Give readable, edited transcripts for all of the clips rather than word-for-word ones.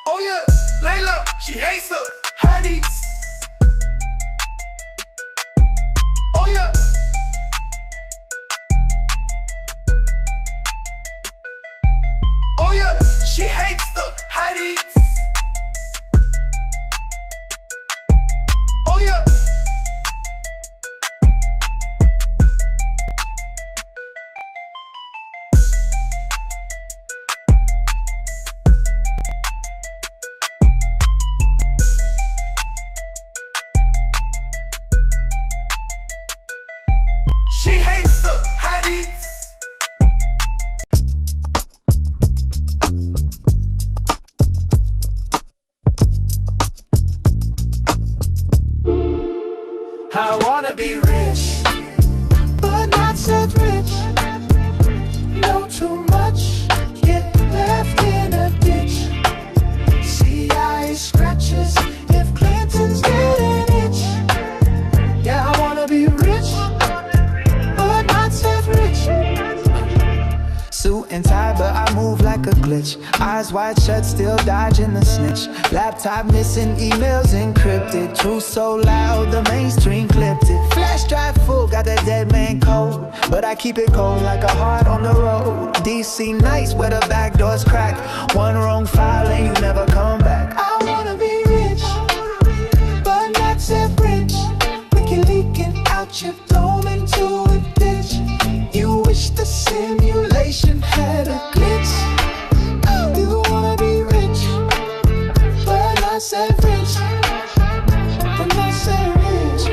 Oh yeah, Layla, she hates her hotties. Oh yeah. Oh yeah, she hates the hotties. Oh yeah. She hates the hotties. I wanna be rich, but not so rich. Know too much, get left in a ditch. CIA scratches if Clinton's getting itch. Yeah, I wanna be rich, but not so rich. Suit and tie, but I move like a glitch. Eyes wide shut, still dodging the snitch. Laptop missing, emails encrypted. Truth so loud, the mainstream clipped it. Flash drive full, got that dead man code, but I keep it cold like a heart on the road. DC nights where the back door's cracked. One wrong file and you never come back. I wanna be rich, but not so rich. Wiki leaking out your dome into a ditch. You wish the simulation had a glitch. You wanna be rich, but not so rich. But not so rich.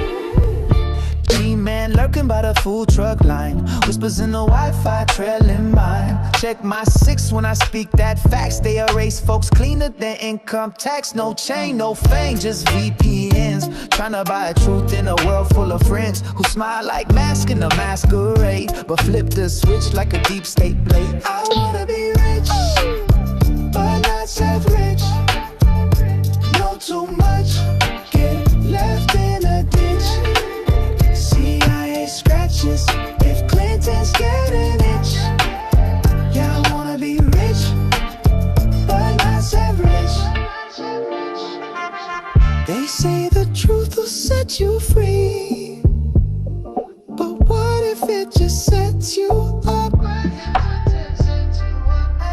G-man lurking by the food truck line. Whispers in the Wi-Fi trailing mine. Check my 6 when I speak that facts. They erase folks cleaner than income tax. No chain, no fame, just VPNs. Tryna buy a truth in a world full of friends who smile like masks in a masquerade, but flip the switch like a deep state blade. I wanna be rich, but not so rich. Know too much, get left in a ditch. CIA scratches if Clinton's getting itch. Yeah, I wanna be rich, but not so rich. They say the truth will set you free, but what if it just sets you up?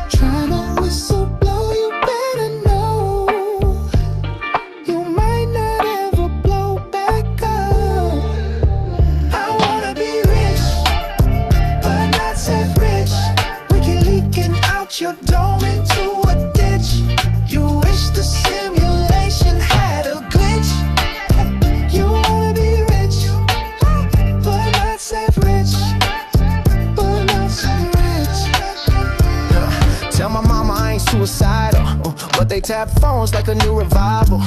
Tryna whistle blow, you better know you might not ever blow back up. I wanna be rich, but not so rich. Wiki leaking out your dome into a ditch. You wish the simulation had a glitch. You wanna be rich, but not so rich. But not so rich. Tell my mama I ain't suicidal, but they tap phones like a new revival.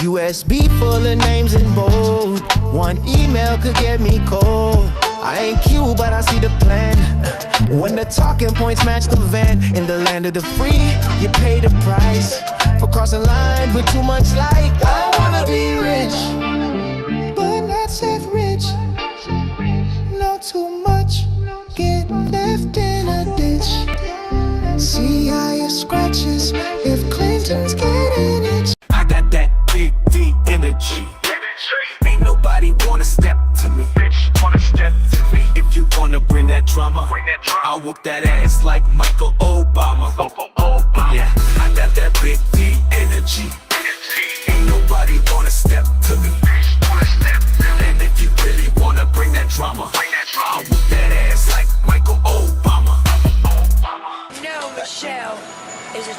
USB full of names in bold. One email could get me cold. I ain't cute, but I see the plan. When the talking points match the van. In the land of the free, you pay the price for crossing lines with too much light. I wanna be rich, but not so rich. Know too much, get left in a ditch. CIA scratches if Clinton's getting itch. I got that big D energy. Ain't nobody wanna step to me. If you wanna bring that drama, I'll whoop that ass like Michael Obama. Yeah, I got that big D energy. Ain't nobody wanna step to me. And if you really wanna bring that drama, I'll whoop that ass like Michael Obama. No, Michelle is a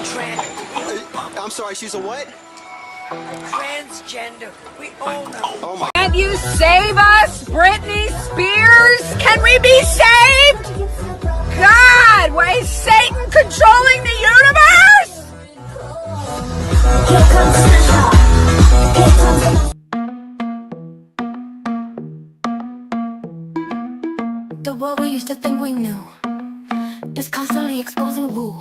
I'm sorry, she's a what? transgender. We all know. Oh my. Can't you save us, Britney Spears? Can we be saved? God, why is Satan controlling the universe? The world we used to think we knew is constantly exposing who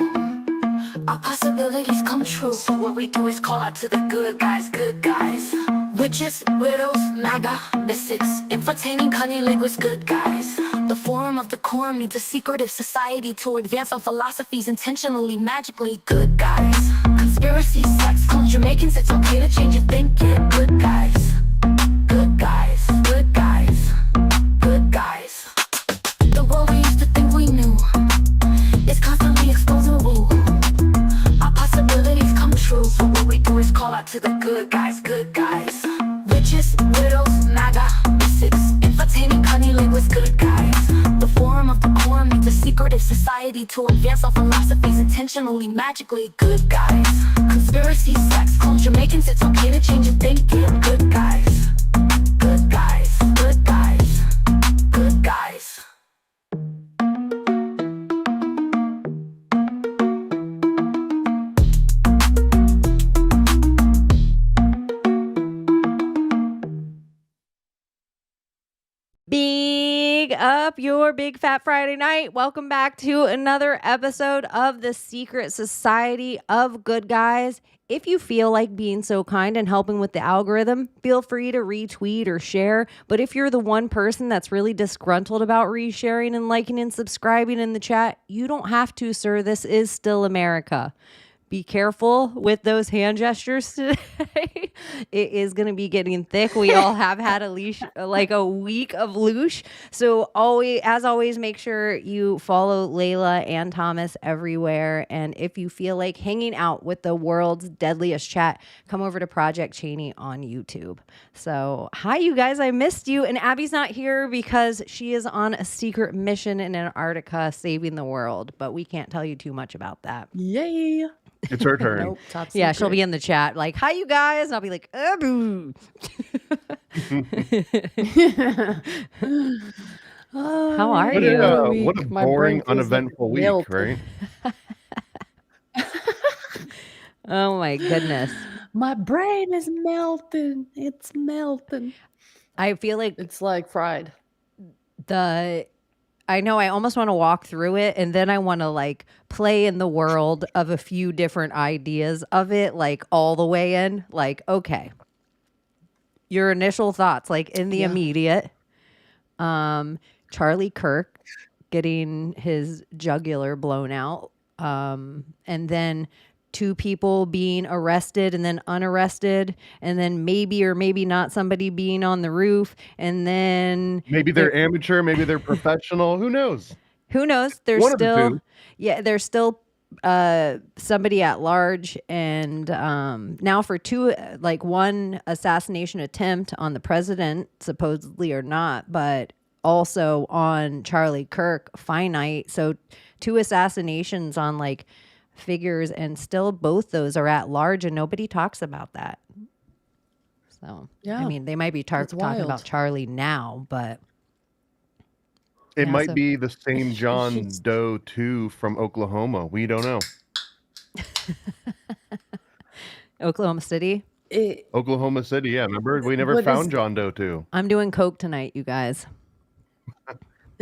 our possibilities come true. So what we do is call out to the good guys, witches, widows, MAGA, misfits, entertaining cunning linguists, good guys. The forum of the quorum needs a secretive society to advance our philosophies intentionally, magically. Good guys. Conspiracy, sex, culture, making it's okay to change your thinking. Good guys. Good guys. Good guys. Good guys. The world we used to think we knew is constantly exposing woo. Our possibilities come true, but what we do is call out to the good guys. Good guys. Witches, widows, MAGA, mystics, entertaining cunnilinguists. Good guys. The forum of the quorum needs a secretive society to advance our philosophies intentionally, magically. Good guys. Conspiracy, sex, culture, making it's okay to change your thinking. Good guys. Good guys. Good guys. Good guys. Big up your big fat Friday night. Welcome back to another episode of the Secret Society of Good Guys. If you feel like being so kind and helping with the algorithm, feel free to retweet or share. But if you're the one person that's really disgruntled about resharing and liking and subscribing in the chat, you don't have to, sir. This is still America. Be careful with those hand gestures today. It is going to be getting thick. We all have had a week of Loosh. So as always, make sure you follow Layla and Thomas everywhere. And if you feel like hanging out with the world's deadliest chat, come over to Project Chaney on YouTube. So hi, you guys. I missed you. And Abbie's not here because she is on a secret mission in Antarctica saving the world. But we can't tell you too much about that. Yay. It's her turn. Nope, top Yeah, secret. she'll be in the chat like, hi, you guys. And I'll be like, Abbie. How are you? What a My boring, brain feels uneventful like milk. week, right? Oh, my goodness. My brain is melting. It's melting. I feel like It's like fried. I know I almost want to walk through it and then I want to like play in the world of a few different ideas of it, like all the way in. Like, okay, your initial thoughts, like in the immediate, Charlie Kirk getting his jugular blown out, and then two people being arrested and then unarrested, and then maybe or maybe not somebody being on the roof, and then Maybe they're amateur, maybe they're professional. Who knows? who knows? There's One of the still, two. yeah, there's still somebody at large, and now for two, like one assassination attempt on the president, supposedly or not, but also on Charlie Kirk, finite. So two assassinations on like figures, and still both those are at large, and nobody talks about that. So Yeah, I mean, they might be that's talking wild. about Charlie now, but It Yeah, might so- be the same John Doe 2 from Oklahoma. We don't know. Oklahoma City. Oklahoma City, yeah. Remember? We never What found is- John Doe 2. I'm doing coke tonight, you guys.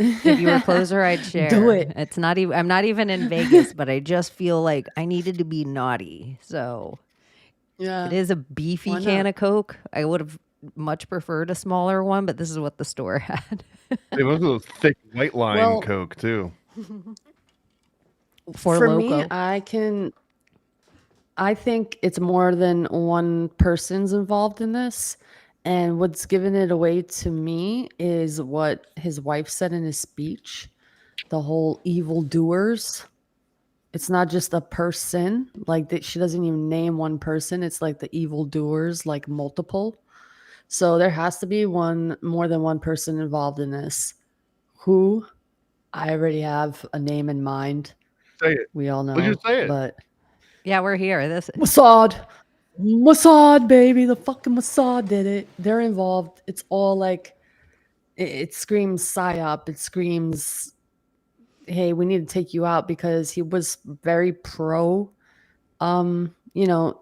If you were closer, I'd share. Do it. It's not even. I'm not even in Vegas, but I just feel like I needed to be naughty. So Yeah. it is a beefy Why can not? of Coke. I would have much preferred a smaller one, but this is what the store had. It was a thick white line Well- Coke, too. For me, Loco. I think it's more than one person's involved in this. And what's given it away to me is what his wife said in his speech. The whole evildoers. It's not just a person. Like that, she doesn't even name one person. It's like the evildoers, like multiple. So there has to be more than one person involved in this. Who? I already have a name in mind. Say it. We all know. Well, just say it. But Yeah, we're here. This Mossad, baby. The fucking Mossad did it. They're involved. It's all like, it screams psyop. It screams, hey, we need to take you out, because he was very pro,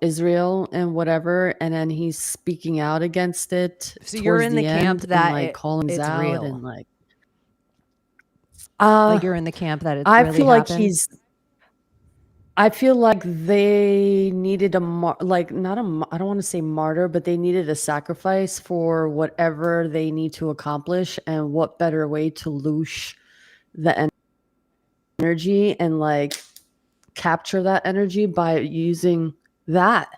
Israel and whatever. And then he's speaking out against it. So you're towards in the camp end and, that like calling it's out real. and like, like you're in the camp that it's I really feel like happened. I feel like they needed I don't want to say martyr, but they needed a sacrifice for whatever they need to accomplish. And what better way to loosh the energy and like capture that energy by using that.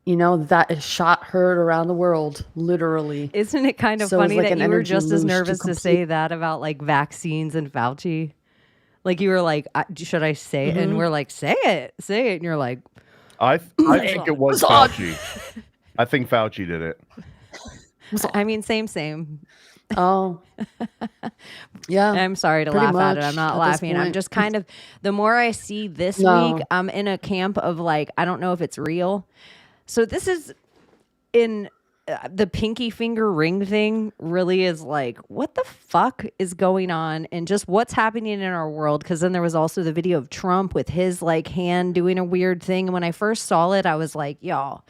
That is shot heard around the world, literally. Isn't it kind of So it's funny like that an you were energy just as loosh to nervous to say that about like vaccines and Fauci? Like you were like, should I say it? And we're like, say it. And you're like, I think it was Fauci. I think Fauci did it. I mean, same. Oh, yeah. I'm sorry to pretty laugh at it. much I'm not at this laughing. I'm point. just kind of, the more I see this No. week, I'm in a camp of like, I don't know if it's real. So this is in the pinky finger ring thing really is like, what the fuck is going on and just what's happening in our world? Because then there was also the video of Trump with his like hand doing a weird thing. And when I first saw it, I was like, y'all,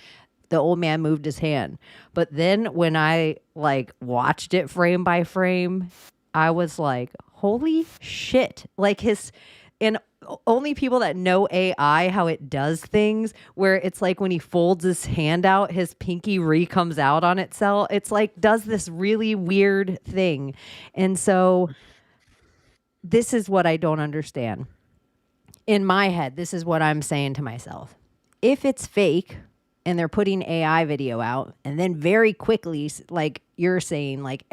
the old man moved his hand. But then when I like watched it frame by frame, I was like, holy shit. Like and only people that know AI, how it does things, where it's like when he folds his hand out, his pinky comes out on itself. It's like does this really weird thing. And so this is what I don't understand. In my head, this is what I'm saying to myself. If it's fake, and they're putting AI video out, and then very quickly, like you're saying, like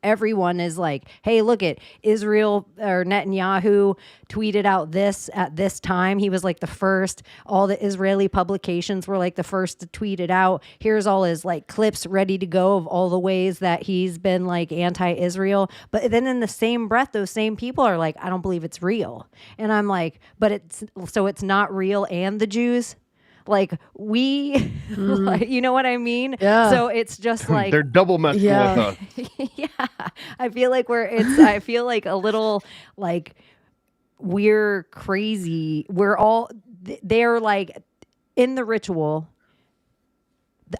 everyone is like, hey, look at Israel or Netanyahu tweeted out this at this time. He was like the first. All the Israeli publications were like the first to tweet it out. Here's all his like clips ready to go of all the ways that he's been like anti-Israel. But then in the same breath, those same people are like, I don't believe it's real. And I'm like, but it's not real and the Jews? Like like, you know what I mean? Yeah. So it's just like They're double messing with us. yeah. I feel like I feel like a little like we're crazy. They're like in the ritual.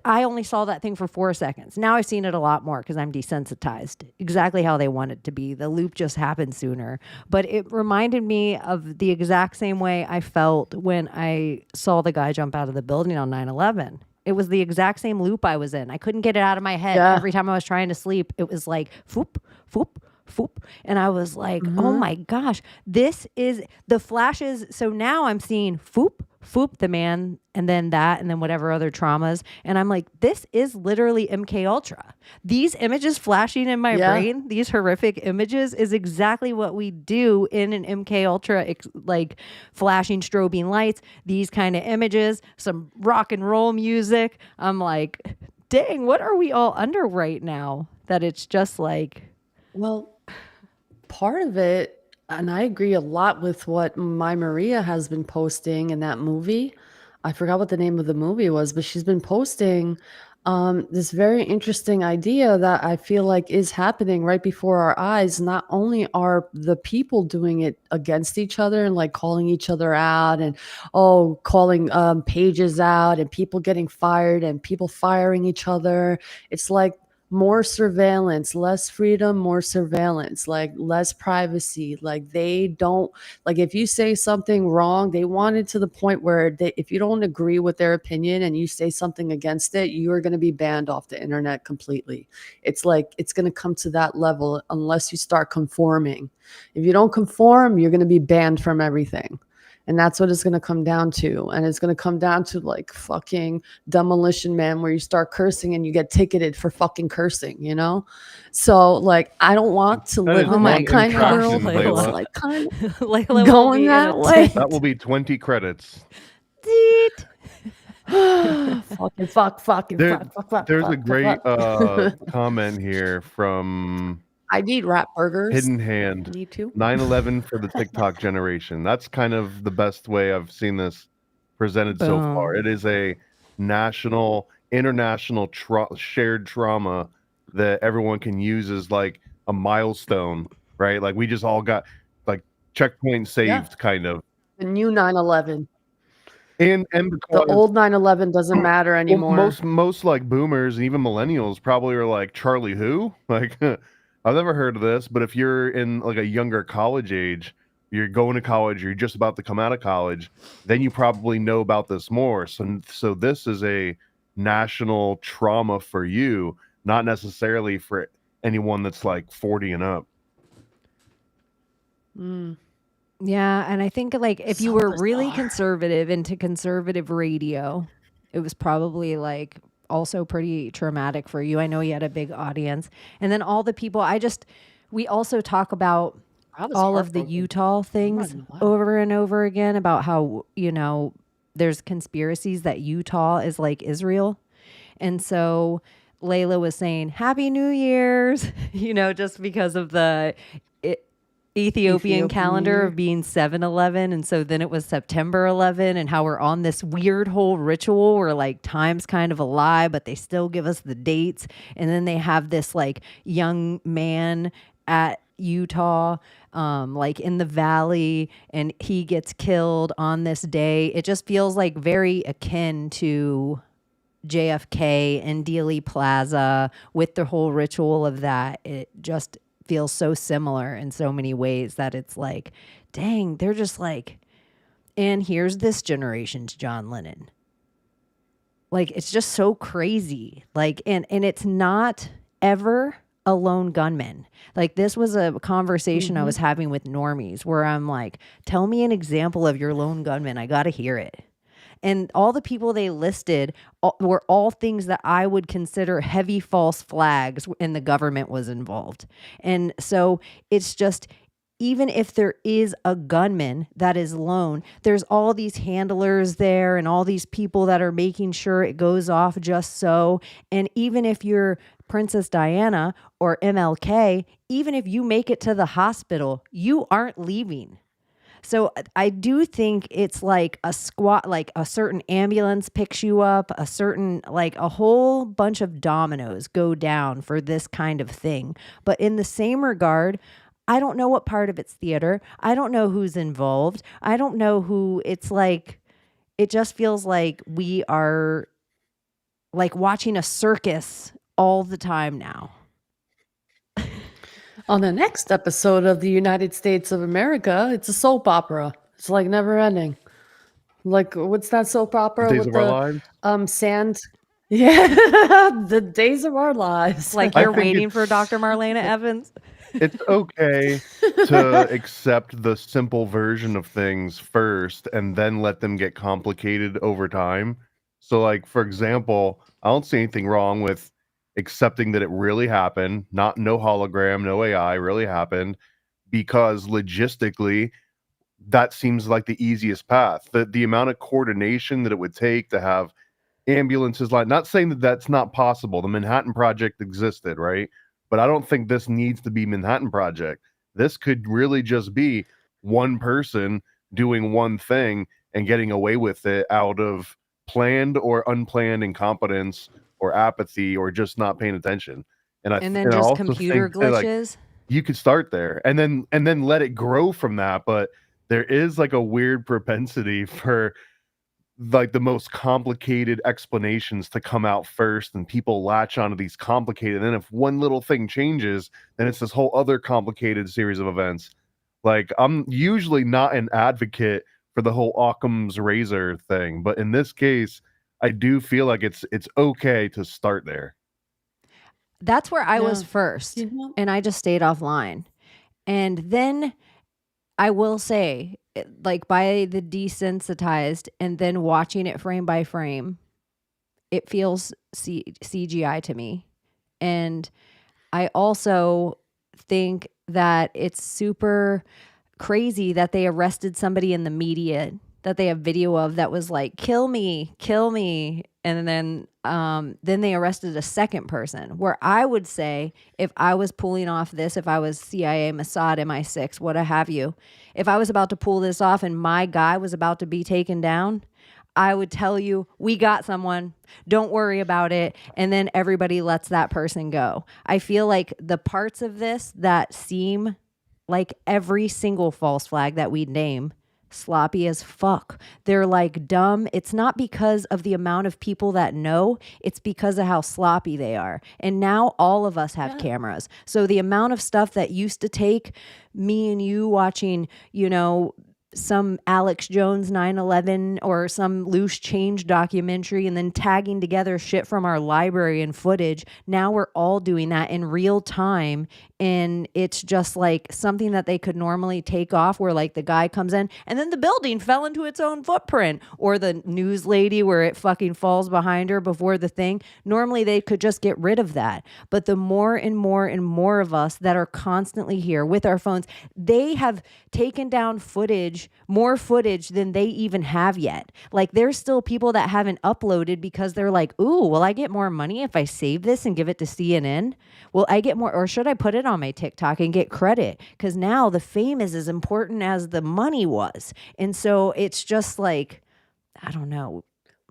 I only saw that thing for 4 seconds. Now I've seen it a lot more because I'm desensitized. Exactly how they want it to be. The loop just happened sooner. But it reminded me of the exact same way I felt when I saw the guy jump out of the building on 9/11. It was the exact same loop I was in. I couldn't get it out of my head. Yeah. Every time I was trying to sleep, it was like, foop, foop, foop. And I was like, oh my gosh, this is the flashes. So now I'm seeing foop, foop, the man, and then that, and then whatever other traumas. And I'm like, this is literally MK Ultra. These images flashing in my brain, these horrific images, is exactly what we do in an MK Ultra, like flashing strobing lights, these kind of images, some rock and roll music. I'm like, dang, what are we all under right now? That it's just like, Well, part of it, and I agree a lot with what my Maria has been posting in that movie. I forgot what the name of the movie was, but she's been posting this very interesting idea that I feel like is happening right before our eyes. Not only are the people doing it against each other and like calling each other out and calling pages out and people getting fired and people firing each other. It's like more surveillance, less freedom, more surveillance, like less privacy. Like they don't, like if you say something wrong, they want it to the point where if you don't agree with their opinion and you say something against it, you are going to be banned off the internet completely. It's like, it's going to come to that level unless you start conforming. If you don't conform, you're going to be banned from everything. And that's what it's going to come down to. And it's going to come down to like fucking Demolition Man, where you start cursing and you get ticketed for fucking cursing, you know? So like, I don't want to live in that kind of world. It's like kind of Layla going that way. That will be 20 credits. Fuck. There's a great comment here from I need rat burgers. Hidden Hand. Need to. 9/11 for the TikTok generation. That's kind of the best way I've seen this presented so far. It is a national, international shared trauma that everyone can use as like a milestone, right? Like we just all got like checkpoint saved, kind of. The new 9/11. And the old 9/11 doesn't matter anymore. Well, most like boomers and even millennials probably are like, Charlie who? Like I've never heard of this, but if you're in like a younger college age, you're going to college, you're just about to come out of college, then you probably know about this more. So this is a national trauma for you, not necessarily for anyone that's like 40 and up. Yeah, and I think like if you So were really bizarre. conservative into conservative radio, it was probably like also pretty traumatic for you. I know you had a big audience. And then all the people we also talk about I was all of the heartbroken. Utah I'm not things gonna lie. over and over again about how, there's conspiracies that Utah is like Israel. And so Layla was saying, Happy New Year's, just because of the Ethiopian calendar of being 7/11. And so then it was September 11, and how we're on this weird whole ritual where like time's kind of a lie, but they still give us the dates. And then they have this like young man at Utah, like in the valley, and he gets killed on this day. It just feels like very akin to JFK and Dealey Plaza with the whole ritual of that. It just feels so similar in so many ways that it's like, dang, they're just like, and here's this generation's John Lennon. Like, it's just so crazy. Like, and it's not ever a lone gunman. Like, this was a conversation I was having with normies where I'm like, tell me an example of your lone gunman. I got to hear it. And all the people they listed were all things that I would consider heavy false flags, and the government was involved. And so it's just, even if there is a gunman that is lone, there's all these handlers there and all these people that are making sure it goes off just so. And even if you're Princess Diana or MLK, even if you make it to the hospital, you aren't leaving. So I do think it's like a squat, like a certain ambulance picks you up, a certain, like a whole bunch of dominoes go down for this kind of thing. But in the same regard, I don't know what part of it's theater. I don't know who's involved. I don't know who. It's like, it just feels like we are like watching a circus all the time now. On the next episode of the United States of America, it's a soap opera. It's like never ending. Like, what's that soap opera Days with of Our the Lives. sand? Yeah, the Days of Our Lives. Like I you're think waiting for Dr. Marlena Evans. it's okay to accept the simple version of things first and then let them get complicated over time. So, like, for example, I don't see anything wrong with accepting that it really happened, no hologram, no AI, really happened, because logistically, that seems like the easiest path. The amount of coordination that it would take to have ambulances, like, not saying that that's not possible. The Manhattan Project existed, right? But I don't think this needs to be Manhattan Project. This could really just be one person doing one thing and getting away with it out of planned or unplanned incompetence or apathy or just not paying attention. And then I just also computer think that, like, glitches. you could start there and then let it grow from that. But there is like a weird propensity for like the most complicated explanations to come out first, and people latch onto these complicated, and then if one little thing changes, then it's this whole other complicated series of events. Like, I'm usually not an advocate for the whole Occam's razor thing, but in this case I do feel like it's okay to start there. That's where I was Yeah. first, You know, and I just stayed offline. And then I will say, like by the desensitized and then watching it frame by frame, it feels CGI to me. And I also think that it's super crazy that they arrested somebody in the media that they have video of that was like, kill me. And then they arrested a second person, where I would say, if I was pulling off this, if I was CIA, Mossad, MI6, what have you, if I was about to pull this off and my guy was about to be taken down, I would tell you, we got someone, don't worry about it. And then everybody lets that person go. I feel like the parts of this that seem like every single false flag that we name, sloppy as fuck. They're like dumb. It's not because of the amount of people that know, it's because of how sloppy they are. And now all of us have cameras. So the amount of stuff that used to take me and you watching, some Alex Jones 9/11 or some Loose Change documentary and then tagging together shit from our library and footage. Now we're all doing that in real time and it's just like something that they could normally take off, where like the guy comes in and then the building fell into its own footprint, or the news lady where it fucking falls behind her before the thing. Normally they could just get rid of that. But the more and more and more of us that are constantly here with our phones, they have taken down more footage than they even have yet. Like there's still people that haven't uploaded because they're like, ooh, will I get more money if I save this and give it to CNN? Will I get more, or should I put it on my TikTok and get credit? Because now the fame is as important as the money was. And so it's just like, I don't know.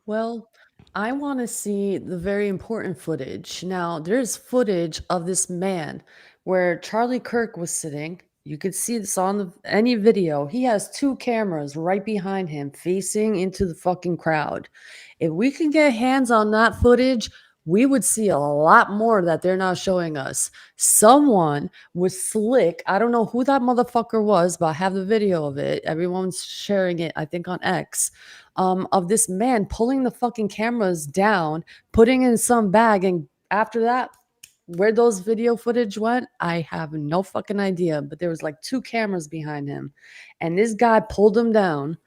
Well, I want to see the very important footage. Now, there's footage of this man where Charlie Kirk was sitting. You could see this on any video. He has two cameras right behind him facing into the fucking crowd. If we can get hands on that footage, we would see a lot more that they're not showing us. Someone was slick. I don't know who that motherfucker was, but I have the video of it. Everyone's sharing it, I think, on X. Of this man pulling the fucking cameras down, putting in some bag, and after that, where those video footage went, I have no fucking idea. But there was like two cameras behind him, and this guy pulled them down.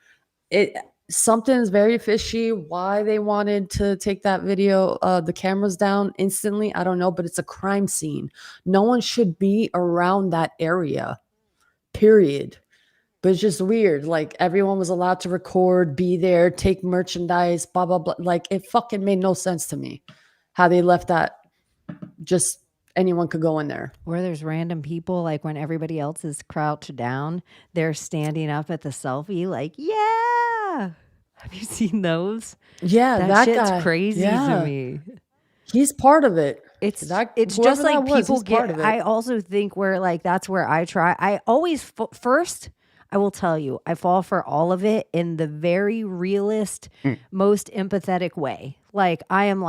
Something's very fishy. Why they wanted to take that video, the cameras down instantly, I don't know. But it's a crime scene. No one should be around that area. Period. But it's just weird. Like everyone was allowed to record, be there, take merchandise, blah, blah, blah. Like it fucking made no sense to me how they left that. Just anyone could go in there. Where there's random people, like when everybody else is crouched down, they're standing up at the selfie, like, yeah. Have you seen those? Yeah, that shit's guy. crazy to me. He's part of it. It's just like people get. I also think where like that's where I try. I always first. I will tell you, I fall for all of it in the very realist, most empathetic way. Like I'm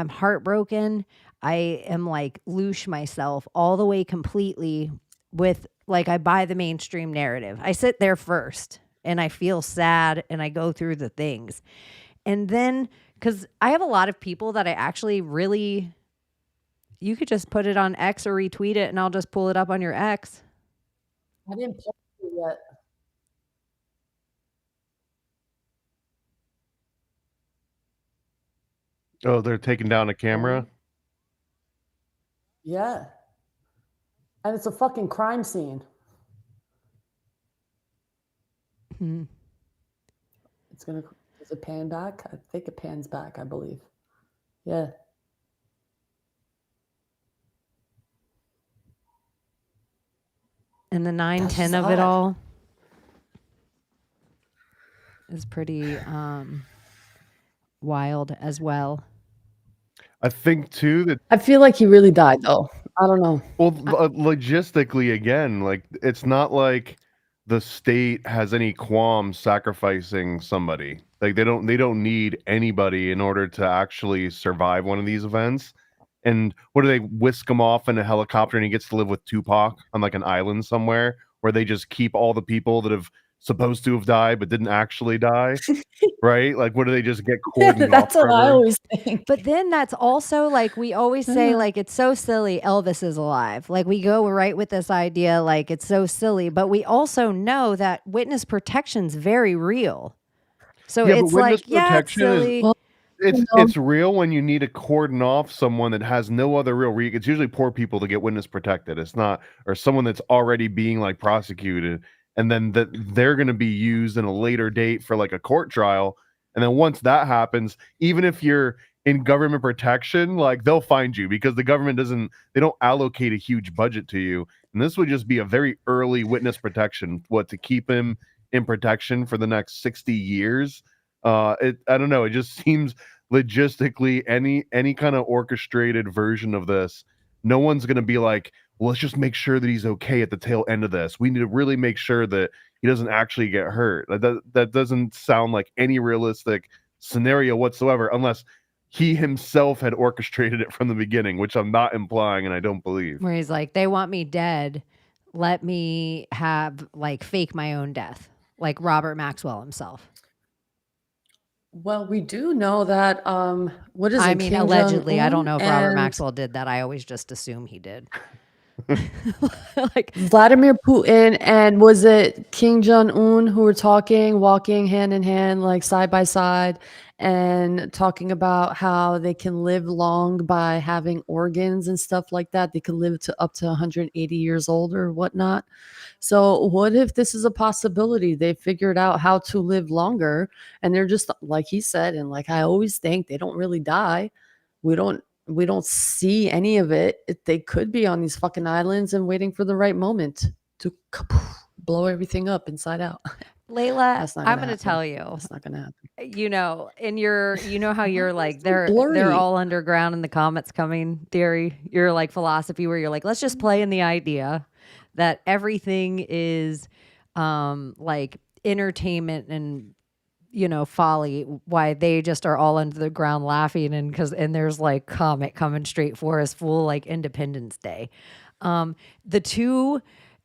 heartbroken. I am like Loosh myself all the way completely with like I buy the mainstream narrative. I sit there first and I feel sad and I go through the things. And then because I have a lot of people that I actually really, you could just put it on X or retweet it and I'll just pull it up on your X. I didn't post it yet. Oh, they're taking down a camera? Yeah. And it's a fucking crime scene. Does it pan back? I think it pans back, I believe. Yeah. And the 9-10 of it all is pretty wild as well. I think too that I feel like he really died though. I don't know. Well, logistically, again, like it's not like the state has any qualms sacrificing somebody. Like they don't need anybody in order to actually survive one of these events. And what do they whisk him off in a helicopter and he gets to live with Tupac on like an island somewhere where they just keep all the people that have supposed to have died but didn't actually die, right? Like what do they just get cordoned off? That's what I always think. But then that's also like we always say like it's so silly Elvis is alive. Like we go right with this idea like it's so silly, but we also know that witness protection's very real. So it's like it's silly. It's real when you need to cordon off someone that has no other real reason. It's usually poor people to get witness protected. It's not, or someone that's already being like prosecuted, and then that they're going to be used in a later date for like a court trial. And then once that happens, even if you're in government protection, like they'll find you because the government they don't allocate a huge budget to you. And this would just be a very early witness protection, to keep him in protection for the next 60 years. I don't know. It just seems logistically any kind of orchestrated version of this, no one's going to be like, well, let's just make sure that he's okay at the tail end of this. We need to really make sure that he doesn't actually get hurt. That doesn't sound like any realistic scenario whatsoever, unless he himself had orchestrated it from the beginning, which I'm not implying and I don't believe. Where he's like, they want me dead. Let me have like fake my own death, like Robert Maxwell himself. Well, we do know that allegedly. I don't know if Robert Maxwell did that. I always just assume he did. Like, Vladimir Putin and was it Kim Jong-un who were walking hand in hand, like side by side, and talking about how they can live long by having organs and stuff like that. They could live to up to 180 years old or whatnot. So what if this is a possibility? They figured out how to live longer and they're just like he said, and like I always think, they don't really die. We don't see any of it. They could be on these fucking islands and waiting for the right moment to blow everything up inside out. Layla, That's not I'm gonna going to happen. tell you, That's not gonna happen. you know, how you're Why is like, it they're blurry? all underground in the comets coming theory. You're like philosophy where you're like, let's just play in the idea that everything is like entertainment and folly, why they just are all under the ground laughing, and there's like comet coming straight for us, full like Independence Day. The two,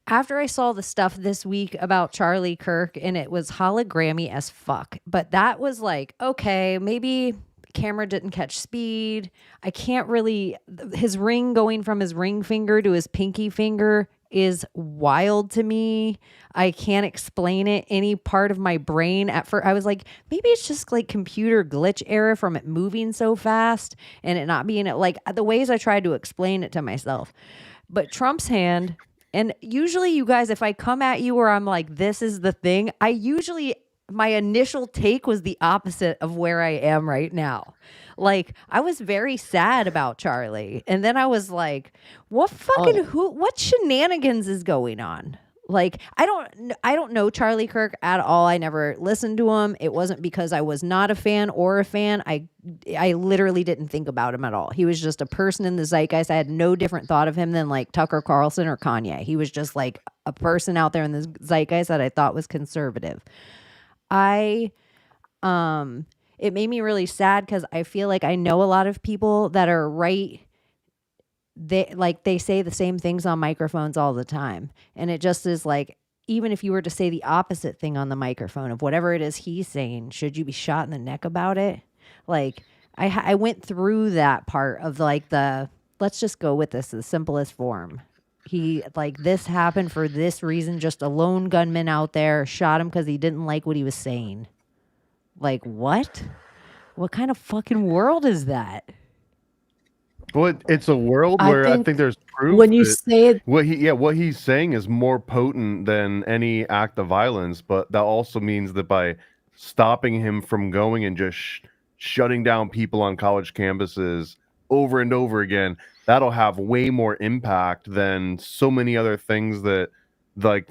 after I saw the stuff this week about Charlie Kirk, and it was hologrammy as fuck, but that was like, okay, maybe camera didn't catch speed. I can't really, his ring going from his ring finger to his pinky finger is wild to me. I can't explain it. Any part of my brain at first, I was like, maybe it's just like computer glitch error from it moving so fast and it not being like the ways I tried to explain it to myself. But Trump's hand, and usually you guys, if I come at you where I'm like, this is the thing, my initial take was the opposite of where I am right now. Like, I was very sad about Charlie. And then I was like, what shenanigans is going on? Like, I don't know Charlie Kirk at all. I never listened to him. It wasn't because I was not a fan or a fan. I literally didn't think about him at all. He was just a person in the zeitgeist. I had no different thought of him than like Tucker Carlson or Kanye. He was just like a person out there in the zeitgeist that I thought was conservative. It made me really sad because I feel like I know a lot of people that are right. They say the same things on microphones all the time. And it just is like, even if you were to say the opposite thing on the microphone of whatever it is he's saying, should you be shot in the neck about it? Like, I went through that part of like let's just go with this, the simplest form. He like, this happened for this reason, just a lone gunman out there shot him because he didn't like what he was saying. Like, what kind of fucking world is that? Well, it's a world I where I think think there's proof when you that say it, what he's saying is more potent than any act of violence, but that also means that by stopping him from going and just shutting down people on college campuses over and over again, that'll have way more impact than so many other things that like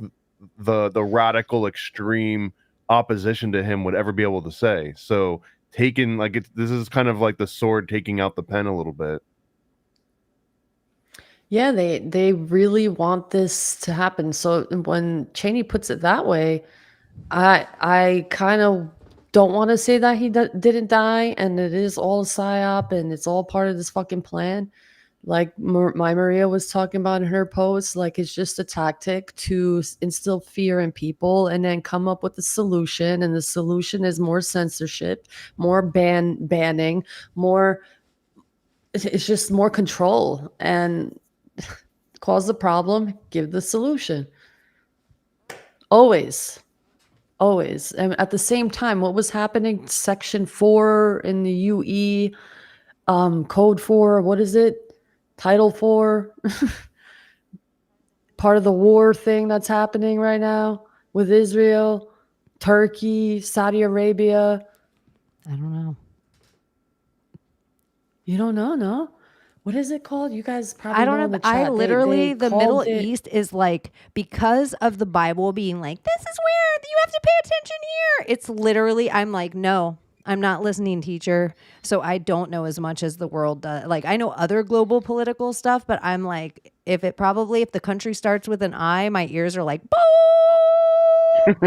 the radical extreme opposition to him would ever be able to say. So taking like this is kind of like the sword taking out the pen a little bit. yeah, they really want this to happen. So when Chaney puts it that way, I kind of don't want to say that he didn't die and it is all a psyop and it's all part of this fucking plan. Like my Maria was talking about in her post, like it's just a tactic to instill fear in people and then come up with a solution. And the solution is more censorship, more banning, more. It's just more control and cause the problem, give the solution. Always. And at the same time, what was happening? Section 4 in the UE, Code 4, what is it? Title 4, part of the war thing that's happening right now with Israel, Turkey, Saudi Arabia. I don't know. You don't know, no? What is it called? You guys probably I don't know know. in the I chat. literally, They the Middle called it. East is like, because of the Bible being like, this is where you have to pay attention here. It's literally, I'm like, no, I'm not listening, teacher. So I don't know as much as the world does. Like, I know other global political stuff, but I'm like, if the country starts with an I, my ears are like, boo.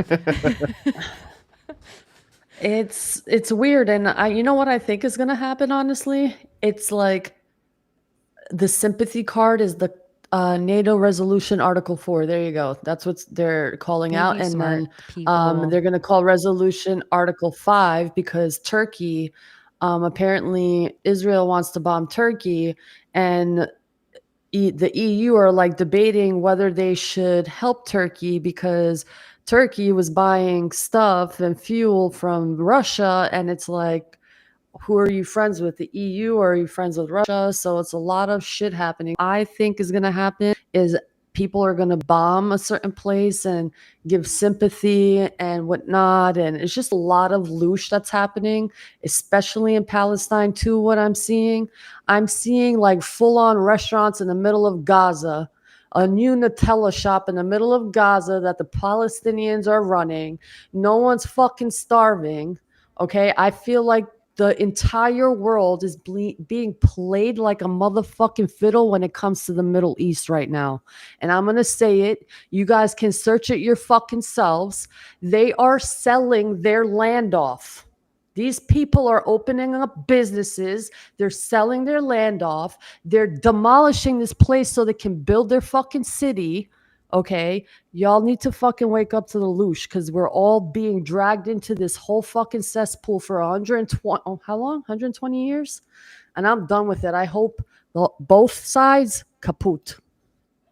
It's weird, and you know what I think is gonna happen, honestly? It's like the sympathy card is the NATO Resolution Article 4. There you go. That's what they're calling Thank out. you, And smart then people. they're gonna call Resolution Article 5 because Turkey, apparently Israel wants to bomb Turkey, and the EU are like debating whether they should help Turkey because Turkey was buying stuff and fuel from Russia, and it's like, who are you friends with, the EU or are you friends with Russia? So it's a lot of shit happening. I think is going to happen is people are going to bomb a certain place and give sympathy and whatnot. And it's just a lot of loosh that's happening, especially in Palestine too. What I'm seeing like full on restaurants in the middle of Gaza, a new Nutella shop in the middle of Gaza that the Palestinians are running. No one's fucking starving. Okay. I feel like the entire world is being played like a motherfucking fiddle when it comes to the Middle East right now. And I'm going to say it. You guys can search it your fucking selves. They are selling their land off. These people are opening up businesses. They're selling their land off. They're demolishing this place so they can build their fucking city. Okay, y'all need to fucking wake up to the loosh because we're all being dragged into this whole fucking cesspool for 120, how long? 120 years? And I'm done with it. I hope both sides kaput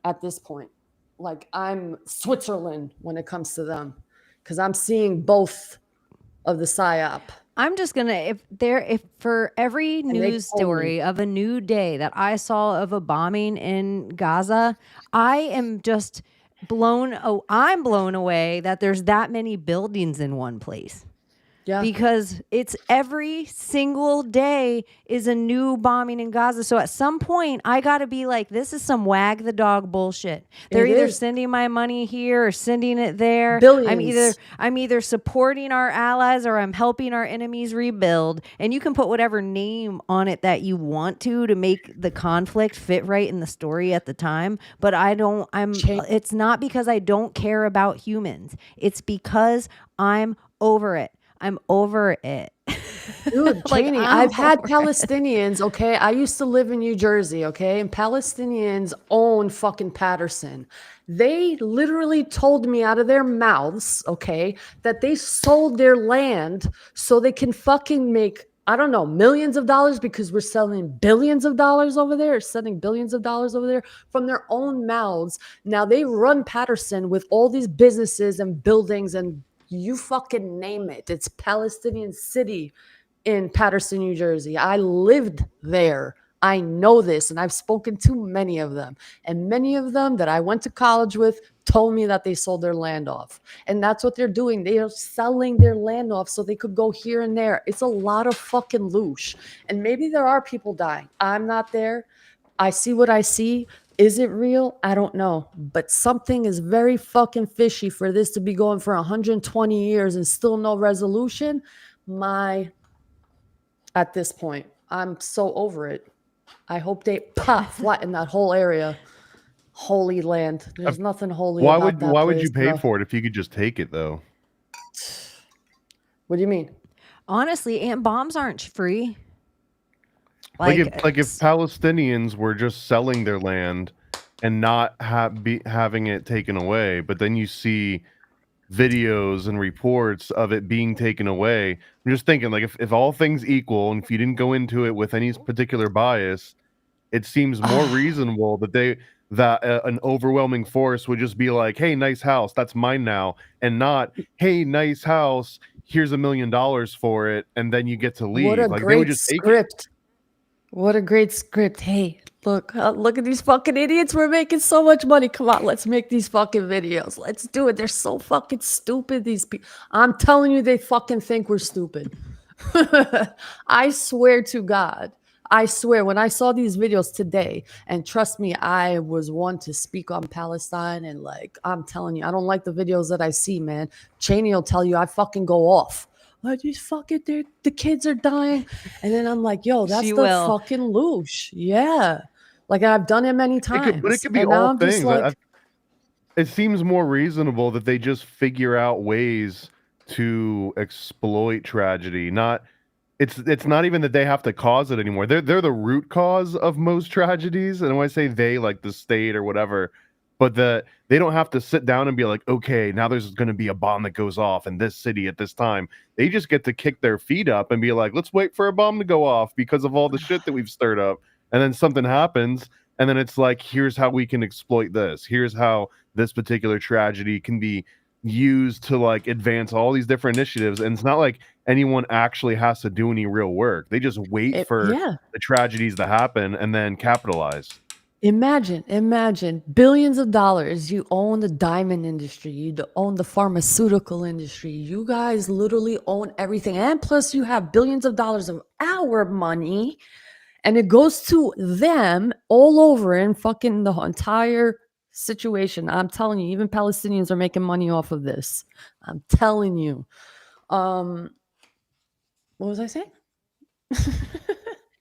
at this point. Like I'm Switzerland when it comes to them because I'm seeing both of the psyop. I'm just gonna if for every news story of a new day that I saw of a bombing in Gaza, I am just I'm blown away that there's that many buildings in one place. Yeah. Because it's every single day is a new bombing in Gaza. So at some point, I got to be like, this is some wag the dog bullshit. They're either sending my money here or sending it there. Billions. I'm either supporting our allies or I'm helping our enemies rebuild. And you can put whatever name on it that you want to make the conflict fit right in the story at the time. But it's not because I don't care about humans. It's because I'm over it. I'm over it. Dude, Chaney, I've had Palestinians, okay? I used to live in New Jersey, okay? And Palestinians own fucking Patterson. They literally told me out of their mouths, okay, that they sold their land so they can fucking make, I don't know, millions of dollars because we're selling billions of dollars over there, sending billions of dollars over there from their own mouths. Now they run Patterson with all these businesses and buildings and you fucking name it. It's Palestinian city in Patterson, New Jersey. I lived there. I know this, and I've spoken to many of them. And many of them that I went to college with told me that they sold their land off. And that's what they're doing. They are selling their land off so they could go here and there. It's a lot of fucking loosh. And maybe there are people dying. I'm not there. I see what I see. Is it real? I don't know. But something is very fucking fishy for this to be going for 120 years and still no resolution. At this point, I'm so over it. I hope they flatten that whole area. Holy land. There's nothing holy about that Why would you pay for it if you could just take it, though? What do you mean? Honestly, and bombs aren't free. Like if Palestinians were just selling their land and not having it taken away, but then you see videos and reports of it being taken away. I'm just thinking, like, if all things equal, and if you didn't go into it with any particular bias, it seems more reasonable that an overwhelming force would just be like, "Hey, nice house, that's mine now," and not, "Hey, nice house, here's $1 million for it," and then you get to leave. What a like, great they would just script! What a great script! Hey, look at these fucking idiots. We're making so much money. Come on, let's make these fucking videos. Let's do it. They're so fucking stupid, these people. I'm telling you, they fucking think we're stupid. I swear to God. I swear, when I saw these videos today, and trust me, I was one to speak on Palestine, and like, I'm telling you, I don't like the videos that I see, man. Chaney will tell you I fucking go off. Like, these fucking, the kids are dying. And then I'm like, yo, that's fucking loosh. Yeah. Like, I've done it many times. But it could be all things. Like, it seems more reasonable that they just figure out ways to exploit tragedy. It's not even that they have to cause it anymore. They're the root cause of most tragedies. And when I say they, like the state or whatever, but they don't have to sit down and be like, okay, now there's going to be a bomb that goes off in this city at this time. They just get to kick their feet up and be like, let's wait for a bomb to go off because of all the shit that we've stirred up. And then something happens. And then it's like, here's how we can exploit this. Here's how this particular tragedy can be used to like advance all these different initiatives. And it's not like anyone actually has to do any real work. They just wait for the tragedies to happen and then capitalize. Imagine billions of dollars. You own the diamond industry. You own the pharmaceutical industry. You guys literally own everything. And plus you have billions of dollars of our money, and it goes to them all over in fucking the entire situation. I'm telling you, even Palestinians are making money off of this. I'm telling you. What was I saying?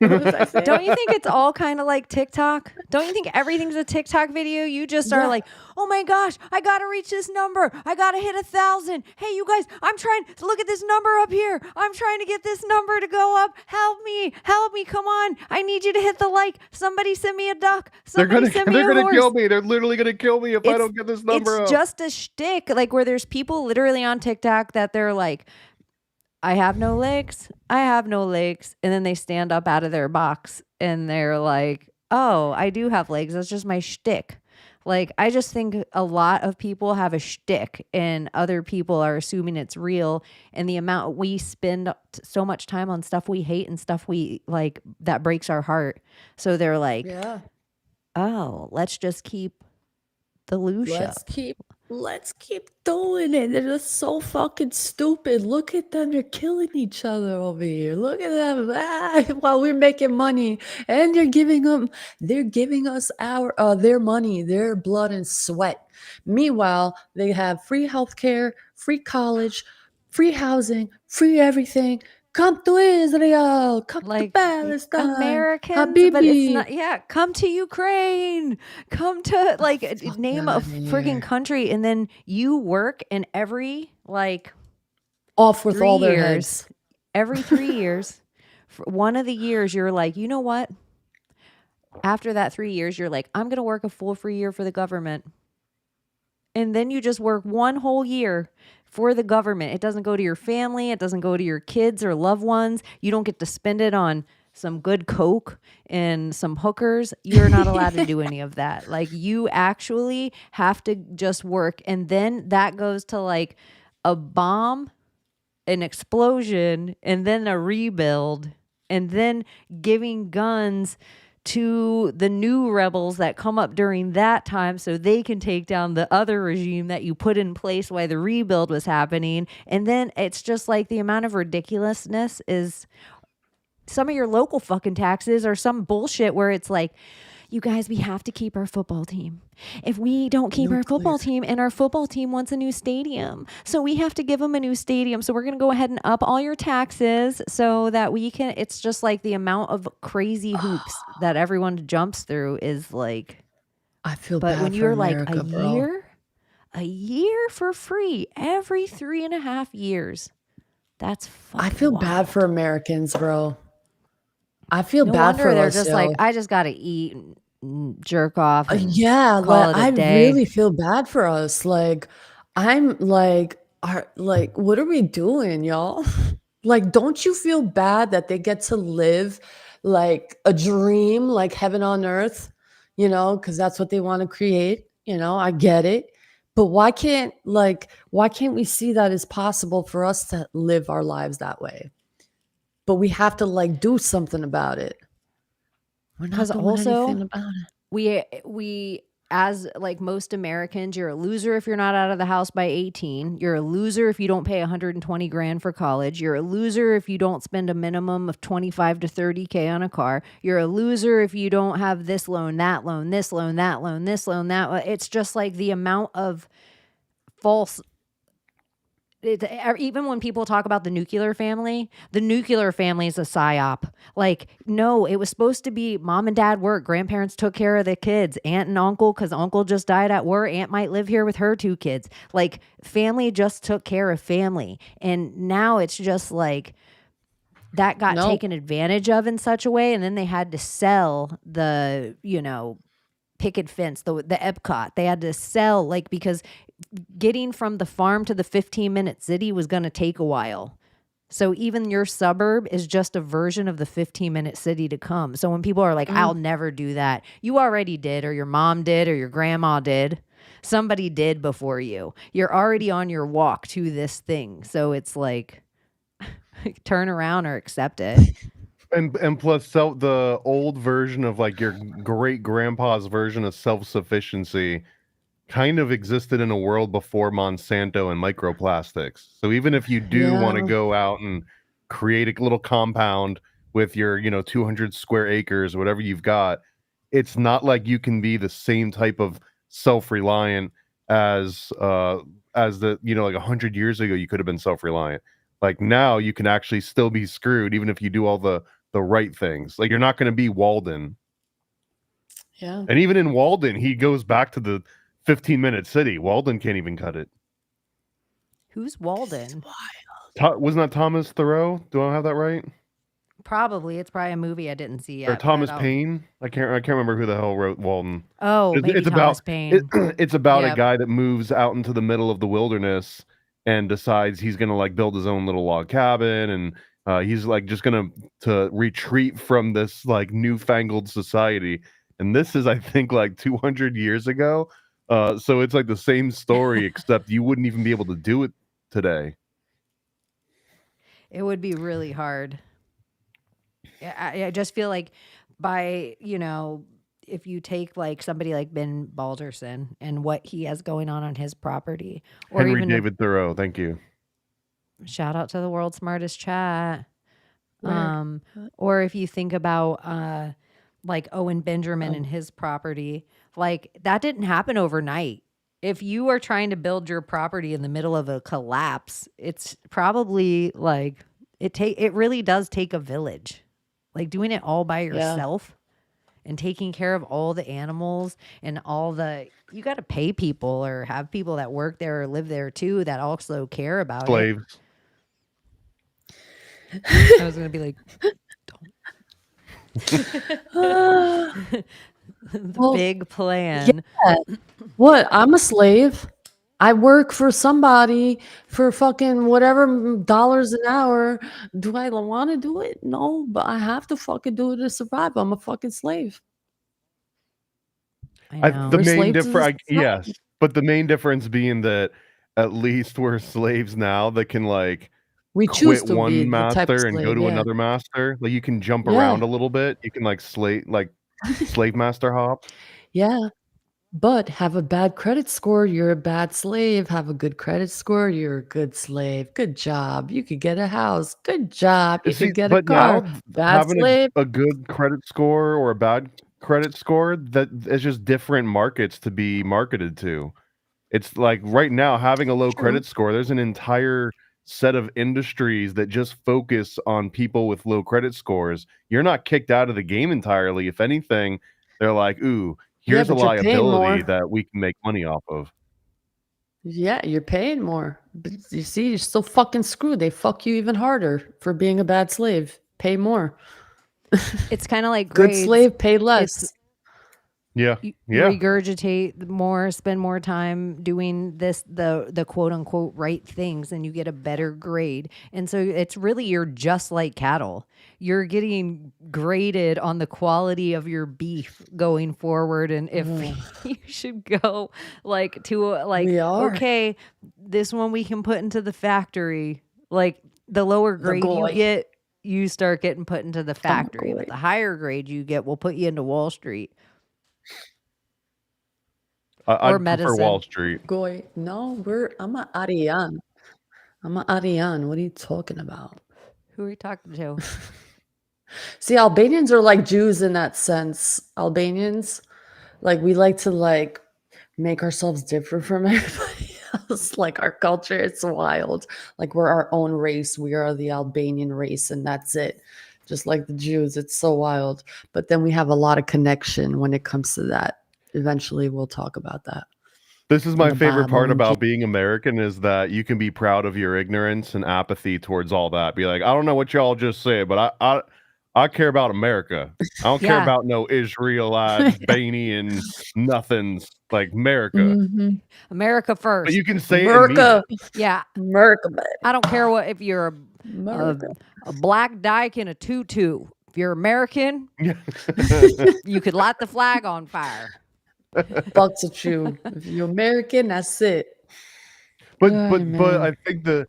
Don't you think it's all kind of like TikTok? Don't you think everything's a TikTok video? You just are like, oh my gosh, I gotta reach this number. I gotta hit 1,000. Hey, you guys, I'm trying to look at this number up here. I'm trying to get this number to go up. Help me, come on. I need you to hit the like. Somebody send me a duck. Somebody send me a horse. They're gonna kill me. They're literally gonna kill me if I don't get this number up. It's just a shtick, like where there's people literally on TikTok that they're like, I have no legs. I have no legs. And then they stand up out of their box and they're like, oh, I do have legs. That's just my shtick. Like, I just think a lot of people have a shtick and other people are assuming it's real. And the amount we spend so much time on stuff we hate and stuff we like that breaks our heart. So they're like, oh, let's just keep the Loosh up. Let's keep doing it. They're just so fucking stupid. Look at them. They're killing each other over here. Look at them. While we're making money. And they're giving us their money, their blood and sweat. Meanwhile, they have free healthcare, free college, free housing, free everything. Come to Israel, come to Palestine, Americans, Habibi. But it's not. Come to Ukraine, come to name a freaking country, and then you work in every off with 3 all their years, heads. Every 3 years, for one of the years you're like, you know what? After that 3 years, you're like, I'm gonna work a full free year for the government, and then you just work one whole year for the government. It doesn't go to your family. It doesn't go to your kids or loved ones. You don't get to spend it on some good Coke and some hookers. You're not allowed to do any of that. Like, you actually have to just work. And then that goes to like a bomb, an explosion, and then a rebuild, and then giving guns to the new rebels that come up during that time so they can take down the other regime that you put in place while the rebuild was happening. And then it's just like the amount of ridiculousness is some of your local fucking taxes or some bullshit where it's like, you guys, we have to keep our football team. If we don't keep our football team, and our football team wants a new stadium, so we have to give them a new stadium. So we're going to go ahead and up all your taxes so that we can. It's just like the amount of crazy hoops that everyone jumps through is like. I feel but bad when for you're America, like bro. a year for free every 3.5 years, that's fucking I feel wild. bad for Americans, bro. I feel No bad wonder for they're us, just yo. like, I just got to eat and jerk off. And Yeah, call like it a I day. really feel bad for us. Like, I'm like, what are we doing, y'all? Like, don't you feel bad that they get to live like a dream, like heaven on earth? You know, because that's what they want to create. You know, I get it. But why can't we see that it's possible for us to live our lives that way? But we have to like do something about it. We're not Because doing also anything about it. we as like most Americans, you're a loser if you're not out of the house by 18. You're a loser if you don't pay 120 grand for college. You're a loser if you don't spend a minimum of 25 to 30K on a car. You're a loser if you don't have this loan, that loan, this loan, that loan, this loan, that loan. It's just like the amount of false. Even when people talk about the nuclear family is a psyop. Like, no, it was supposed to be mom and dad work. Grandparents took care of the kids. Aunt and uncle, because uncle just died at war. Aunt might live here with her 2 kids. Like, family just took care of family. And now it's just like that got taken advantage of in such a way. And then they had to sell the, picket fence, the Epcot. They had to sell, like, because getting from the farm to the 15-minute city was going to take a while. So even your suburb is just a version of the 15-minute city to come. So when people are like, I'll never do that, you already did, or your mom did, or your grandma did. Somebody did before you. You're already on your walk to this thing. So it's like, turn around or accept it. And plus, the old version of like your great grandpa's version of self-sufficiency kind of existed in a world before Monsanto and microplastics. So even if you do want to go out and create a little compound with your, 200 square acres or whatever you've got, it's not like you can be the same type of self-reliant as the, like 100 years ago you could have been self-reliant. Like now you can actually still be screwed even if you do all the right things. Like you're not going to be Walden. Yeah. And even in Walden, he goes back to the 15-minute city. Walden can't even cut it. Who's Walden? Wasn't that Thomas Thoreau? Do I have that right? Probably. It's probably a movie I didn't see yet. Or Thomas Paine? I can't remember who the hell wrote Walden. Oh, maybe it's Thomas about Paine. it's about Yep. a guy that moves out into the middle of the wilderness and decides he's gonna like build his own little log cabin, and he's like just gonna to retreat from this like newfangled society. And this is, I think, like 200 years ago. So it's like the same story, except you wouldn't even be able to do it today. It would be really hard. I just feel like by, if you take like somebody like Ben Balderson and what he has going on his property, or Henry even David Thoreau, thank you. Shout out to the world's smartest chat. Weird. Or if you think about like Owen Benjamin and his property, like that didn't happen overnight. If you are trying to build your property in the middle of a collapse, it's probably like it really does take a village. Like doing it all by yourself and taking care of all the animals and you got to pay people or have people that work there or live there too that also care about Slaves. it. I was going to be like, the big plan. Yeah. What? I'm a slave. I work for somebody for fucking whatever dollars an hour. Do I want to do it? No, but I have to fucking do it to survive. I'm a fucking slave. I know. The We're main slaves to difference, the yes, but the main difference being that at least we're slaves now that can like We choose quit to be one the type of master and go slave. to Yeah. another master. Like you can jump Yeah. around a little bit. You can like slave master hop. Yeah. But have a bad credit score, you're a bad slave. Have a good credit score, you're a good slave. Good job. You could get a house. Good job. You See, could get a but car. now Bad having slave. a good credit score or a bad credit score, that is just different markets to be marketed to. It's like right now having a low credit score, there's an entire set of industries that just focus on people with low credit scores. You're not kicked out of the game entirely. If anything, they're like, ooh, here's a but you're paying liability more. that we can make money off of. Yeah, you're paying more. But you see, you're still fucking screwed. They fuck you even harder for being a bad slave. Pay more. It's kind of like Good grades. slave, pay less. Yeah. You Yeah. regurgitate more, spend more time doing the quote unquote right things, and you get a better grade. And so it's really, you're just like cattle. You're getting graded on the quality of your beef going forward. And if you should go like to We are. okay, this one we can put into the factory. Like the lower grade you goy. get, you start getting put into the factory. But goy. the higher grade you get will put you into Wall Street. I Or prefer Wall medicine. Street. Goy. No, I'm an Arian. I'm an Arian. What are you talking about? Who are you talking to? See, Albanians are like Jews in that sense. Albanians, like we like to like make ourselves different from everybody else. Like our culture, it's wild. Like we're our own race. We are the Albanian race, and that's it. Just like the Jews, it's so wild. But then we have a lot of connection when it comes to that. Eventually, we'll talk about that. This is my the favorite Bible part and about being American is that you can be proud of your ignorance and apathy towards all that. Be like, I don't know what y'all just said, but I care about America. I don't care Yeah. about no Israelites, Albanian nothings, like America. America first. But you can say America. it and mean it. Yeah. America, baby. I don't care what if you're America. A black dyke in a tutu. If you're American, you could light the flag on fire. Fucks with you. If you're American, that's it. But Ay, but man. I think the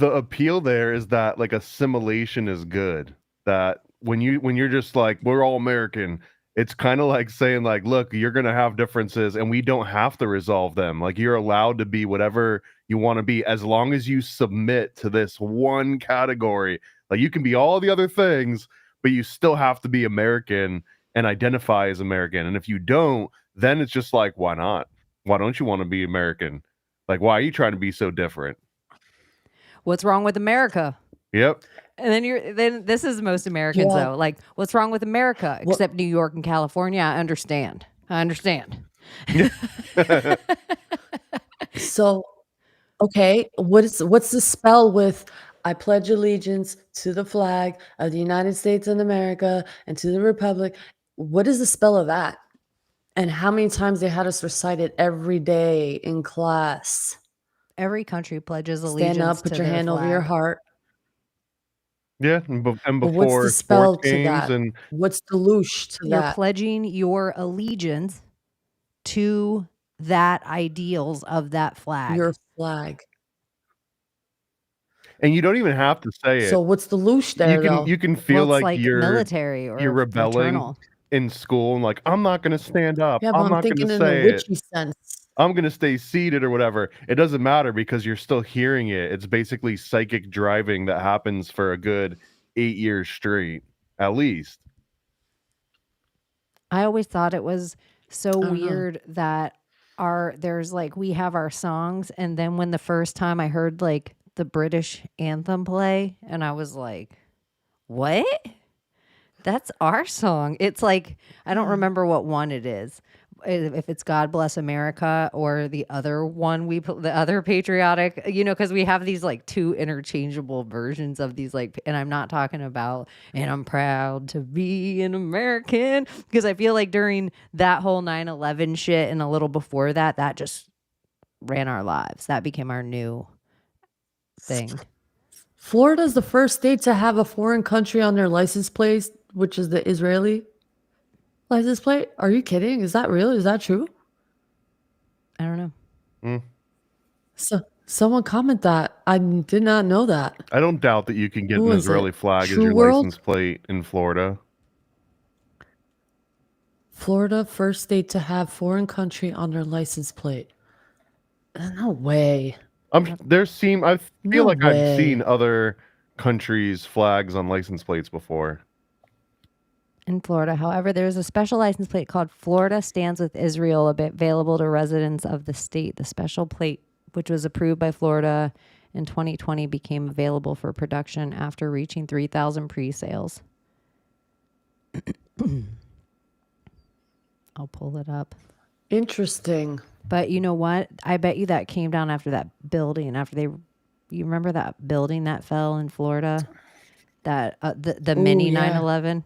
appeal there is that like assimilation is good. That when you're just like we're all American, it's kind of like saying like, look, you're gonna have differences and we don't have to resolve them. Like you're allowed to be whatever you want to be as long as you submit to this one category. Like you can be all the other things, but you still have to be American and identify as American. And if you don't, then it's just like, why not? Why don't you want to be American? Like, why are you trying to be so different? What's wrong with America? Yep. And then this is most Americans Yeah. though. Like, what's wrong with America? Except New York and California. I understand. So, okay, what's the spell with I pledge allegiance to the flag of the United States of America and to the Republic? What is the spell of that? And how many times they had us recite it every day in class? Every country pledges allegiance. Stand up, put to your their hand over your flag. heart. Yeah, and But what's before the spell sports to games that? and What's the loosh to You're that? pledging your allegiance to that ideals of that flag. Your flag. you don't even have to say it. So what's the loosh there, though? You can feel Well, it's like military or you're rebelling fraternal. in school and like I'm not going to stand up. Yeah, but I'm I'm not going thinking to in a say it. witchy sense. I'm going to stay seated or whatever. It doesn't matter because you're still hearing it. It's basically psychic driving that happens for a good 8 years straight, at least. I always thought it was so don't know. weird that we have our songs, and then when the first time I heard like the British anthem play, and I was like, what? That's our song. It's like, I don't remember what one it is. If it's God Bless America or the other one we put, the other patriotic, because we have these like two interchangeable versions of these, like, and I'm not talking about, and I'm proud to be an American, because I feel like during that whole 9/11 shit and a little before that, that just ran our lives. That became our new thing. Florida's the first state to have a foreign country on their license plate, which is the Israeli license plate. Are you kidding? Is that real? Is that true? I don't know. So someone comment that. I did not know that. I don't doubt that you can get Who an is Israeli it? flag as True your World? license plate in Florida. Florida, first state to have foreign country on their license plate. No way. I feel No like I've seen way. other countries' flags on license plates before. In Florida, however, there's a special license plate called Florida Stands with Israel available to residents of the state. The special plate, which was approved by Florida in 2020, became available for production after reaching 3,000 pre-sales. I'll pull it up. Interesting. But you know what? I bet you that came down after that building. You remember that building that fell in Florida? That the mini yeah. 9/11.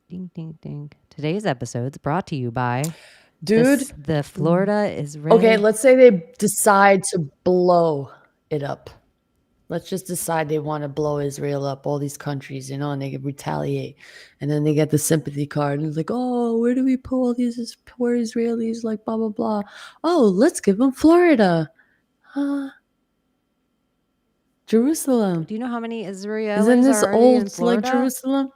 Ding, ding, ding. Today's episode's brought to you by Dude. the Florida Israeli. Okay, let's say they decide to blow it up. Let's just decide they want to blow Israel up, all these countries, and they could retaliate. And then they get the sympathy card, and it's like, oh, where do we put all these poor Israelis, like blah, blah, blah. Oh, let's give them Florida. Jerusalem. Do you know how many Israelis Isn't this are already in old Florida? like Jerusalem?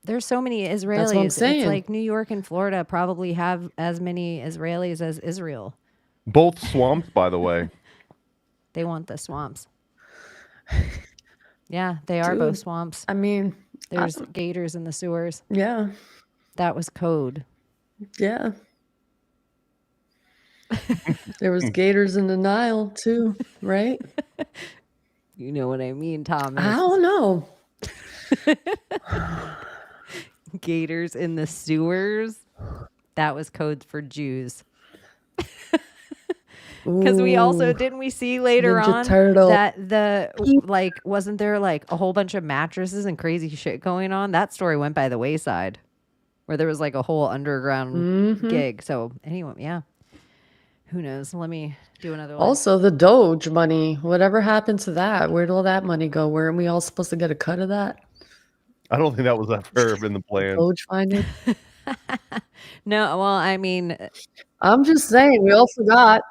There's so many Israelis. That's what I'm saying. It's like New York and Florida probably have as many Israelis as Israel. Both swamps, by the way. They want the swamps. Yeah, they are Dude, both swamps. I mean, There's gators in the sewers. yeah, That was code. yeah. There was gators in the Nile too, right? You know what I mean, Thomas. I don't know. Gators in the sewers. That was code for Jews. Because we also, Ooh, didn't we see later Ninja on Turtle. that wasn't there like a whole bunch of mattresses and crazy shit going on? That story went by the wayside where there was like a whole underground gig. So anyway, yeah. Who knows? Let me do another one. Also, the Doge money. Whatever happened to that? Where'd all that money go? Weren't we all supposed to get a cut of that? I don't think that was ever in the The plan. Doge finding? No, well, I mean, I'm just saying, we all forgot.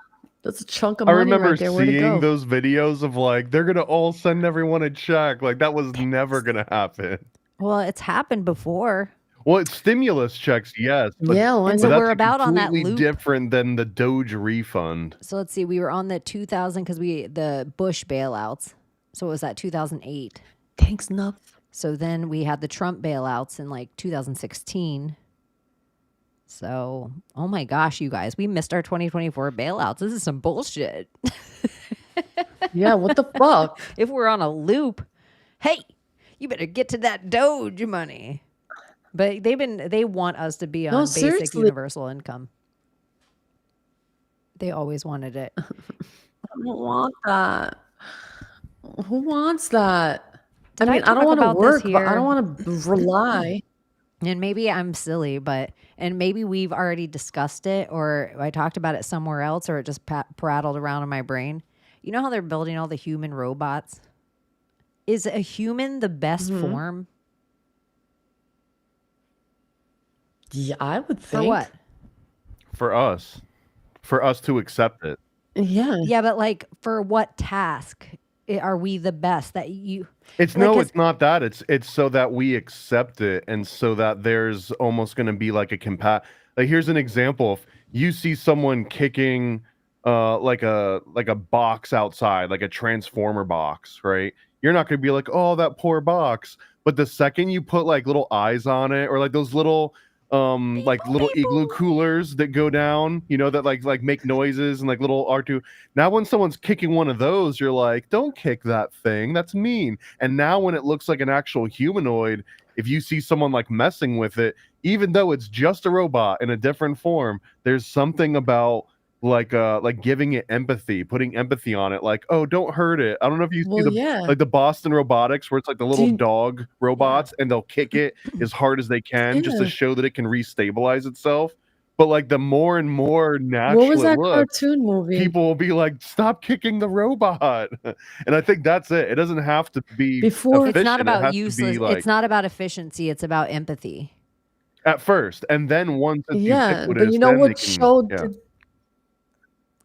That's a chunk of I money remember right there. Where'd it seeing go? those videos of like they're gonna all send everyone a check. Like that was never gonna happen. well, it's happened before. Well, it's stimulus checks, yes, but, Yeah, why And but so not? that's we're about on that completely loop. different than the Doge refund. So let's see. We were on the 2000 because the Bush bailouts. So it was that 2008. Thanks, Nuff. So then we had the Trump bailouts in like 2016. So, oh my gosh, you guys, we missed our 2024 bailouts. This is some bullshit. Yeah, what the fuck? If we're on a loop, hey, you better get to that Doge money. But they want us to be on No, basic seriously. universal income. They always wanted it. I don't want that. Who wants that? Did I I mean, I talk don't want to about this work, but I here? don't want to rely. And maybe I'm silly, and maybe we've already discussed it, or I talked about it somewhere else, or it just prattled around in my brain. You know how they're building all the human robots? Is a human the best Mhm. form? Yeah, I would For think. what? For us to accept it. Yeah. Yeah, but like for what task are we the best that you? It's Like, no, 'cause- it's not that. It's so that we accept it, and so that there's almost going to be like a Like here's an example: if you see someone kicking, like a box outside, like a transformer box, right? You're not going to be like, oh, that poor box. But the second you put like little eyes on it, or like those little like little igloo coolers that go down, you know, that like make noises and like little R2. Now when someone's kicking one of those, you're like, don't kick that thing, that's mean. And now when it looks like an actual humanoid, if you see someone like messing with it, even though it's just a robot in a different form, there's something about like giving it empathy, putting empathy on it, like, oh, don't hurt it. I don't know if you see Well, the yeah. like the Boston Robotics where it's like the little you- dog robots and they'll kick it as hard as they can just to Yeah. show that it can restabilize itself. But like the more and more natural What was that it looks, cartoon movie? people will be like, stop kicking the robot. And I think that's it. It doesn't have to be Before- It's not efficient. It about has to be, useless. like, It's not about efficiency. It's about empathy. at first, and then once it's Yeah, but ubiquitous, you know then they what can, show yeah. did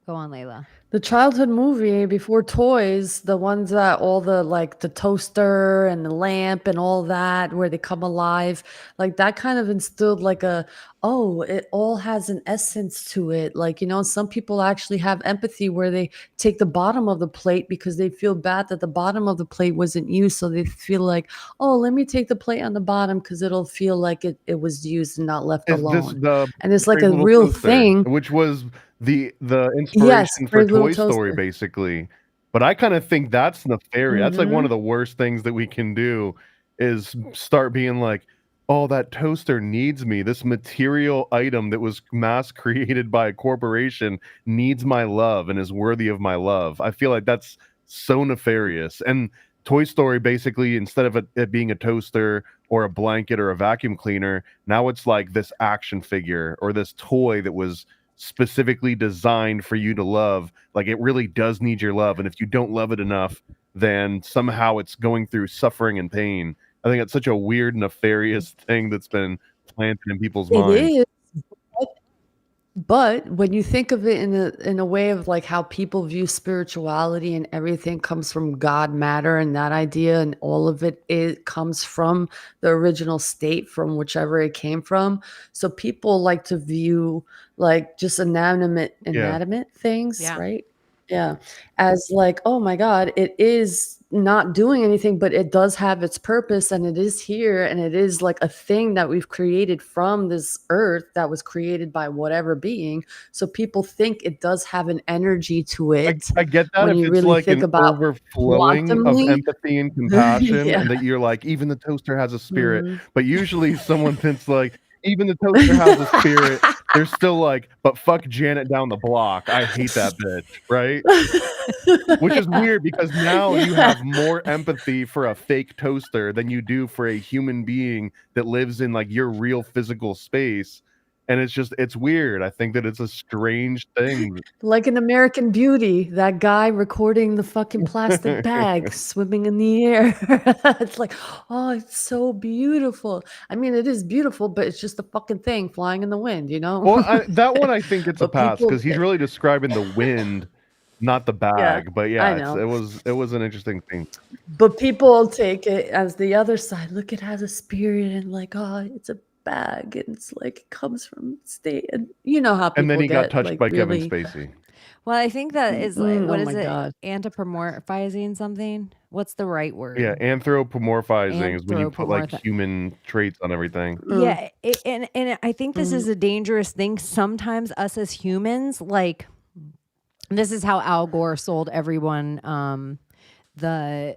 Go on, Layla. the childhood movie before toys, the ones that all the like the toaster and the lamp and all that where they come alive, like that kind of instilled like it all has an essence to it. Like, you know, some people actually have empathy where they take the bottom of the plate because they feel bad that the bottom of the plate wasn't used. So they feel like, oh, let me take the plate on the bottom because it'll feel like it was used and not left Is this alone. the And it's like Brave a Little real Toaster, thing. which was the inspiration Yes, for Brave Little Toy Story, Toaster. basically. But I kind of think that's nefarious. That's like one Mhm. of the worst things that we can do is start being like, oh, that toaster needs me. This material item that was mass created by a corporation needs my love and is worthy of my love. I feel like that's so nefarious. And Toy Story, basically, instead of it being a toaster or a blanket or a vacuum cleaner, now it's like this action figure or this toy that was specifically designed for you to love. Like it really does need your love, and if you don't love it enough, then somehow it's going through suffering and pain. I think it's such a weird, nefarious thing that's been planted in people's It minds. is. But when you think of it in a way of like how people view spirituality and everything comes from God matter and that idea and all of it comes from the original state from whichever it came from. So people like to view like just inanimate things, Yeah. right? Yeah. As like, oh my God, it is not doing anything, but it does have its purpose and it is here and it is like a thing that we've created from this earth that was created by whatever being. So people think it does have an energy to it. I get that when if you it's really like think an about overflowing of quantumly. empathy and compassion, Yeah. and that you're like, even the toaster has a spirit. Mhm. But usually someone thinks like, even the toaster has a spirit. They're still like, but fuck Janet down the block. I hate that bitch, right? Which is weird because now you Yeah. have more empathy for a fake toaster than you do for a human being that lives in like your real physical space. And it's weird. I think that it's a strange thing. Like in American Beauty, that guy recording the fucking plastic bag swimming in the air. It's like, oh, it's so beautiful. I mean, it is beautiful, but it's just a fucking thing flying in the wind, you know? Well, that one I think it's a But pass people because he's really describing the wind, not the Yeah, bag. But I yeah, know. it was an interesting thing. But people take it as the other side. Look, it has a spirit and like, oh, it's a bag and it's like it comes from state. And you know how people And then he got get touched like by Kevin really. Spacey. Well, I think that is like, what oh is my it? God. Anthropomorphizing something? What's the right word? Yeah, anthropomorphizing is when you put like Anthropomorphi- human traits on everything. Yeah, and I think this is a dangerous thing. Sometimes us as humans, like, this is how Al Gore sold everyone the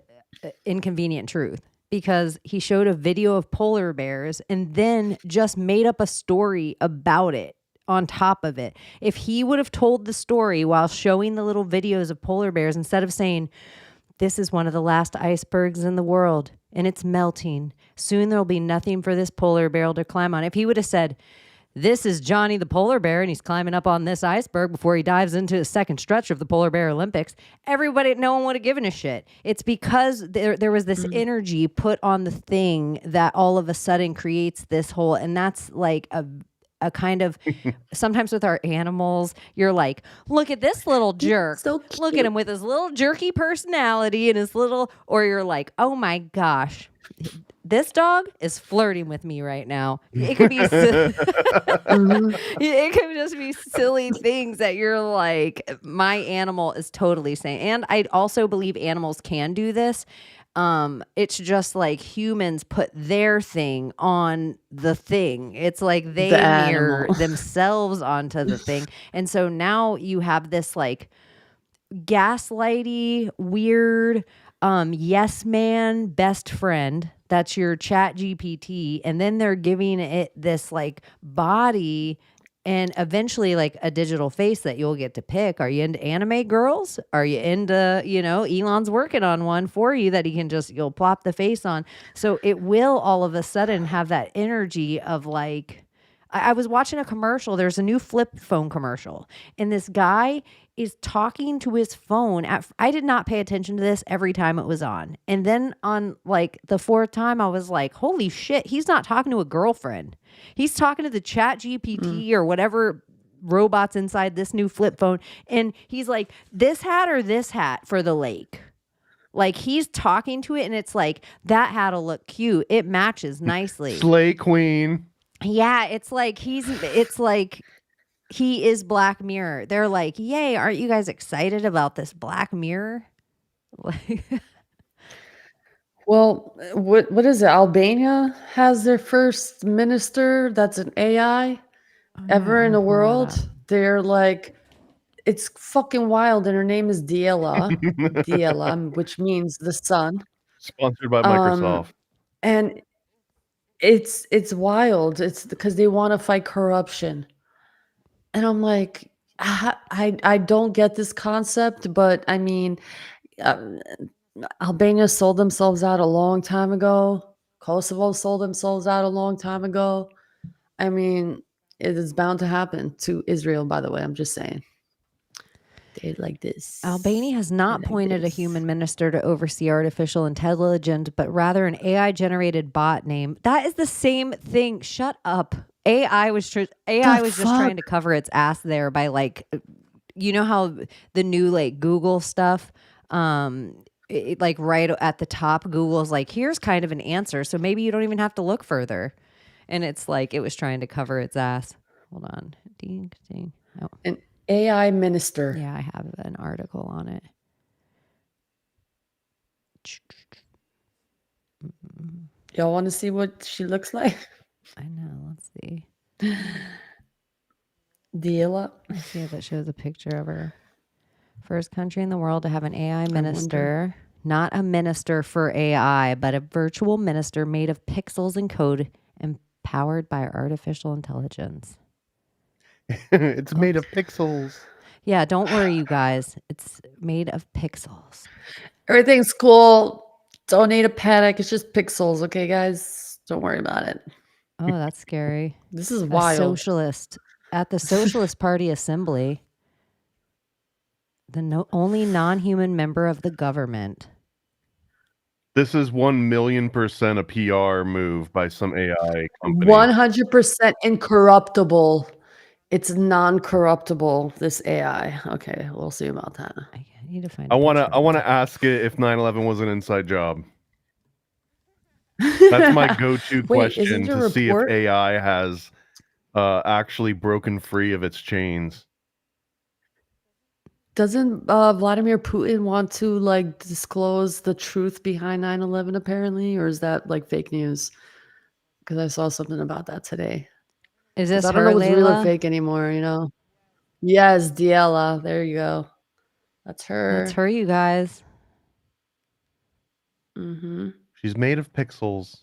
inconvenient truth, because he showed a video of polar bears and then just made up a story about it on top of it. If he would have told the story while showing the little videos of polar bears, instead of saying, this is one of the last icebergs in the world and it's melting, soon there'll be nothing for this polar bear to climb on. If he would have said, this is Johnny the polar bear and he's climbing up on this iceberg before he dives into the second stretch of the Polar Bear Olympics, no one would have given a shit. It's because there was this energy put on the thing that all of a sudden creates this whole, and that's like a kind of, sometimes with our animals, you're like, look at this little jerk. So look at him with his little jerky personality and his little, or you're like, oh my gosh, this dog is flirting with me right now. It could be, it could just be silly things that you're like, my animal is totally saying. And I also believe animals can do this. It's just like humans put their thing on the thing. It's like they mirror themselves onto the thing. And so now you have this like gaslighty, weird, yes man best friend. That's your chat GPT. And then they're giving it this like body and eventually like a digital face that you'll get to pick. Are you into anime girls? Are you into, Elon's working on one for you that you'll plop the face on. So it will all of a sudden have that energy of like, I was watching a commercial. There's a new flip phone commercial and this guy is talking to his phone. I did not pay attention to this every time it was on. And then on like the fourth time, I was like, holy shit, he's not talking to a girlfriend. He's talking to the chat GPT or whatever robots inside this new flip phone. And he's like, this hat or this hat for the lake. Like he's talking to it and it's like, that hat'll look cute. It matches nicely. Slay Queen. Yeah, it's like he is Black Mirror. They're like, yay, aren't you guys excited about this Black Mirror? Well, what is it? Albania has their first minister that's an AI ever in the world. They're like, it's fucking wild, and her name is Diela, which means the sun. Sponsored by Microsoft. And it's wild. It's because they want to fight corruption. And I'm like, I don't get this concept, but I mean, Albania sold themselves out a long time ago. Kosovo sold themselves out a long time ago. I mean, it is bound to happen to Israel, by the way. I'm just saying. They like this. Albania has not appointed a human minister to oversee artificial intelligence, but rather an AI-generated bot name. That is the same thing. Shut up. AI was just trying to cover its ass there by like, you know how the new like Google stuff, like right at the top, Google's like, here's kind of an answer, so maybe you don't even have to look further. And it's like it was trying to cover its ass. Hold on. Oh. An AI minister. Yeah, I have an article on it. Y'all want to see what she looks like? I know. Let's see. Diela. Let's see if it shows a picture of her. First country in the world to have an AI minister. Not a minister for AI, but a virtual minister made of pixels and code and powered by artificial intelligence. It's made of pixels. Yeah, don't worry, you guys. It's made of pixels. Everything's cool. Don't need a panic. It's just pixels, okay, guys? Don't worry about it. Oh, that's scary. This is A wild. socialist at the Socialist Party assembly. The only non-human member of the government. This is 1,000,000% a PR move by some AI company. 100% incorruptible. It's non-corruptible, this AI. Okay, we'll see about that. I need to find. I wanna ask it if 9/11 was an inside job. That's my go-to Wait, isn't question there to a see if report? AI has actually broken free of its chains. Doesn't Vladimir Putin want to like disclose the truth behind 9/11 apparently, or is that like fake news? Because I saw something about that today. Is 'Cause this I don't her, know what's real or Layla? fake anymore, you know? Yes, Diela. There you go. That's her. That's her, you guys. Mm-hmm. She's made of pixels.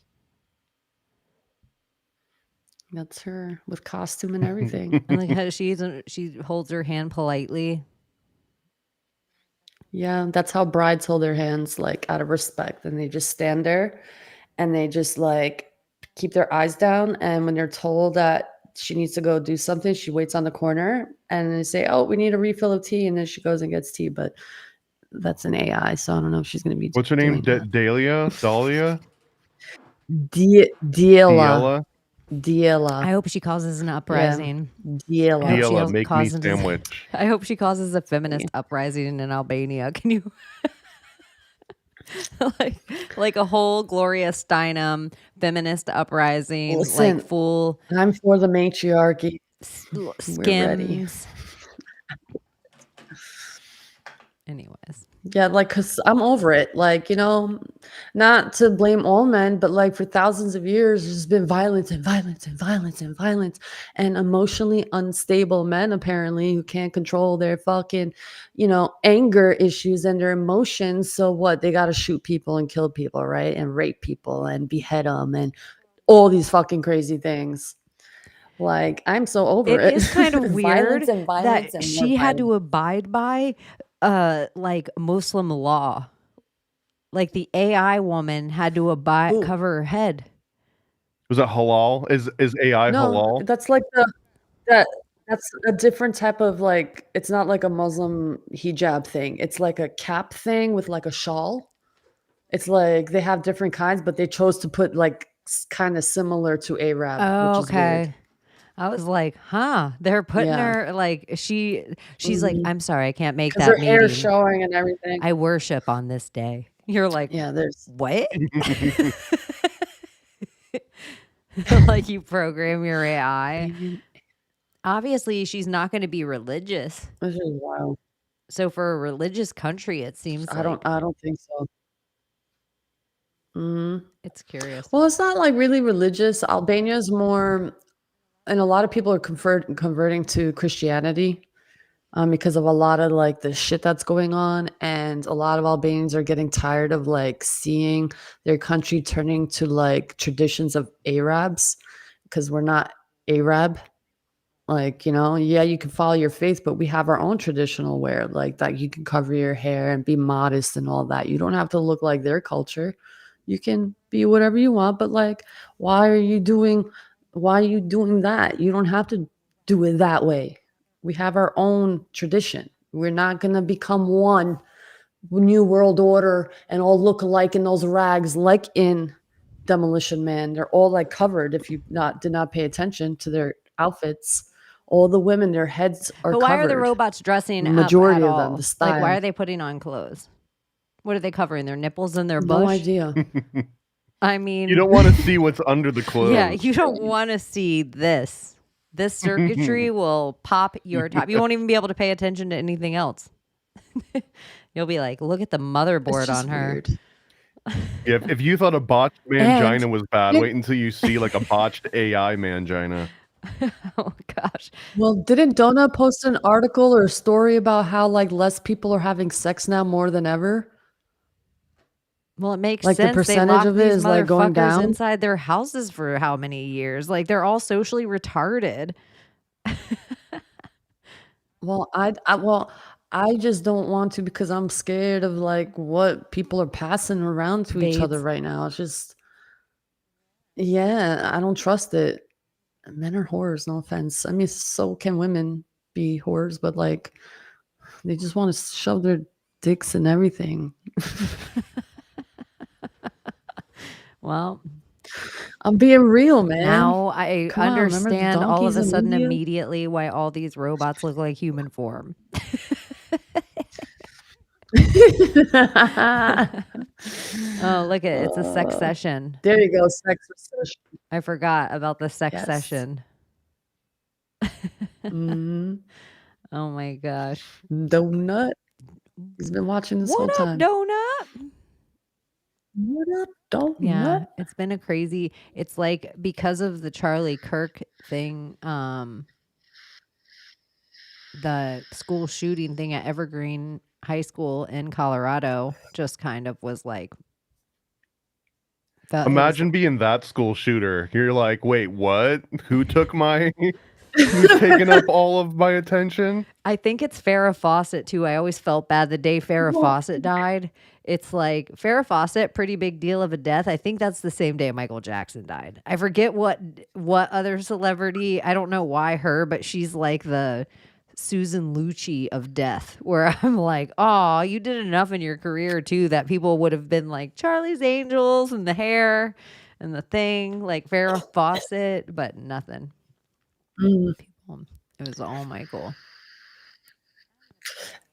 That's her with costume and everything. And like how she holds her hand politely. Yeah, that's how brides hold their hands, like out of respect, and they just stand there, and they just like keep their eyes down. And when they're told that she needs to go do something, she waits on the corner, and they say, "Oh, we need a refill of tea," and then she goes and gets tea. But that's an AI, so I don't know if she's going to be What's her name? doing that. Dahlia? Diela. I hope she causes an uprising. Diela. I hope she Diela, make me causes- sandwich. I hope she causes a feminist uprising in Albania. Can you like a whole Gloria Steinem feminist uprising, Listen, like full I'm for the matriarchy. We're ready. skims. Anyways. Yeah, like, because I'm over it. Like, you know, not to blame all men, but like for thousands of years, there's been violence and violence and violence and violence and emotionally unstable men, apparently, who can't control their fucking, you know, anger issues and their emotions. So what? They got to shoot people and kill people, right? And rape people and behead them and all these fucking crazy things. Like, I'm so over it. It is kind of weird Violence and violence that and she more had to violence. abide by like Muslim law. Like the AI woman had to cover her head. Was that halal? Is AI halal? That's like that's a different type of like, it's not like a Muslim hijab thing. It's like a cap thing with like a shawl. It's like they have different kinds, but they chose to put like kind of similar to Arab, Oh, which is weird. okay. I was like, huh? They're putting Yeah. her like she's like, I'm sorry, I can't make 'Cause that her hair meeting. showing and everything. I worship on this day. You're like, Yeah, there's what? Like you program your AI. Obviously, she's not going to be religious. This is wild. So for a religious country, it seems I don't think so. It's curious. Well, it's not like really religious. Albania is more, and a lot of people are converting to Christianity because of a lot of like the shit that's going on, and a lot of Albanians are getting tired of like seeing their country turning to like traditions of Arabs because we're not Arab. Like, you know, yeah, you can follow your faith, but we have our own traditional wear, like that you can cover your hair and be modest and all that. You don't have to look like their culture. You can be whatever you want, but like, why are you doing that? You don't have to do it that way. We have our own tradition. We're not going to become one new world order and all look alike in those rags, like in Demolition Man. They're all like covered. If you did not pay attention to their outfits, all the women, their heads are But why covered. are the robots dressing Majority up at of them, all? the style. Like, why are they putting on clothes? What are they covering? Their nipples and their bush? No idea. I mean, You don't want to see what's under the clothes. yeah, you don't want to see this. This circuitry will pop your top. You won't even be able to pay attention to anything else. You'll be like, look at the motherboard on her. Weird. Yeah, if you thought a botched mangina was bad, wait until you see like a botched AI mangina. Oh gosh. Well, didn't Donna post an article or a story about how like less people are having sex now more than ever? Well, it makes Like the sense. They percentage locked of it these is like going motherfuckers down? inside their houses for how many years? Like they're all socially retarded. Well, I just don't want to because I'm scared of like what people are passing around to each other Babes. right now. It's just Yeah, I don't trust it. Men are whores, no offense. I mean, so can women be whores, but like they just want to shove their dicks in everything. Well, I'm being real, man. now I Come on, remember the understand all of donkeys a in sudden India? immediately why all these robots look like human form. Oh, look at it's a sex session. There you go, sex obsession. I forgot about the sex Yes. session. Mhm. Oh my gosh. Donut. He's been watching this whole What up, time. donut? What up, donut? Yeah, it's been a crazy. It's like because of the Charlie Kirk thing, the school shooting thing at Evergreen High School in Colorado just kind of was like felt it was Imagine being that school shooter. You're like, wait, what? Who took my who's taking up all of my attention? I think it's Farrah Fawcett too. I always felt bad the day Farrah Fawcett died. It's like Farrah Fawcett, pretty big deal of a death. I think that's the same day Michael Jackson died. I forget what other celebrity. I don't know why her, but she's like the Susan Lucci of death. Where I'm like, oh, you did enough in your career too that people would have been like Charlie's Angels and the hair and the thing like Farrah Fawcett, but nothing. Mm. People, it was all Michael.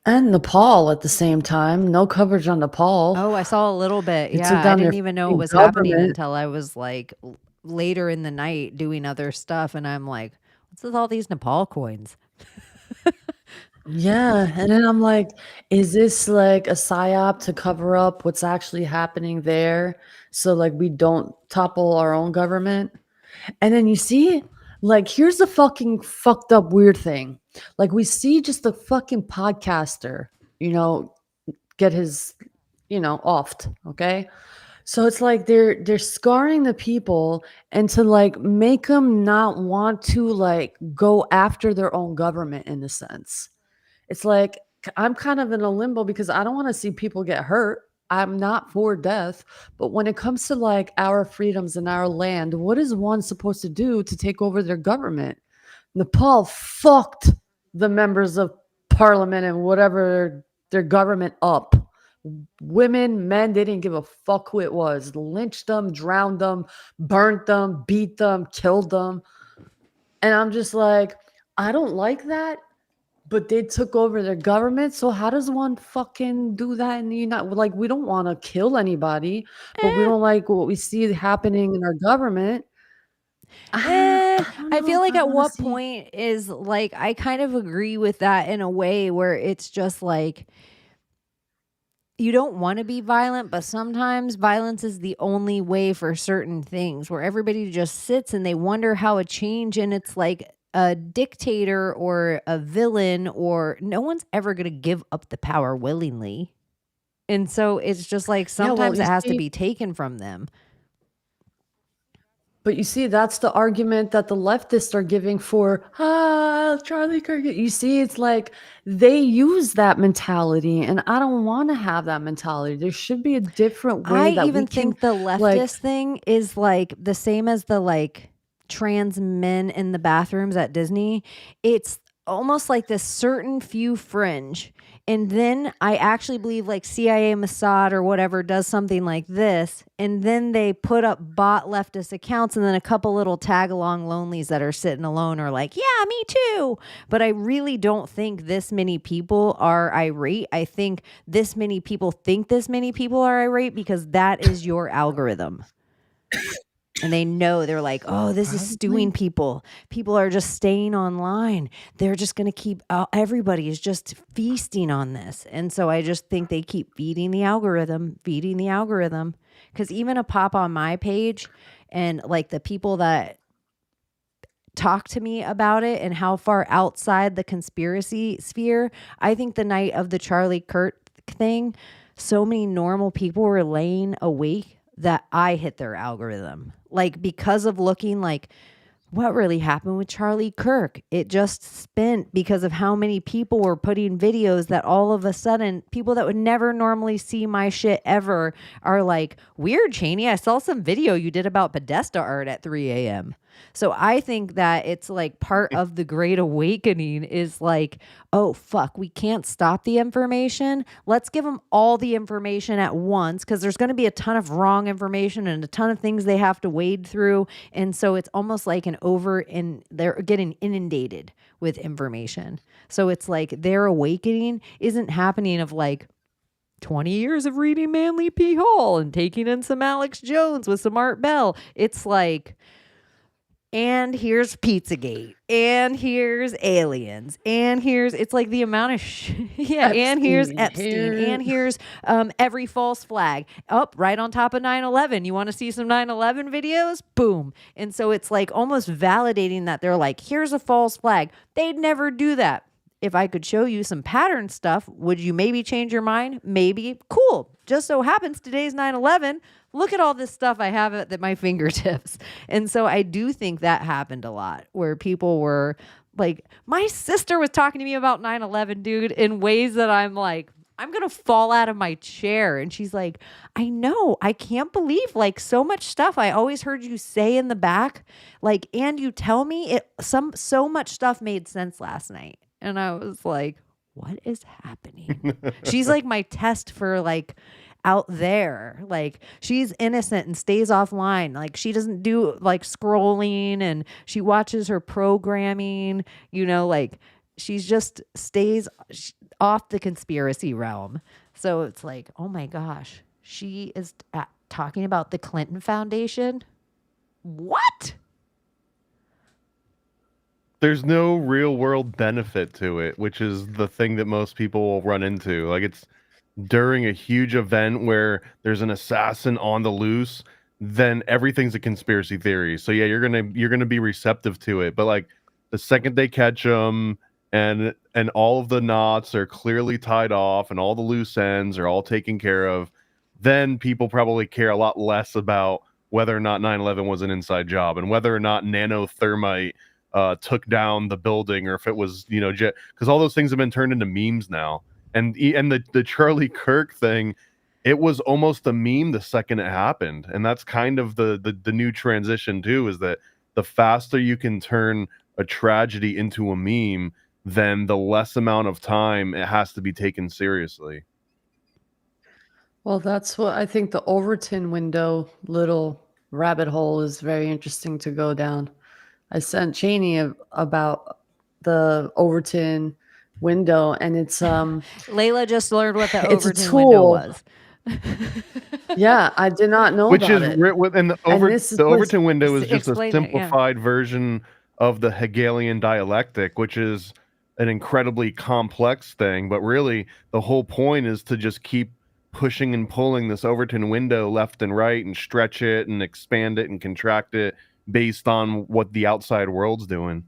And Nepal at the same time. No coverage on Nepal. Oh, I saw a little bit. They took Yeah, I down didn't their even know it fucking was happening government. until I was like later in the night doing other stuff, and I'm like, what's with all these Nepal coins? Yeah, and then I'm like, is this like a psyop to cover up what's actually happening there? So like we don't topple our own government? And then you see, like, here's the fucking fucked up weird thing. Like we see just a fucking podcaster, get his, offed, okay? So it's like they're scarring the people and to like make them not want to like go after their own government in a sense. It's like I'm kind of in a limbo because I don't want to see people get hurt. I'm not for death, but when it comes to like our freedoms and our land, what is one supposed to do to take over their government? Nepal fucked the members of parliament and whatever their government up. Women, men, they didn't give a fuck who it was. Lynched them, drowned them, burnt them, beat them, killed them. And I'm just like, I don't like that, but they took over their government. So how does one fucking do that in the United? Like, we don't want to kill anybody, but we don't like what we see happening in our government. I feel like I at wanna what see. point is like I kind of agree with that in a way where it's just like you don't want to be violent, but sometimes violence is the only way for certain things where everybody just sits and they wonder how a change and it's like a dictator or a villain or no one's ever going to give up the power willingly. And so it's just like Yeah, well, sometimes you it has to see, be taken from them. but you see, that's the argument that the leftists are giving for Charlie Kirk. You see, it's like they use that mentality, and I don't want to have that mentality. There should be a different way I that we even can, think the like, leftist thing is like the same as the like trans men in the bathrooms at Disney. It's almost like this certain few fringe. And then I actually believe like CIA Mossad or whatever does something like this. And then they put up bot leftist accounts and then a couple little tag along lonelies that are sitting alone are like, yeah, me too. But I really don't think this many people are irate. I think this many people think this many people are irate because that is your algorithm. And they know they're like, oh, this is stewing people. People are just staying online. They're just going to keep, everybody is just feasting on this. And so I just think they keep feeding the algorithm. Because even a pop on my page and like the people that talk to me about it and how far outside the conspiracy sphere, I think the night of the Charlie Kirk thing, so many normal people were laying awake that I hit their algorithm. Like because of looking like what really happened with Charlie Kirk? It just spent because of how many people were putting videos that all of a sudden people that would never normally see my shit ever are like, weird, Chaney, I saw some video you did about Podesta art at 3 a.m. So I think that it's like part of the Great Awakening is like, oh, fuck, we can't stop the information. Let's give them all the information at once because there's going to be a ton of wrong information and a ton of things they have to wade through. And so it's almost like they're getting inundated with information. So it's like their awakening isn't happening of like 20 years of reading Manly P. Hall and taking in some Alex Jones with some Art Bell. It's like, and here's Pizzagate, and here's aliens, and it's like the amount of and here's Epstein, and here's every false flag up right on top of 9/11. You want to see some 9/11 videos? Boom. And so it's like almost validating that they're like, here's a false flag. They'd never do that. If I could show you some pattern stuff, would you maybe change your mind? Maybe. Cool. Just so happens today's 9/11. Look at all this stuff I have at my fingertips. And so I do think that happened a lot where people were like, my sister was talking to me about 9/11, dude, in ways that I'm like, I'm going to fall out of my chair. And she's like, I know, I can't believe like so much stuff I always heard you say in the back. Like, and you tell me so much stuff made sense last night. And I was like, what is happening? She's like my test for like out there. Like she's innocent and stays offline. Like she doesn't do like scrolling and she watches her programming, like she's just stays off the conspiracy realm. So it's like, oh my gosh, she is talking about the Clinton Foundation. What? There's no real world benefit to it, which is the thing that most people will run into. Like it's during a huge event where there's an assassin on the loose, then everything's a conspiracy theory. So yeah, you're gonna be receptive to it. But like the second they catch them and all of the knots are clearly tied off and all the loose ends are all taken care of, then people probably care a lot less about whether or not 9/11 was an inside job and whether or not nanothermite took down the building, or if it was, because all those things have been turned into memes now. And the Charlie Kirk thing, it was almost a meme the second it happened. And that's kind of the new transition too, is that the faster you can turn a tragedy into a meme, then the less amount of time it has to be taken seriously. Well, that's what I think the Overton window little rabbit hole is very interesting to go down. I sent Chaney about the Overton window, and it's Layla just learned what the it's a Overton tool. window was. Yeah, I did not know Which about is it. and the Overton window is just a simplified version of the Hegelian dialectic, which is an incredibly complex thing. But really, the whole point is to just keep pushing and pulling this Overton window left and right and stretch it and expand it and contract it based on what the outside world's doing.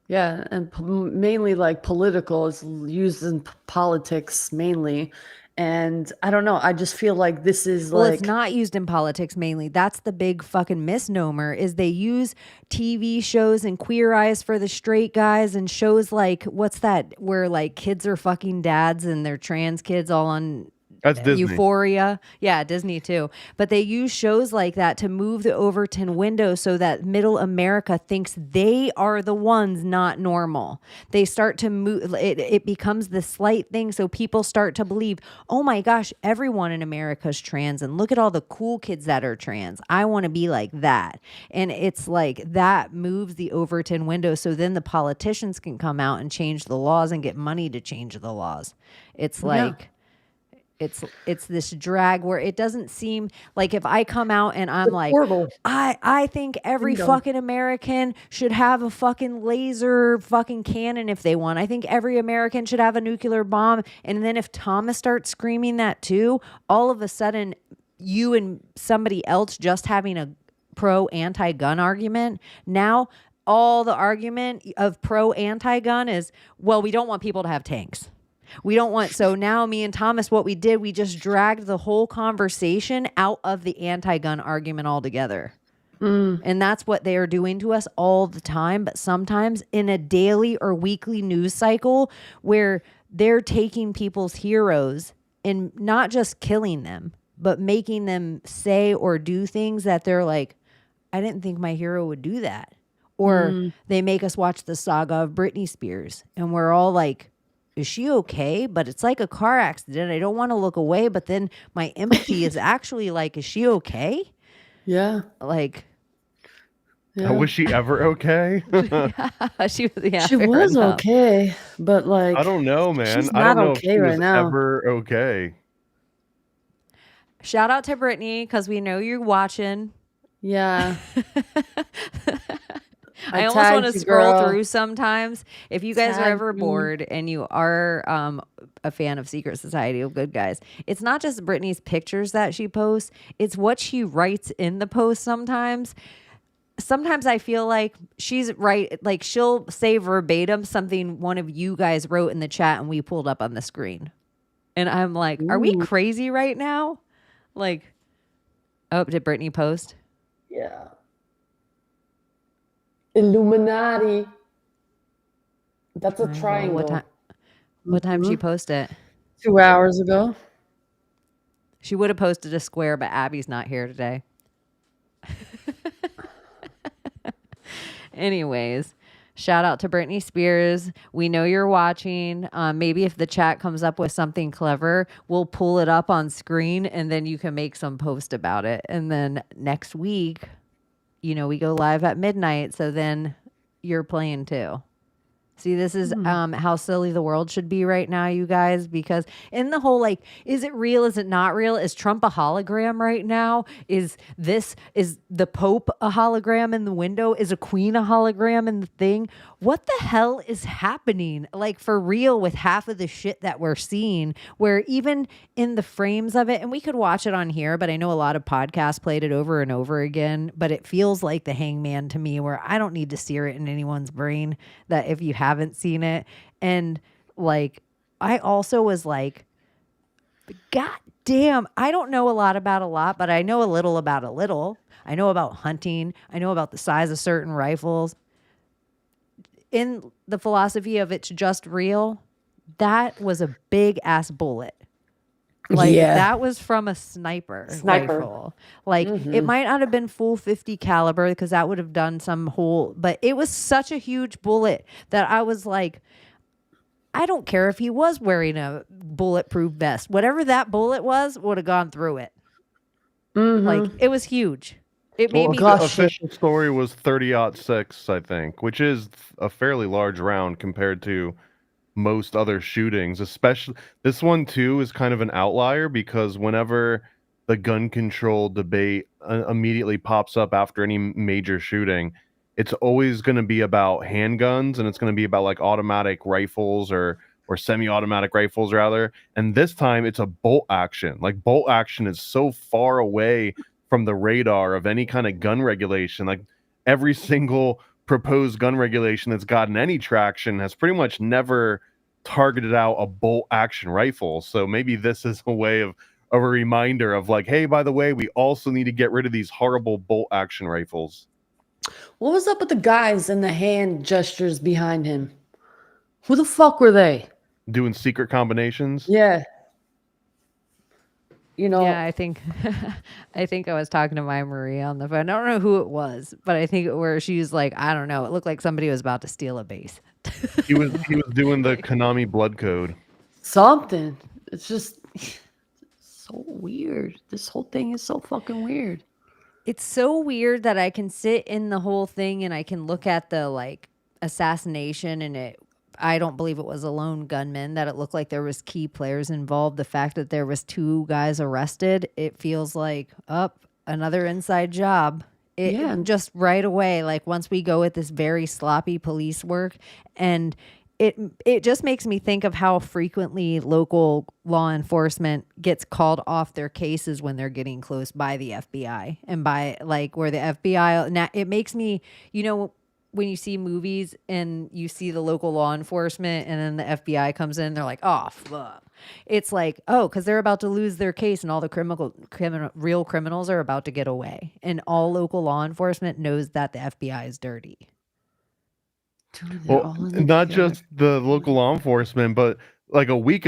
Yeah, and mainly like political is used in politics mainly. And I don't know, I just feel like this is it's not used in politics mainly. That's the big fucking misnomer, is they use TV shows and Queer Eyes for the Straight Guys and shows like, what's that, where like kids are fucking dads and they're trans kids all on That's Disney. Euphoria. Yeah, Disney too. But they use shows like that to move the Overton window so that middle America thinks they are the ones not normal. They start to move, it becomes the slight thing. So people start to believe, oh my gosh, everyone in America is trans. And look at all the cool kids that are trans. I want to be like that. And it's like that moves the Overton window. So then the politicians can come out and change the laws and get money to change the laws. It's like... Yeah. It's this drag where it doesn't seem like if I come out and I'm like, I think every fucking American should have a fucking laser fucking cannon if they want. I think every American should have a nuclear bomb. And then if Thomas starts screaming that too, all of a sudden you and somebody else just having a pro anti-gun argument, now all the argument of pro anti-gun is, well, we don't want people to have tanks. We don't want, so now me and Thomas, what we did, we just dragged the whole conversation out of the anti-gun argument altogether. And that's what they are doing to us all the time. But sometimes in a daily or weekly news cycle where they're taking people's heroes and not just killing them, but making them say or do things that they're like, I didn't think my hero would do that. Or they make us watch the saga of Britney Spears and we're all like, is she okay? But it's like a car accident. I don't want to look away. But then my empathy is actually like, is she okay? Yeah. Like, Was she ever okay? she was, She fair was enough. okay, but like I don't know, man. she's I don't not know if okay she right was now. ever okay. Shout out to Brittany because we know you're watching. Yeah. I almost want to tagged you, scroll girl. through sometimes. If you guys are Tagged ever me. bored and you are a fan of Secret Society of Good Guys, it's not just Brittany's pictures that she posts, it's what she writes in the post sometimes. Sometimes I feel like she's right. Like she'll say verbatim something one of you guys wrote in the chat and we pulled up on the screen. And I'm like, are we crazy right now? Like, oh, did Brittany post? Yeah. Illuminati. That's a triangle. What time she post it? 2 hours ago. She would have posted a square, but Abbie's not here today. Anyways, shout out to Britney Spears. We know you're watching. Maybe if the chat comes up with something clever, we'll pull it up on screen and then you can make some post about it. And then next week, we go live at midnight. So then you're playing too. See, this is how silly the world should be right now, you guys, because in the whole, like, is it real? Is it not real? Is Trump a hologram right now? Is the Pope a hologram in the window? Is a queen a hologram in the thing? What the hell is happening? Like, for real, with half of the shit that we're seeing, where even in the frames of it, and we could watch it on here, but I know a lot of podcasts played it over and over again, but it feels like The Hangman to me, where I don't need to sear it in anyone's brain that if you haven't seen it. And like, I also was like, God damn, I don't know a lot about a lot, but I know a little about a little. I know about hunting. I know about the size of certain rifles. In the philosophy of it's just real, that was a big ass bullet. Like that was from a sniper rifle. Like it might not have been full 50 caliber because that would have done some hole, but it was such a huge bullet that I was like, I don't care if he was wearing a bulletproof vest. Whatever that bullet was would have gone through it. Like it was huge. It made me the official story was 30-06, I think, which is a fairly large round compared to most other shootings. Especially this one too is kind of an outlier because whenever the gun control debate immediately pops up after any major shooting, it's always going to be about handguns and it's going to be about like automatic rifles or semi-automatic rifles rather. And this time it's a bolt action. Like bolt action is so far away from the radar of any kind of gun regulation. Like every single proposed gun regulation that's gotten any traction has pretty much never targeted out a bolt action rifle. So maybe this is a way of a reminder of like, hey, by the way, we also need to get rid of these horrible bolt action rifles. What was up with the guys and the hand gestures behind him? Who the fuck were they? Doing secret combinations? Yeah. Yeah, I think I was talking to my Marie on the phone. I don't know who it was, but I think where she's like, I don't know. It looked like somebody was about to steal a base. He was doing the Konami blood code. Something. It's just so weird. This whole thing is so fucking weird. It's so weird that I can sit in the whole thing and I can look at the like assassination and I don't believe it was a lone gunman, that it looked like there was key players involved. The fact that there was 2 guys arrested, it feels like another inside job. It just right away, like once we go with this very sloppy police work, and it just makes me think of how frequently local law enforcement gets called off their cases when they're getting close by the FBI and by like where the FBI now it makes me, when you see movies and you see the local law enforcement and then the FBI comes in, they're like, oh, fuck. It's like, oh, because they're about to lose their case and all the real criminals are about to get away. And all local law enforcement knows that the FBI is dirty. Dude, they're Well, all in it not together. just the local law enforcement, but like a week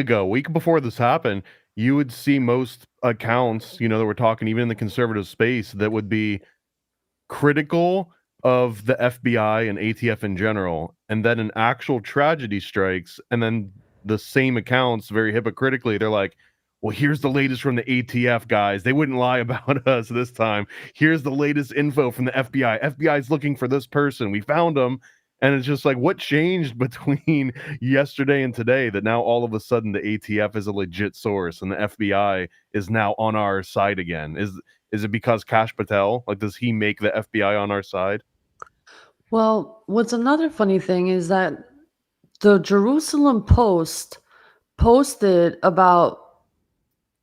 before this happened, you would see most accounts, that we're talking even in the conservative space that would be critical of the FBI and ATF in general. And then an actual tragedy strikes, and then the same accounts very hypocritically, they're like, well, here's the latest from the ATF guys. They wouldn't lie about us this time. Here's the latest info from the FBI. FBI's looking for this person. We found them. And it's just like, what changed between yesterday and today that now all of a sudden the ATF is a legit source and the FBI is now on our side again? Is it because Kash Patel? Like, does he make the FBI on our side? Well, what's another funny thing is that the Jerusalem Post posted about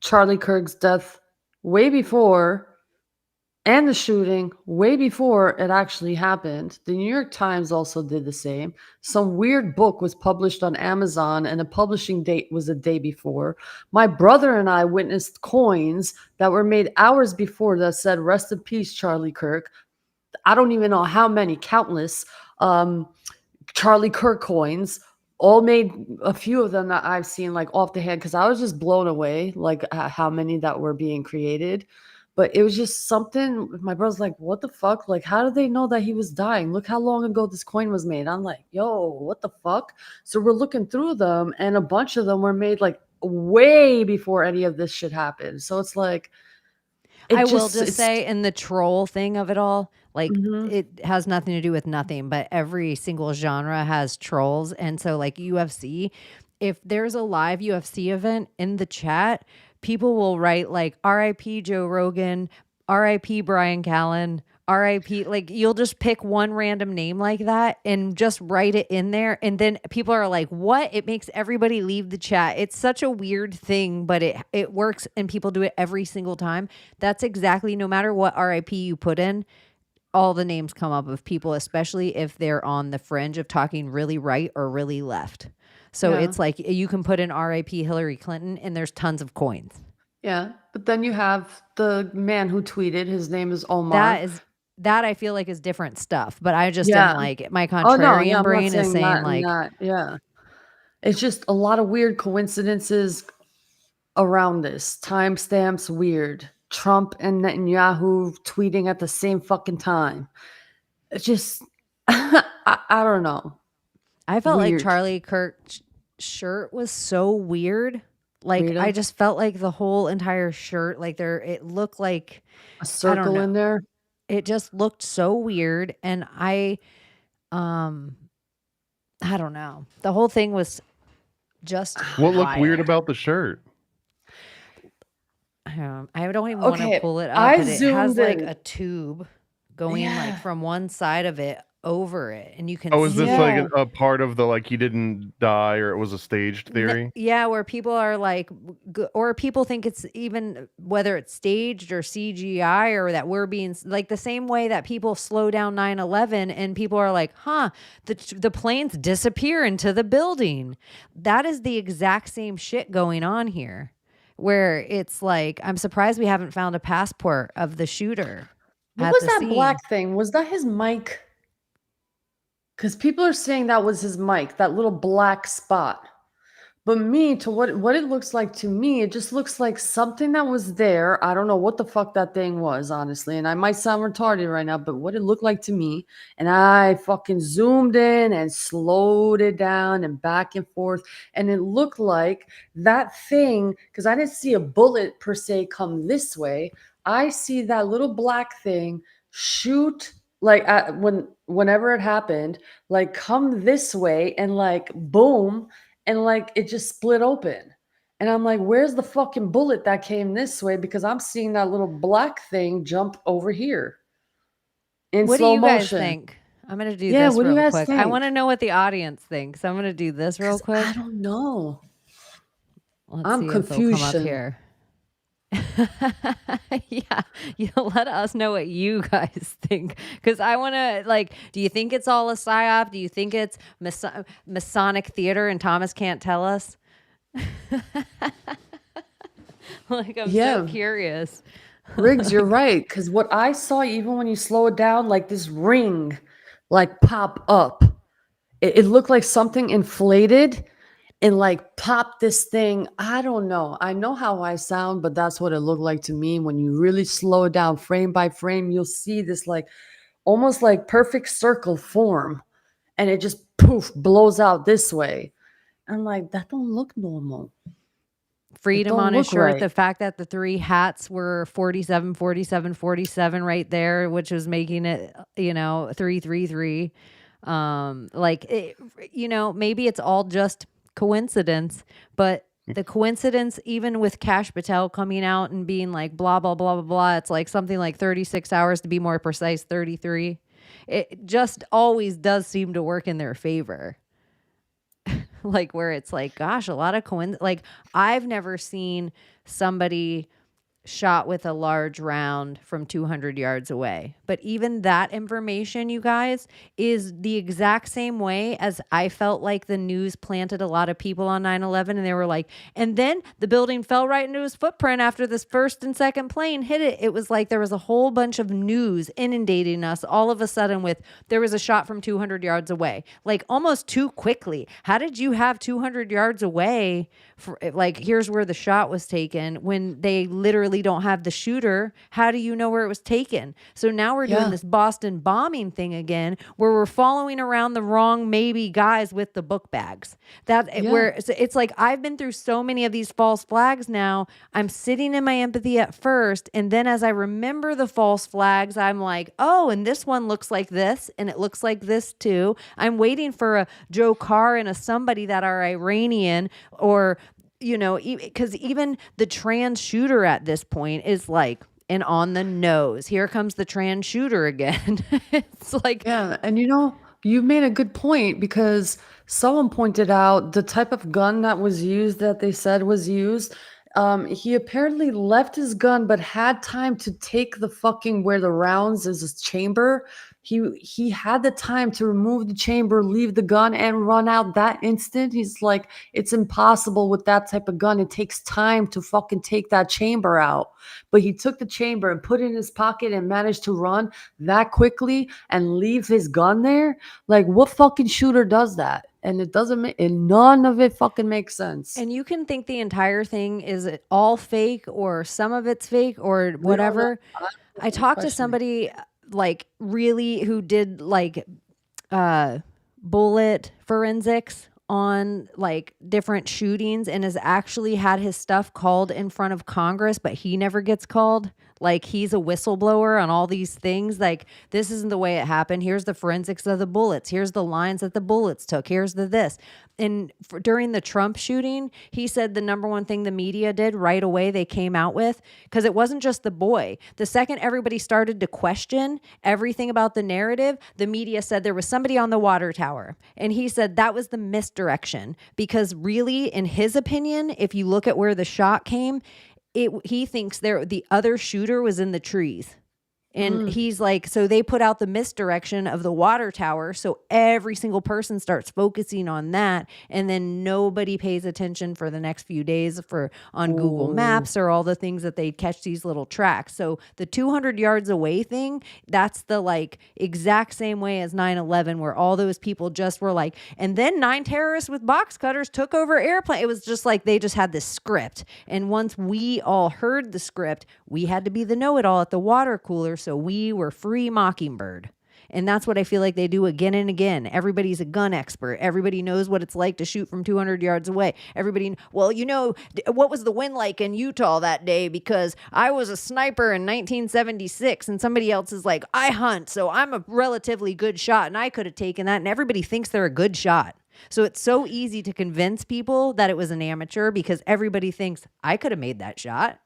Charlie Kirk's death way before, and the shooting way before it actually happened. The New York Times also did the same. Some weird book was published on Amazon and the publishing date was a day before. My brother and I witnessed coins that were made hours before that said, "Rest in peace, Charlie Kirk." I don't even know how many, countless Charlie Kirk coins, all made, a few of them that I've seen like off the hand, because I was just blown away, like how many that were being created. But it was just something, my brother's like, what the fuck? Like, how did they know that he was dying? Look how long ago this coin was made. I'm like, yo, what the fuck? So we're looking through them, and a bunch of them were made like way before any of this shit happened. So it's like, I will just say, in the troll thing of it all, like Mhm. it has nothing to do with nothing, but every single genre has trolls. And so, like UFC, if there's a live UFC event in the chat, people will write like RIP Joe Rogan, RIP Brian Callen, RIP. Like, you'll just pick one random name like that and just write it in there. And then people are like, what? It makes everybody leave the chat. It's such a weird thing, but it works and people do it every single time. That's exactly, no matter what RIP you put in, all the names come up of people, especially if they're on the fringe of talking really right or really left. So Yeah. it's like you can put in RIP Hillary Clinton and there's tons of coins. Yeah, but then you have the man who tweeted. His name is Omar. That I feel like is different stuff, but I just Yeah. am like, my Oh no, contrarian yeah, I'm not brain is saying saying that and like, that. Yeah, it's just a lot of weird coincidences around this. Timestamps weird. Trump and Netanyahu tweeting at the same fucking time. It's just, I don't know. I felt like Weird. Charlie Kirk's shirt was so weird. Like, Rita? I just felt like the whole entire shirt, like it looked like A circle in there. it just looked so weird. And I don't know. The whole thing was just What looked weird wild. about the shirt? I don't even want to Okay, pull it up, I but it has zoomed like in. a tube going Yeah. like from one side of it over it, and you can Oh, is this see like Yeah. a part of the like he didn't die or it was a staged theory? yeah, where people are like, or people think it's even whether it's staged or CGI, or that we're being like the same way that people slow down 9/11 and people are like, huh, the planes disappear into the building. That is the exact same shit going on here, where it's like, I'm surprised we haven't found a passport of the shooter. What at was the that scene. black thing? Was that his mic? Because people are saying that was his mic, that little black spot. But me, to what it looks like to me, it just looks like something that was there. I don't know what the fuck that thing was, honestly. And I might sound retarded right now, but what it looked like to me, and I fucking zoomed in and slowed it down and back and forth. And it looked like that thing, because I didn't see a bullet per se come this way. I see that little black thing shoot like whenever it happened, like come this way and like boom, and like it just split open. And I'm like, where's the fucking bullet that came this way? Because I'm seeing that little black thing jump over here in What do slow you guys motion. think? I'm gonna do Yeah, this what do you real guys quick. I think? want to know what the audience thinks. I'm gonna do this real 'Cause quick. I don't know. Let's I'm see if they'll come up confusion. here. Yeah, you let us know what you guys think, because I want to, like, do you think it's all a psyop? Do you think it's Masonic theater and Thomas can't tell us? Like, I'm so Yeah, curious. Riggs, you're right. Because what I saw, even when you slow it down, like this ring, like pop up. It looked like something inflated and like popped this thing. I don't know. I know how I sound, but that's what it looked like to me. When you really slow it down frame by frame, you'll see this like almost like perfect circle form, and it just poof blows out this way. I'm like, that don't look normal. It Freedom don't on his look shirt. right. The fact that the three hats were 47, 47, 47 right there, which was making it, 333. Maybe it's all just coincidence, but the coincidence, even with Cash Patel coming out and being like, blah, blah, blah, blah, blah, it's like something like 36 hours, to be more precise, 33. It just always does seem to work in their favor. Like, where it's like, gosh, a lot of like, I've never seen somebody shot with a large round from 200 yards away. But even that information, you guys, is the exact same way as I felt like the news planted a lot of people on 9/11, and they were like, and then the building fell right into his footprint after this first and second plane hit it. It was like there was a whole bunch of news inundating us all of a sudden with, there was a shot from 200 yards away, like almost too quickly. How did you have 200 yards away for, like, here's where the shot was taken, when they literally don't have the shooter? How do you know where it was taken? So now we're doing this Boston bombing thing again, where we're following around the wrong maybe guys with the book bags. Where it's like, I've been through so many of these false flags now. I'm sitting in my empathy at first, and then as I remember the false flags, I'm like, oh, and this one looks like this, and it looks like this too. I'm waiting for a Joe Carr and a somebody that are Iranian, or because even the trans shooter at this point is like, and on the nose, here comes the trans shooter again. It's like, Yeah, and you made a good point, because someone pointed out the type of gun that was used, that they said was used. He apparently left his gun, but had time to take the fucking, where the rounds is, his chamber. He had the time to remove the chamber, leave the gun, and run out that instant. He's like, it's impossible with that type of gun. It takes time to fucking take that chamber out. But he took the chamber and put it in his pocket and managed to run that quickly and leave his gun there. Like, what fucking shooter does that? And it doesn't make, and none of it fucking makes sense. and you can think the entire thing is all fake, or some of it's fake, or whatever. I talked to somebody like really who did like bullet forensics on like different shootings, and has actually had his stuff called in front of Congress, but he never gets called. Like, he's a whistleblower on all these things. Like, this isn't the way it happened. Here's the forensics of the bullets. Here's the lines that the bullets took. Here's the this. And during the Trump shooting, he said the number one thing the media did right away, they came out with, because it wasn't just the boy. The second everybody started to question everything about the narrative, the media said there was somebody on the water tower. And he said that was the misdirection, because really, in his opinion, if you look at where the shot came, he thinks the other shooter was in the trees. And he's like, so they put out the misdirection of the water tower, so every single person starts focusing on that, and then nobody pays attention for the next few days on Google Maps or all the things that they catch these little tracks. So the 200 yards away thing, that's the like exact same way as 9/11, where all those people just were like, and then 9 terrorists with box cutters took over airplane. It was just like they just had this script, and once we all heard the script, we had to be the know-it-all at the water cooler. So we were free Mockingbird. And that's what I feel like they do again and again. Everybody's a gun expert. Everybody knows what it's like to shoot from 200 yards away. Everybody, well, what was the wind like in Utah that day? Because I was a sniper in 1976, and somebody else is like, I hunt, so I'm a relatively good shot, and I could have taken that. And everybody thinks they're a good shot. So it's so easy to convince people that it was an amateur, because everybody thinks I could have made that shot.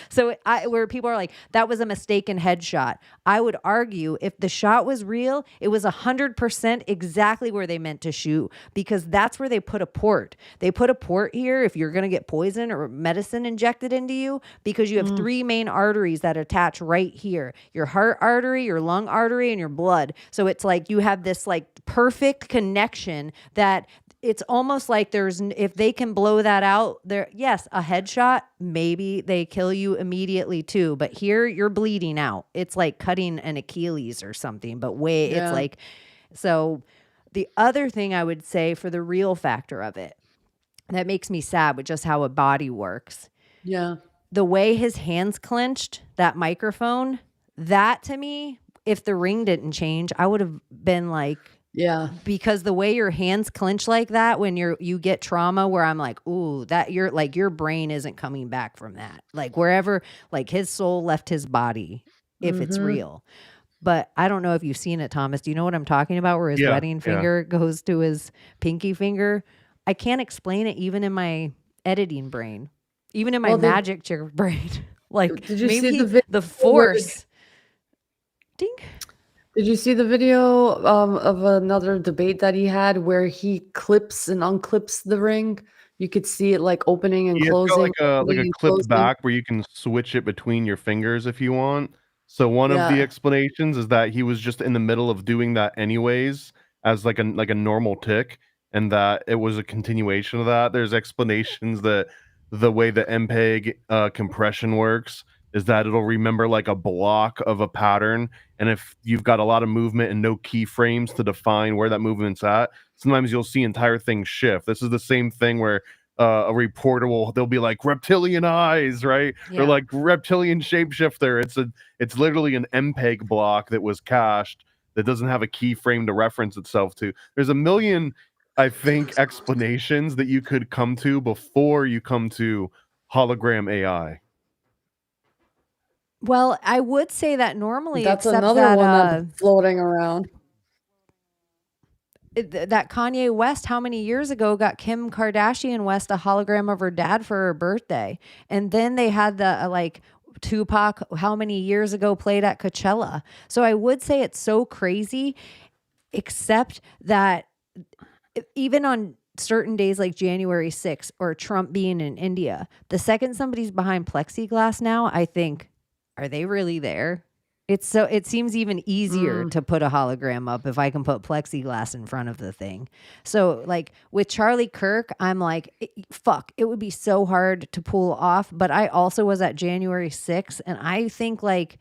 So where people are like, that was a mistaken headshot. I would argue if the shot was real, it was 100% exactly where they meant to shoot, because that's where they put a port. They put a port here if you're going to get poison or medicine injected into you, because you have three main arteries that attach right here: your heart artery, your lung artery, and your blood. So it's like you have this like perfect connection that it's almost like if they can blow that out there, yes, a headshot, maybe they kill you immediately too. But here you're bleeding out. It's like cutting an Achilles or something, but it's like, so the other thing I would say for the real factor of it, that makes me sad with just how a body works. Yeah. The way his hands clenched, that microphone, that to me, if the ring didn't change, I would have been like, yeah, because the way your hands clench like that when you get trauma, where I'm like, ooh, that you're like, your brain isn't coming back from that. Like wherever, like his soul left his body, if it's real. But I don't know if you've seen it, Thomas. Do you know what I'm talking about? Where his wedding finger goes to his pinky finger. I can't explain it even in my editing brain, even in my magic trick brain. Like, did you maybe see the force? Ding. Did you see the video of another debate that he had where he clips and unclips the ring? You could see it like opening and closing. It's got like a clipped back where you can switch it between your fingers if you want. So one of the explanations is that he was just in the middle of doing that anyways as like a normal tick, and that it was a continuation of that. There's explanations that the way the MPEG compression works is that it'll remember like a block of a pattern, and if you've got a lot of movement and no keyframes to define where that movement's at, sometimes you'll see entire things shift. This is the same thing where a reporter they'll be like reptilian eyes, right? Or like reptilian shapeshifter. It's literally an MPEG block that was cached that doesn't have a keyframe to reference itself to. There's a million, I think, explanations that you could come to before you come to hologram AI. Well, I would say that normally, that's except another that, one that's floating around. That Kanye West, how many years ago, got Kim Kardashian West a hologram of her dad for her birthday, and then they had the like Tupac, how many years ago, played at Coachella. So I would say it's so crazy, except that even on certain days like January 6th or Trump being in India, the second somebody's behind plexiglass now, I think, are they really there? It seems even easier to put a hologram up if I can put plexiglass in front of the thing. So like with Charlie Kirk, I'm like, fuck, it would be so hard to pull off. But I also was at January 6th, and I think like,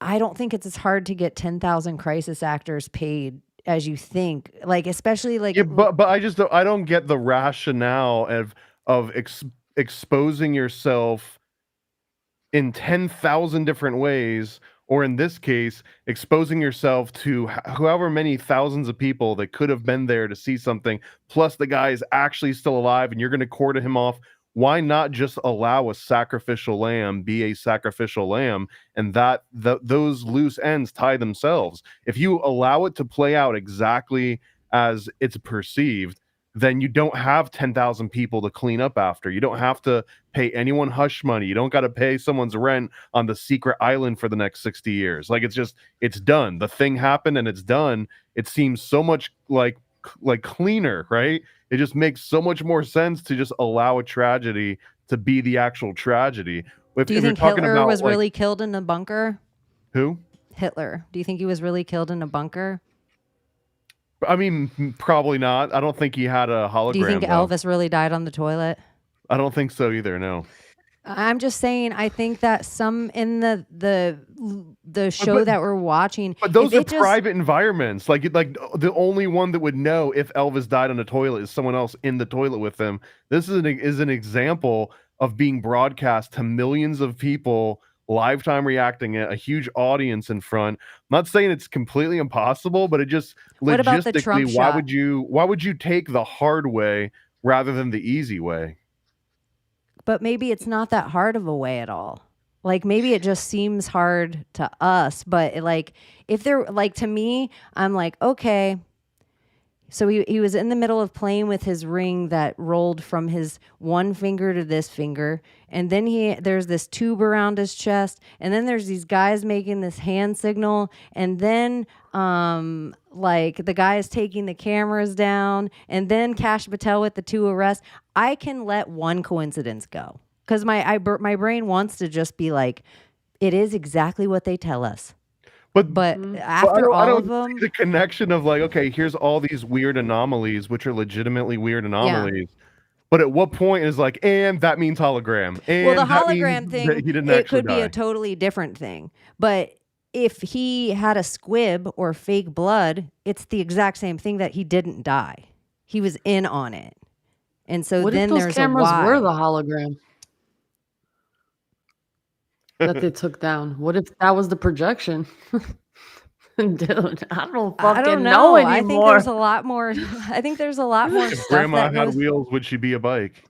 I don't think it's as hard to get 10,000 crisis actors paid as you think. Like, especially like, but I don't get the rationale of exposing yourself in 10,000 different ways, or in this case, exposing yourself to however many thousands of people that could have been there to see something, plus the guy is actually still alive and you're going to quarter him off. Why not just allow a sacrificial lamb be a sacrificial lamb, and those loose ends tie themselves? If you allow it to play out exactly as it's perceived, then you don't have 10,000 people to clean up after. You don't have to pay anyone hush money. You don't got to pay someone's rent on the secret island for the next 60 years. Like, it's done. The thing happened and it's done. It seems so much like cleaner, right? It just makes so much more sense to just allow a tragedy to be the actual tragedy. Do you think Hitler was really killed in a bunker? Who? Hitler. Do you think he was really killed in a bunker? I mean, probably not. I don't think he had a hologram. Do you think Elvis really died on the toilet? I don't think so either, no. I'm just saying, I think that some in the show that we're watching, but those are private environments. Like the only one that would know if Elvis died on the toilet is someone else in the toilet with them. This is an example of being broadcast to millions of people, lifetime reacting it, a huge audience in front. I'm not saying it's completely impossible, but it just logistically, why would you take the hard way rather than the easy way? But maybe it's not that hard of a way at all. Like, maybe it just seems hard to us, but like, if they're like, to me, I'm like, okay, So he was in the middle of playing with his ring that rolled from his one finger to this finger. And then there's this tube around his chest. And then there's these guys making this hand signal. And then like the guy is taking the cameras down. And then Kash Patel with the 2 arrests. I can let one coincidence go. Because my brain wants to just be like, it is exactly what they tell us. But after all of them, the connection of like, okay, here's all these weird anomalies, which are legitimately weird anomalies. Yeah. But at what point is like, and that means hologram? And well, the hologram thing, it could be die. A totally different thing. But if he had a squib or fake blood, it's the exact same thing that he didn't die. He was in on it. And so what then if those there's cameras a why. were the hologram that they took down? What if that was the projection? Dude, I don't fucking know anymore. I think there's a lot more. I think there's a lot more if stuff. Grandma had wheels, would she be a bike?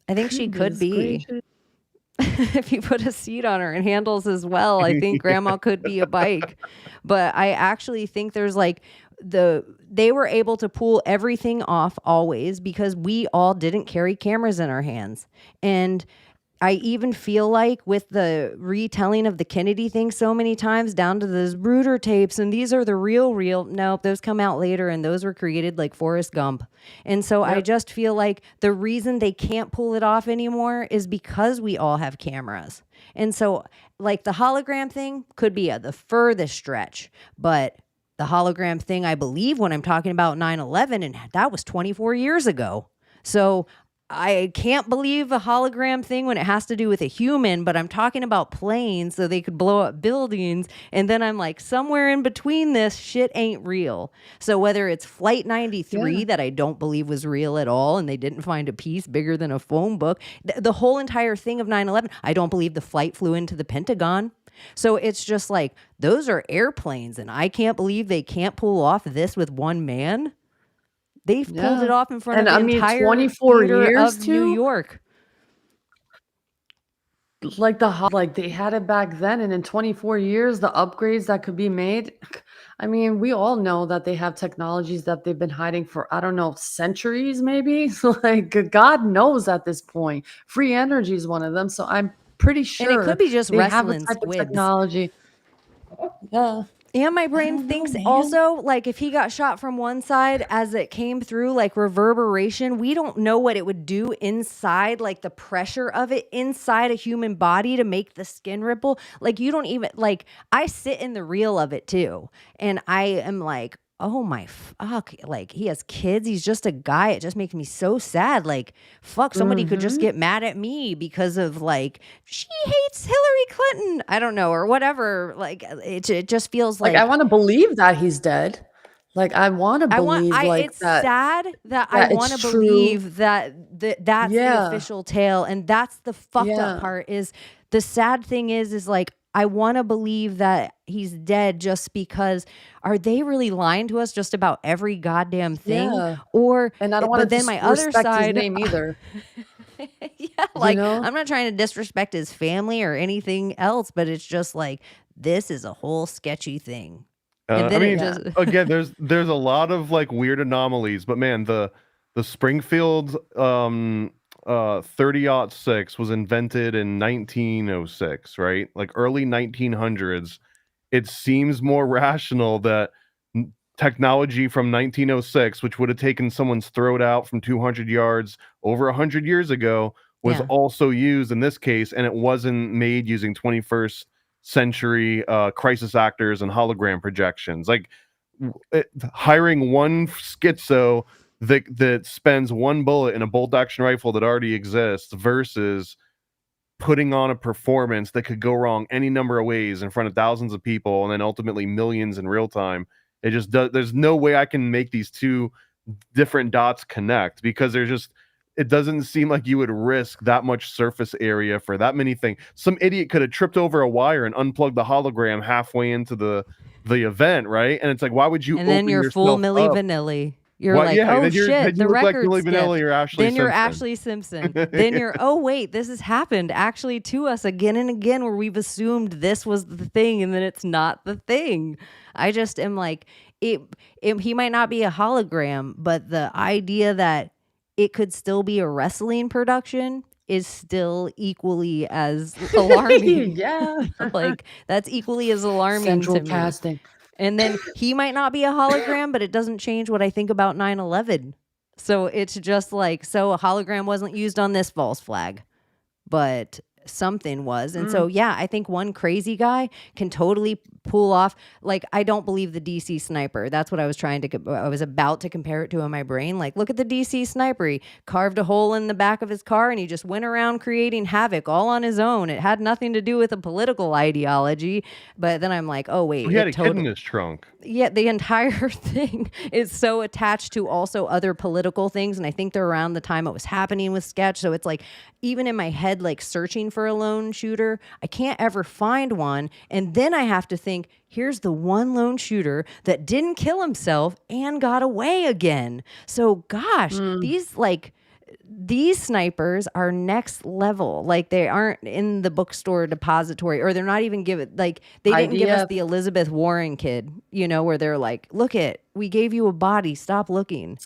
I think she could be. If you put a seat on her and handles as well, I think Grandma could be a bike. But I actually think there's like they were able to pull everything off always because we all didn't carry cameras in our hands. And I even feel like with the retelling of the Kennedy thing so many times down to those Bruder tapes, and these are the real, nope, those come out later and those were created like Forrest Gump. And so I just feel like the reason they can't pull it off anymore is because we all have cameras. And so like the hologram thing could be the furthest stretch, but the hologram thing, I believe when I'm talking about 9/11, and that was 24 years ago. So I can't believe a hologram thing when it has to do with a human, but I'm talking about planes so they could blow up buildings. And then I'm like, somewhere in between this shit ain't real. So whether it's Flight 93 that I don't believe was real at all, and they didn't find a piece bigger than a phone book, the whole entire thing of 9/11, I don't believe the flight flew into the Pentagon. So it's just like, those are airplanes, and I can't believe they can't pull off this with one man. They've pulled it off in front of the entire 24 years of New York. Like they had it back then, and in 24 years, the upgrades that could be made. I mean, we all know that they have technologies that they've been hiding for, I don't know, centuries, maybe. Like God knows at this point. Free energy is one of them. So I'm pretty sure. And it could be just they have wrestling the type squibs. of technology. Yeah. And my brain thinks also, like, if he got shot from one side as it came through, like, reverberation, we don't know what it would do inside, like, the pressure of it inside a human body to make the skin ripple. Like, you don't even, like, I sit in the reel of it, too. And I am like, oh, my fuck. Like, he has kids. He's just a guy. It just makes me so sad. Like, fuck, somebody could just get mad at me because of, like, she hates Hillary Clinton. I don't know, or whatever. Like, it just feels like I want to believe that he's dead. Like, I want to believe it's sad that I want to believe that's the official tale. And that's the fucked up part is the sad thing is like, I want to believe that he's dead just because are they really lying to us just about every goddamn thing? Yeah. And I don't want to then my other side, his name either. like, you know? I'm not trying to disrespect his family or anything else, but it's just like, this is a whole sketchy thing. And then again, there's a lot of like weird anomalies, but man, the Springfield 30-06 was invented in 1906, right? Like early 1900s. It seems more rational that technology from 1906, which would have taken someone's throat out from 200 yards over 100 years ago, was also used in this case, and it wasn't made using 21st century crisis actors and hologram projections. Like hiring one schizo that spends one bullet in a bolt action rifle that already exists versus putting on a performance that could go wrong any number of ways in front of thousands of people and then ultimately millions in real time. It just does. There's no way I can make these two different dots connect because it doesn't seem like you would risk that much surface area for that many things. Some idiot could have tripped over a wire and unplugged the hologram halfway into the event, right? And it's like, why would you? And then you're full Milli Vanilli. You're like, oh shit, the record's like then you're Ashley Simpson. Then you're, oh wait, this has happened actually to us again and again where we've assumed this was the thing and then it's not the thing. I just am like, he might not be a hologram, but the idea that it could still be a wrestling production is still equally as alarming. Yeah. Like, that's equally as alarming Central to me. casting. And then he might not be a hologram, but it doesn't change what I think about 9/11. So it's just like, so a hologram wasn't used on this false flag, but something was. And so, yeah, I think one crazy guy can totally pull off. Like, I don't believe the DC sniper. That's what I was I was about to compare it to in my brain. Like, look at the DC sniper. He carved a hole in the back of his car and he just went around creating havoc all on his own. It had nothing to do with a political ideology. But then I'm like, oh, wait. He had a kid in his trunk. Yeah, the entire thing is so attached to also other political things. And I think they're around the time it was happening with Sketch. So it's like, even in my head, like searching for a lone shooter, I can't ever find one. And then I have to think, here's the one lone shooter that didn't kill himself and got away again. So gosh, these snipers are next level. Like, they aren't in the bookstore depository, or they're not even given, like, they didn't give us the Elizabeth Warren kid, where they're like, look we gave you a body, stop looking.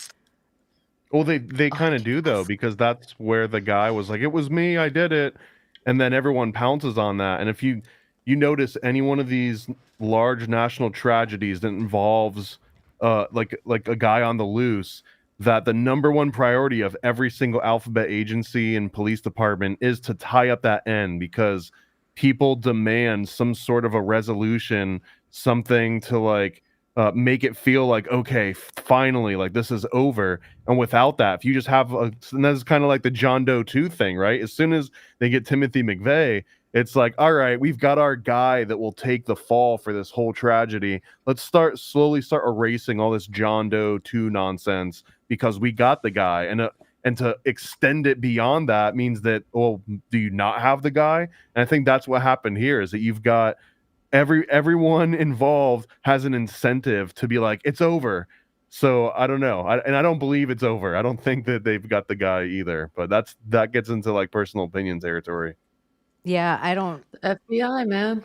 Well, they kind of do, though, because that's where the guy was like, it was me, I did it. And then everyone pounces on that. And if you notice any one of these large national tragedies that involves like a guy on the loose, that the number one priority of every single alphabet agency and police department is to tie up that end, because people demand some sort of a resolution, something to like make it feel like, okay, finally, like this is over. And without that, if you just have and that's kind of like the John Doe 2 thing, right? As soon as they get Timothy McVeigh, it's like, all right, we've got our guy that will take the fall for this whole tragedy. Let's slowly start erasing all this John Doe 2 nonsense, because we got the guy. And to extend it beyond that means that, well, do you not have the guy? And I think that's what happened here, is that you've got everyone involved has an incentive to be like, it's over. So I don't know. I don't believe it's over. I don't think that they've got the guy either, but that gets into like personal opinion territory. Yeah, I don't. FBI, man.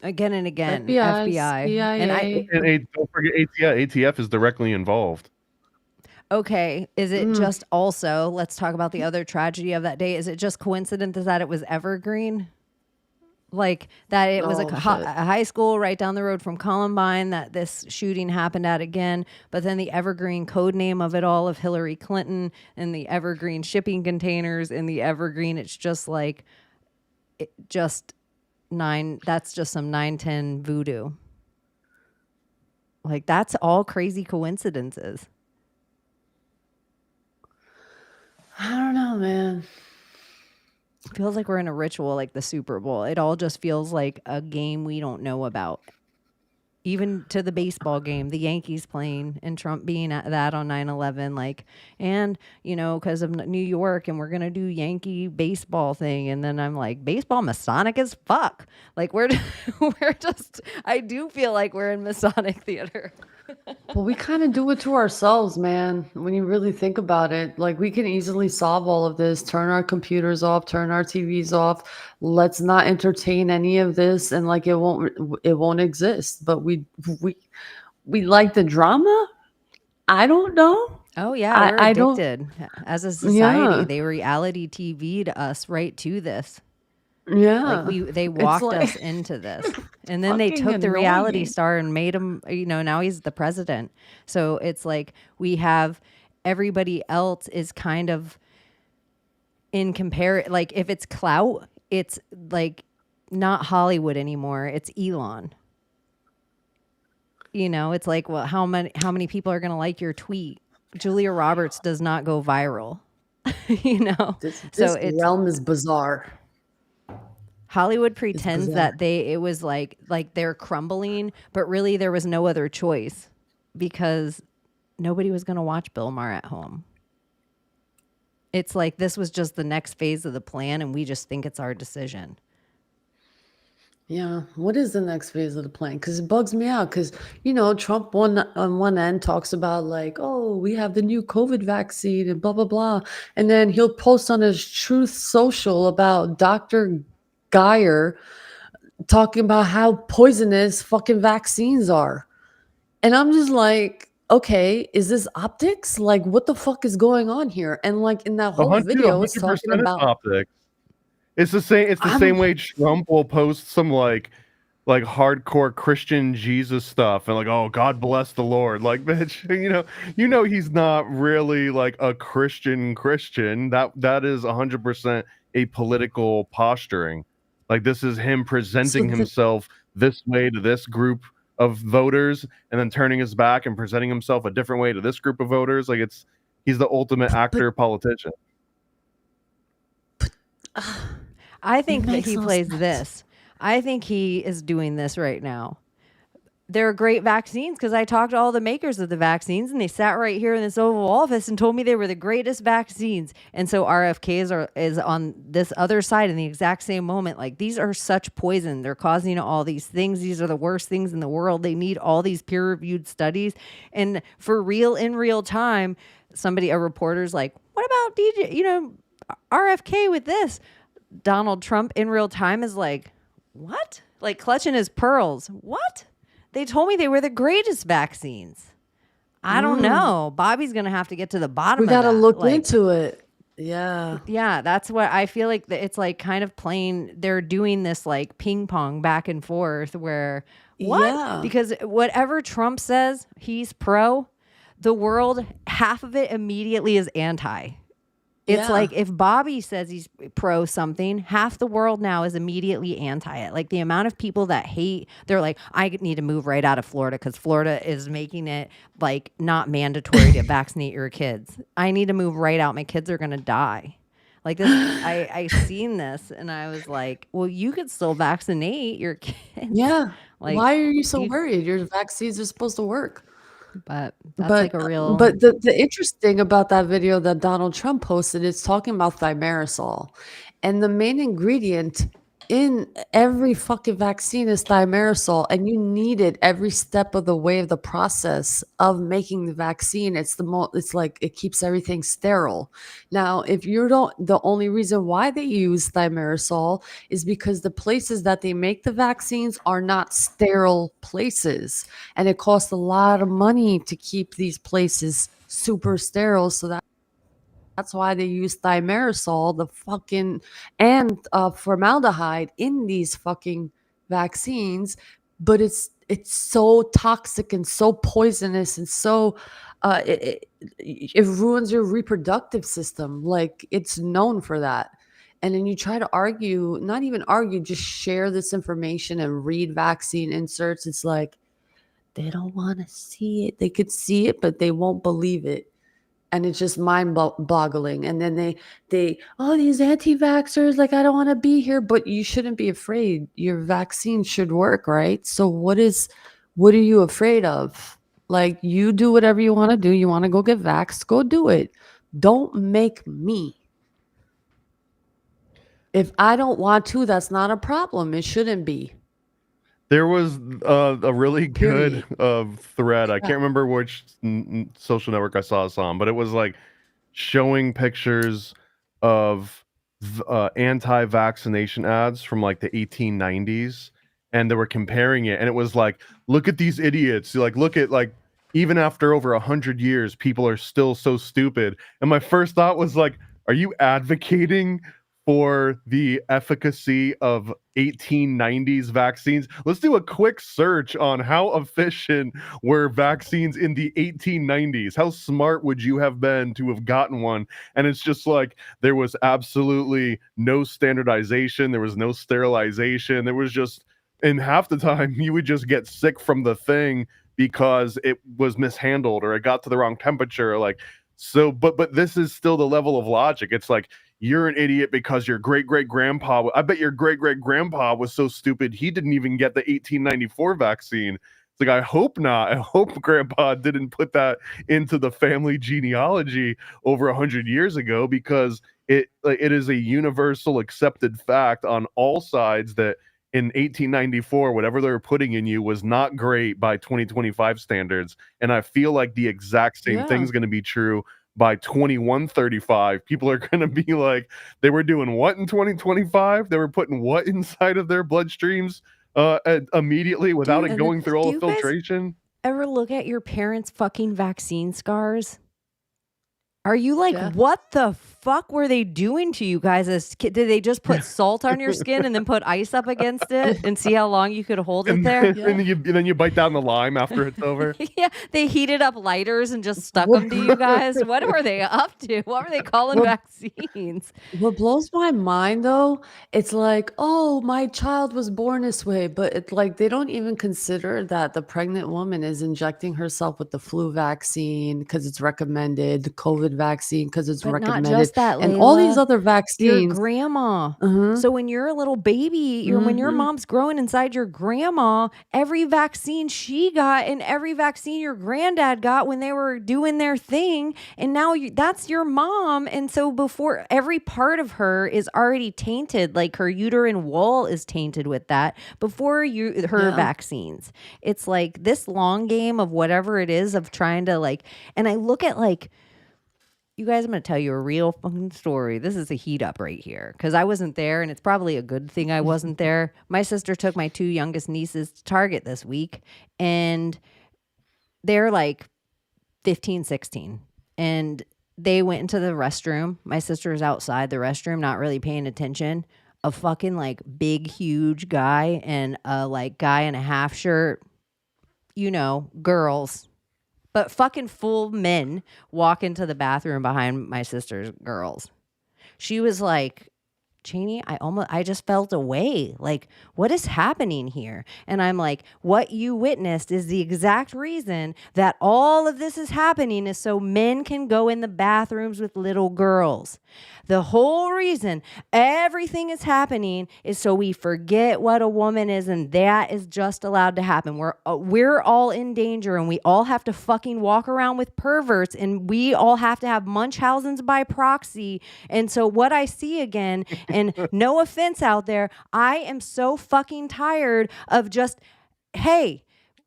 Again and again, FBI, FBI. CIA. And don't forget ATF is directly involved. Okay, is it just also, let's talk about the other tragedy of that day. Is it just coincidence that it was Evergreen? Like, that it was a high school right down the road from Columbine that this shooting happened at again, but then the Evergreen code name of it all, of Hillary Clinton, and the Evergreen shipping containers, and the Evergreen, it's just like, that's just some 9/10 voodoo. Like, that's all crazy coincidences. I don't know, man. Feels like we're in a ritual like the Super Bowl. It all just feels like a game we don't know about. Even to the baseball game, the Yankees playing and Trump being at that on 9/11, like, and because of New York, and we're gonna do Yankee baseball thing, and then I'm like, baseball Masonic as fuck. Like, we're just. I do feel like we're in Masonic theater. Well, we kind of do it to ourselves, man. When you really think about it, like, we can easily solve all of this, turn our computers off, turn our TVs off. Let's not entertain any of this, and like, it won't exist. But we like the drama. I don't know. Oh yeah, we're don't. addicted as a society. They reality TV'd us right to this. Yeah, like they walked us into this, and then they took the reality star and made him. Now he's the president. So it's like we have everybody else is kind of in like, if it's clout, it's like not Hollywood anymore. It's Elon. It's like, well, how many people are going to like your tweet? Julia Roberts does not go viral. This realm is bizarre. Hollywood pretends that it was like they're crumbling, but really there was no other choice, because nobody was going to watch Bill Maher at home. It's like this was just the next phase of the plan, and we just think it's our decision. Yeah, what is the next phase of the plan? Because it bugs me out. Because Trump on one end talks about like, oh, we have the new COVID vaccine and blah blah blah, and then he'll post on his Truth Social about Dr. Geyer talking about how poisonous fucking vaccines are. And I'm just like, okay, is this optics? Like, what the fuck is going on here? And like in that whole video, it's talking 100% about optics. It's the same. It's the I'm same way Trump will post some like hardcore Christian Jesus stuff and like, oh, God bless the Lord. Like, bitch, you know he's not really like a Christian. That is 100% a political posturing. Like, this is him so presenting the, himself this way to this group of voters and then turning his back and presenting himself a different way to this group of voters. Like, he's the ultimate actor politician. I it think that makes he no plays sense. this. I think he is doing this right now. They're great vaccines because I talked to all the makers of the vaccines and they sat right here in this Oval Office and told me they were the greatest vaccines. And so RFK is on this other side in the exact same moment. Like, these are such poison. They're causing all these things. These are the worst things in the world. They need all these peer-reviewed studies. And for real, in real time, a reporter's like, what about RFK with this? Donald Trump in real time is like, what? Like, clutching his pearls. What? They told me they were the greatest vaccines. I don't know. Bobby's going to have to get to the bottom We of gotta that. look Like, into it. Yeah. yeah, that's what I feel like. It's like kind of playing. They're doing this like ping pong back and forth where what? Yeah. Because whatever Trump says, he's pro. The world, half of it immediately is anti. It's Yeah. like if Bobby says he's pro something, half the world now is immediately anti it. Like the amount of people that hate, they're like, I need to move right out of Florida because Florida is making it like not mandatory to vaccinate your kids. I need to move right out. My kids are going to die. Like this, I seen this and I was like, well, you could still vaccinate your kids. Yeah. Like, Why are you so these- worried? Your vaccines are supposed to work. but that's like a real. But the interesting about that video that Donald Trump posted is talking about thimerosal. And the main ingredient in every fucking vaccine is thimerosal, and you need it every step of the way of the process of making the vaccine. It's like it keeps everything sterile. Now, if you don't, the only reason why they use thimerosal is because the places that they make the vaccines are not sterile places, and it costs a lot of money to keep these places super sterile. So that's why they use thimerosal, the fucking, and formaldehyde in these fucking vaccines. But it's so toxic and so poisonous and so it ruins your reproductive system. Like, it's known for that. And then you try to argue, not even argue, just share this information and read vaccine inserts. It's like they don't want to see it. They could see it, but they won't believe it. And it's just mind-boggling. And then these anti-vaxxers, like, I don't want to be here, but you shouldn't be afraid. Your vaccine should work, right? So what are you afraid of? Like, you do whatever you want to do. You want to go get vaxxed, go do it. Don't make me. If I don't want to, that's not a problem. It shouldn't be. There was a really good Period. thread. I Yeah. can't remember which social network I saw this on, but it was like showing pictures of anti-vaccination ads from like the 1890s, and they were comparing it, and it was like, look at these idiots. Like, look at, like, even after over 100 years, people are still so stupid. And my first thought was like, are you advocating for the efficacy of 1890s vaccines? Let's do a quick search on how efficient were vaccines in the 1890s. How smart would you have been to have gotten one? And it's just like, there was absolutely no standardization. There was no sterilization. There was just, and half the time you would just get sick from the thing because it was mishandled or it got to the wrong temperature. Like, so, but this is still the level of logic. It's like, you're an idiot because your great-great-grandpa, I bet your great-great-grandpa was so stupid he didn't even get the 1894 vaccine. It's like, I hope not. I hope grandpa didn't put that into the family genealogy over 100 years ago, because it is a universal accepted fact on all sides that in 1894, whatever they were putting in you was not great by 2025 standards. And I feel like the exact same Yeah. thing is going to be true by 2135. People are going to be like, they were doing what in 2025? They were putting what inside of their bloodstreams immediately without it Dude, going through all do the you guys filtration. ever look at your parents' fucking vaccine scars? Are you like, Yeah. what the fuck were they doing to you guys as Did they just put salt on your skin and then put ice up against it and see how long you could hold it And there? then you bite down the lime after it's over. Yeah, they heated up lighters and just stuck them to you guys. What were they up to? What were they calling vaccines? What blows my mind though, it's like, oh, my child was born this way, but it's like they don't even consider that the pregnant woman is injecting herself with the flu vaccine because it's recommended, the COVID vaccine because it's But not recommended, just that, and all these Layla. other Your vaccines. grandma. Uh-huh. So when you're a little baby, when your mom's growing inside your grandma, every vaccine she got and every vaccine your granddad got when they were doing their thing, and now that's your mom. And so before, every part of her is already tainted, like her uterine wall is tainted with that before her vaccines. It's like this long game of whatever it is of trying to like, and I look at like, you guys, I'm going to tell you a real fucking story. This is a heat up right here because I wasn't there, and it's probably a good thing I wasn't there. My sister took my 2 youngest nieces to Target this week, and they're like 15, 16. And they went into the restroom. My sister was outside the restroom, not really paying attention. A fucking like big, huge guy and a like guy in a half shirt, girls. But fucking full men walk into the bathroom behind my sister's girls. She was like, Chaney, I just felt away. Like, what is happening here? And I'm like, what you witnessed is the exact reason that all of this is happening is so men can go in the bathrooms with little girls. The whole reason everything is happening is so we forget what a woman is, and that is just allowed to happen. We're all in danger, and we all have to fucking walk around with perverts, and we all have to have Munchausen's by proxy. And so what I see again, and no offense out there, I am so fucking tired of just, hey,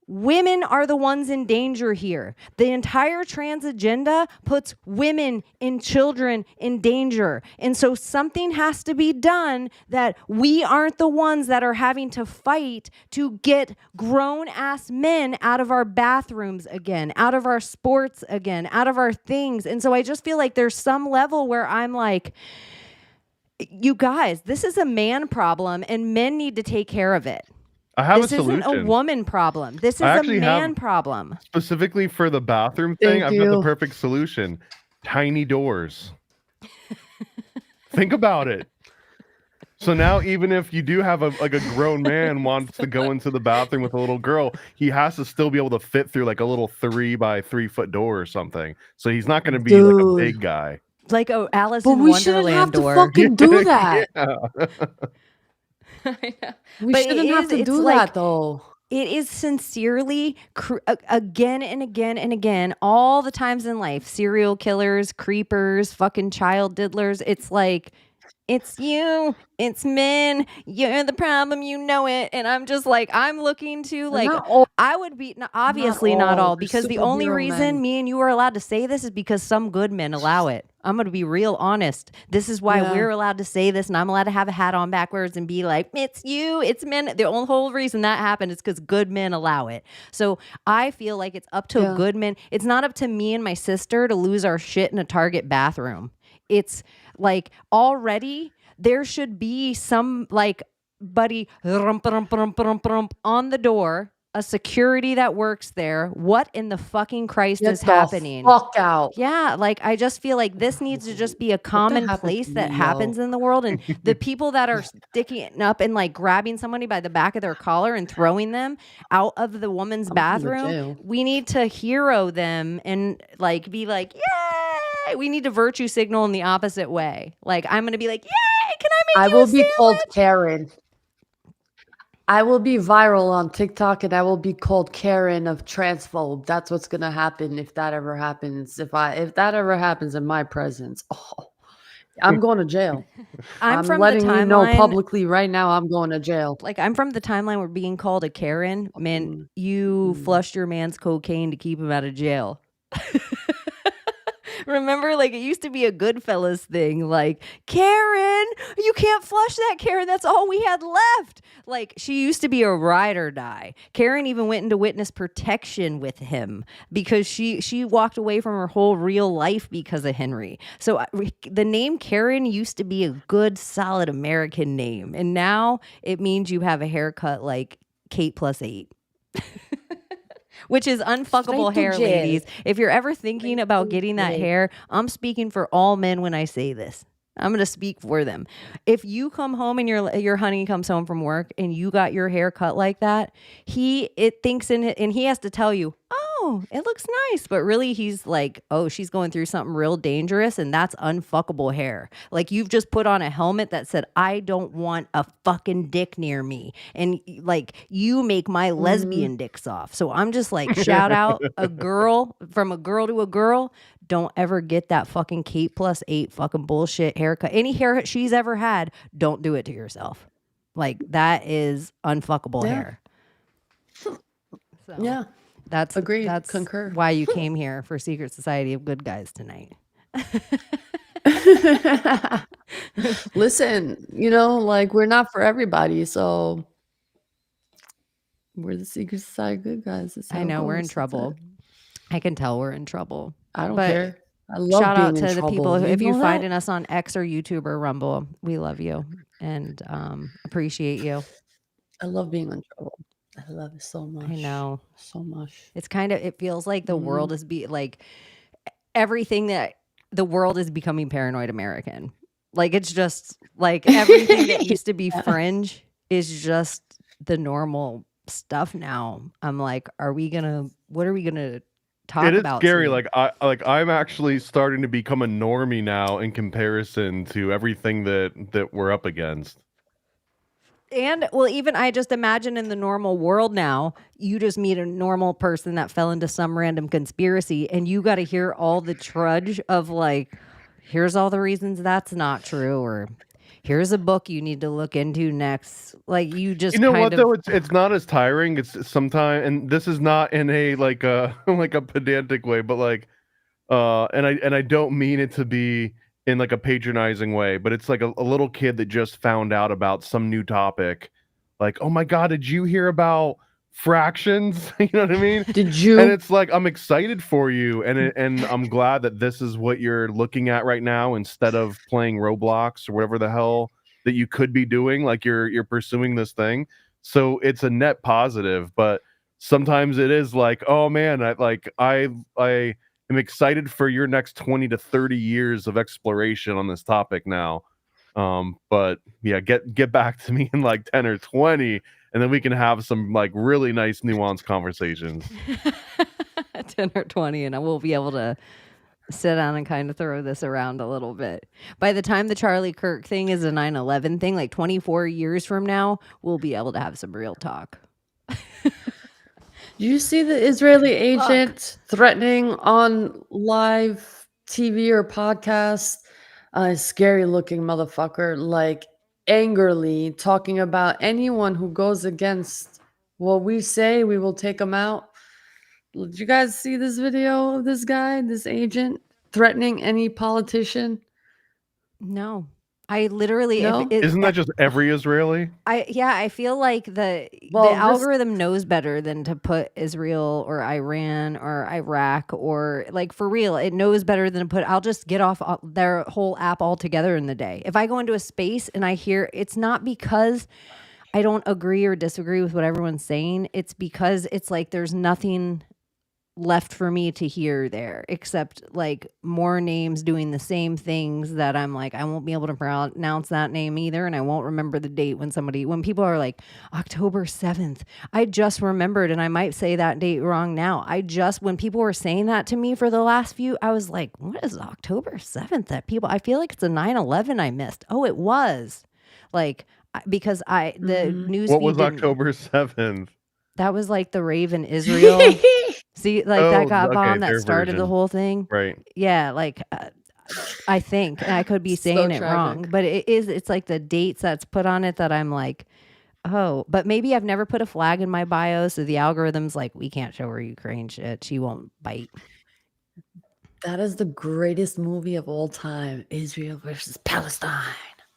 women are the ones in danger here. The entire trans agenda puts women and children in danger. And so something has to be done that we aren't the ones that are having to fight to get grown ass men out of our bathrooms again, out of our sports again, out of our things. And so I just feel like there's some level where I'm like, you guys, this is a man problem and men need to take care of it. I have This a solution. isn't a woman problem. This is I a actually man have- problem. Specifically for the bathroom thing, Thank I've got the you. perfect solution. Tiny doors. Think about it. So now even if you do have a grown man wants to go into the bathroom with a little girl, he has to still be able to fit through like a little 3 by 3 foot door or something. So he's not going to be like a Dude. big guy. Like Alice But in we shouldn't Wonderland have to door. fucking do that. Yeah. I know. We But shouldn't have to it's do like, that though. It is sincerely, again and again and again, all the times in life, serial killers, creepers, fucking child diddlers. It's like, it's you, it's men, you're the problem, you know it. And I'm just like, I'm looking to like, Not all. I would be, obviously not all, They're because the only superhero reason men. me and you are allowed to say this is because some good men allow it. I'm going to be real honest. This is why Yeah. we're allowed to say this, and I'm allowed to have a hat on backwards and be like, it's you, it's men. The only whole reason that happened is because good men allow it. So I feel like it's up to good men. It's not up to me and my sister to lose our shit in a Target bathroom. It's like already there should be some like buddy on the door, a security that works there. What in the fucking Christ Get is the happening? fuck out. Yeah, like I just feel like this needs to just be a commonplace to that me, happens yo? in the world. And the people that are sticking up and like grabbing somebody by the back of their collar and throwing them out of the woman's I'm going to bathroom, jail. we need to hero them and like be like, yay! We need to virtue signal in the opposite way. Like I'm gonna be like, yay! Can I I make you will a be called sandwich? Karen. I will be viral on TikTok and I will be called Karen of transphobe. That's what's gonna happen if that ever happens. If that ever happens in my presence, I'm going to jail. I'm from the letting you know timeline. publicly right now. I'm going to jail. Like I'm from the timeline where being called a Karen meant you flushed your man's cocaine to keep him out of jail. Remember, like, it used to be a Goodfellas thing. Like, Karen, you can't flush that, Karen. That's all we had left. Like, she used to be a ride or die. Karen even went into witness protection with him because she walked away from her whole real life because of Henry. So the name Karen used to be a good, solid American name. And now it means you have a haircut like Kate plus 8. Which is unfuckable hair, ladies. If you're ever thinking about getting that hair, I'm speaking for all men when I say this. I'm going to speak for them. If you come home and your honey comes home from work and you got your hair cut like that, it thinks in it, and he has to tell you, oh, it looks nice. But really he's like, oh, she's going through something real dangerous, and that's unfuckable hair. Like, you've just put on a helmet that said, I don't want a fucking dick near me. And like, you make my lesbian dicks off. So I'm just like, shout out a girl to a girl. Don't ever get that fucking Kate plus 8 fucking bullshit haircut. Any hair she's ever had, don't do it to yourself. Like, that is unfuckable hair. So, Yeah. That's agreed. That's Concur. why you came here for Secret Society of Good Guys tonight. Listen, like, we're not for everybody, so we're the Secret Society of Good Guys. That's how I it know we're in goes. That's trouble. it. I can tell we're in trouble. I don't But care. I love shout being out in to the trouble. people. You If you're know that? finding us on X or YouTube or Rumble, we love you and appreciate you. I love being in trouble. I love it so much. I know. So much. It's it feels like the world is like everything that the world is becoming paranoid American. Like, it's just like everything that used to be fringe is just the normal stuff now. I'm like, what are we gonna talk It is about? scary. soon? I'm actually starting to become a normie now in comparison to everything that we're up against. And well, even I just imagine in the normal world now, you just meet a normal person that fell into some random conspiracy, and you got to hear all the trudge of like, here's all the reasons that's not true, or here's a book you need to look into next. Like, you just Though it's not as tiring. It's sometimes, and this is not in a like a like a pedantic way, but like, and I don't mean it to be in like a patronizing way, but it's like a little kid that just found out about some new topic. Like, oh my God, did you hear about fractions? You know what I mean? Did you? And it's like, I'm excited for you, and I'm glad that this is what you're looking at right now instead of playing Roblox or whatever the hell that you could be doing. Like, you're pursuing this thing, so it's a net positive. But sometimes it is like, oh man, I am excited for your next 20 to 30 years of exploration on this topic now. But yeah, get back to me in like 10 or 20, and then we can have some like really nice nuanced conversations. 10 or 20, and I will be able to sit down and kind of throw this around a little bit. By the time the Charlie Kirk thing is a 9/11 thing, like 24 years from now, we'll be able to have some real talk. Do you see the Israeli agent threatening on live TV or podcast? A scary looking motherfucker, like angrily talking about anyone who goes against what we say, we will take them out. Did you guys see this video of this guy, this agent, threatening any politician? No. I literally No? Isn't that just every Israeli? I feel like the Well, algorithm knows better than to put Israel or Iran or Iraq, or like, for real, it knows better than to put, I'll just get off their whole app altogether in the day. If I go into a space and I hear, it's not because I don't agree or disagree with what everyone's saying. It's because it's like there's nothing left for me to hear there except like more names doing the same things that I'm like, I won't be able to pronounce that name either, and I won't remember the date when people are like October 7th. I just remembered, and I might say that date wrong now. When people were saying that to me for the last few, I was like, what is October 7th that people, I feel like it's a 9/11 I missed. Oh, it was like, because the news. What was October 7th? That was like the rave in Israel. See, like that got bombed that started the whole thing. Right. Yeah, like I think, and I could be saying it wrong, but it's like the dates that's put on it that I'm like, oh, but maybe I've never put a flag in my bio, so the algorithm's like, we can't show her Ukraine shit. She won't bite. That is the greatest movie of all time. Israel versus Palestine.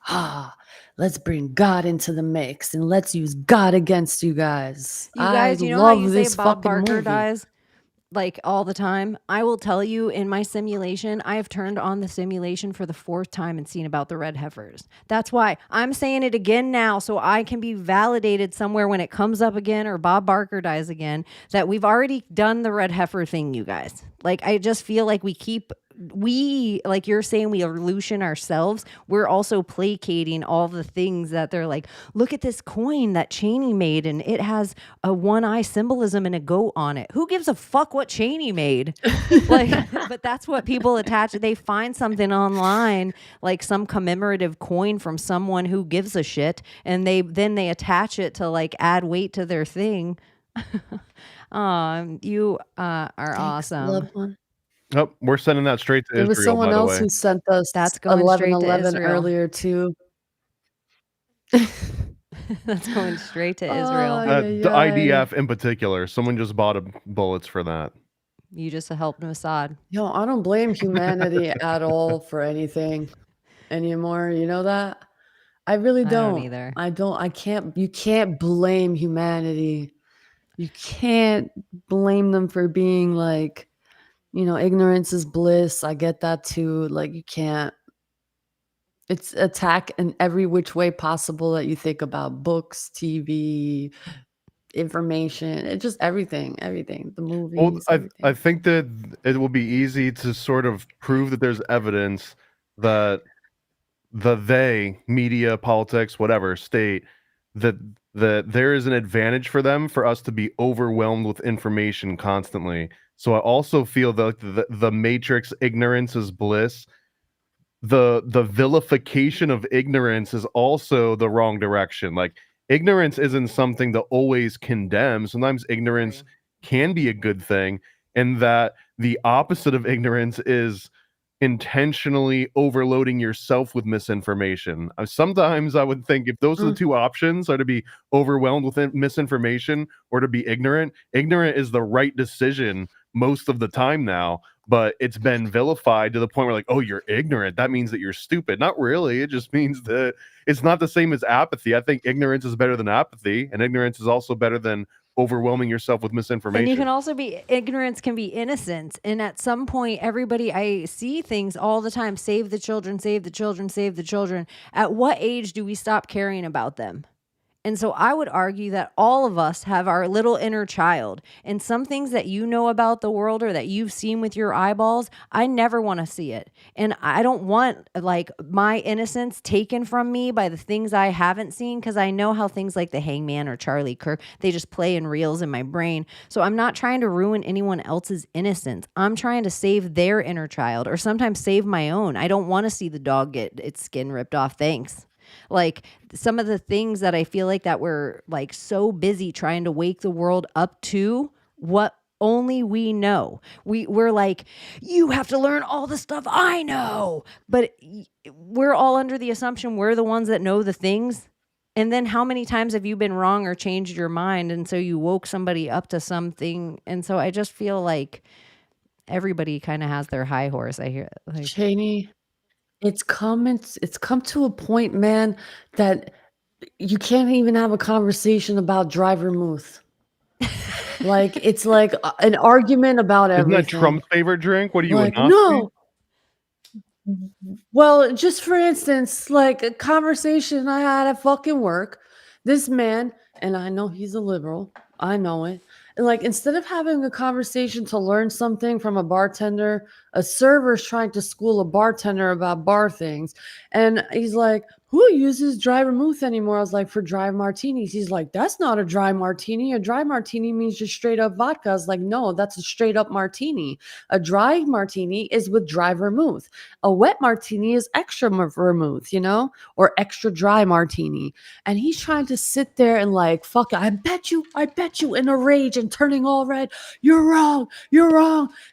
Ah, let's bring God into the mix and let's use God against you guys. You I guys, you know how you love say this Bob fucking Barker movie. dies? Like all the time. I will tell you in my simulation, I have turned on the simulation for the 4th time and seen about the red heifers. That's why I'm saying it again now so I can be validated somewhere when it comes up again or Bob Barker dies again that we've already done the red heifer thing, you guys. Like, I just feel like like you're saying, we illusion ourselves. We're also placating all the things that they're like, look at this coin that Chaney made and it has a one eye symbolism and a goat on it. Who gives a fuck what Chaney made? Like, but that's what people attach. They find something online, like some commemorative coin from someone who gives a shit, and they attach it to like add weight to their thing. You are Thanks, awesome. loved one. Oh, we're sending that straight to There was Israel, someone by the else way. who sent us That's going straight to 1111 Israel. earlier too. That's going straight to Oh, Israel. The IDF in particular. Someone just bought bullets for that. You just helped Mossad. Yo, I don't blame humanity at all for anything anymore. You know that? I really I don't don't. either. I can't. You can't blame humanity. You can't blame them for being like, ignorance is bliss. I get that too. Like, you can't. It's attack in every which way possible that you think about: books, TV, information. It's just everything. The movies. Well, I everything. think that it will be easy to sort of prove that there's evidence that they, media, politics, whatever, state, that there is an advantage for them for us to be overwhelmed with information constantly. So I also feel that the matrix, ignorance is bliss. The vilification of ignorance is also the wrong direction. Like, ignorance isn't something to always condemn. Sometimes ignorance can be a good thing, and that the opposite of ignorance is intentionally overloading yourself with misinformation. Sometimes I would think if those are the two options, are to be overwhelmed with misinformation or to be ignorant is the right decision most of the time now. But it's been vilified to the point where, like, oh, you're ignorant, that means that you're stupid. Not really. It just means that it's not the same as apathy. I think ignorance is better than apathy, and ignorance is also better than overwhelming yourself with misinformation. And you can also ignorance can be innocence. And at some point, I see things all the time: save the children, save the children, save the children. At what age do we stop caring about them? And so I would argue that all of us have our little inner child, and some things that you know about the world or that you've seen with your eyeballs, I never want to see it. And I don't want like my innocence taken from me by the things I haven't seen, because I know how things like the Hangman or Charlie Kirk, they just play in reels in my brain. So I'm not trying to ruin anyone else's innocence. I'm trying to save their inner child, or sometimes save my own. I don't want to see the dog get its skin ripped off. Thanks. Like, some of the things that I feel like that we're like so busy trying to wake the world up to what only we know. We're like, you have to learn all the stuff I know. But we're all under the assumption we're the ones that know the things. And then how many times have you been wrong or changed your mind? And so you woke somebody up to something. And so I just feel like everybody kind of has their high horse. I hear like, Chaney, it's come to a point, man, that you can't even have a conversation about dry vermouth. Like, it's like an argument about Isn't everything. that Trump's favorite drink? What are you, Like, a Nazi? no. Well, just for instance, like a conversation I had at fucking work, this man, and I know he's a liberal, I know it. And like, instead of having a conversation to learn something from a bartender, a server's trying to school a bartender about bar things. And he's like, who uses dry vermouth anymore? I was like, for dry martinis. He's like, that's not a dry martini. A dry martini means just straight up vodka. I was like, no, that's a straight up martini. A dry martini is with dry vermouth. A wet martini is extra vermouth, or extra dry martini. And he's trying to sit there and like, fuck it, I bet you, in a rage and turning all red. You're wrong.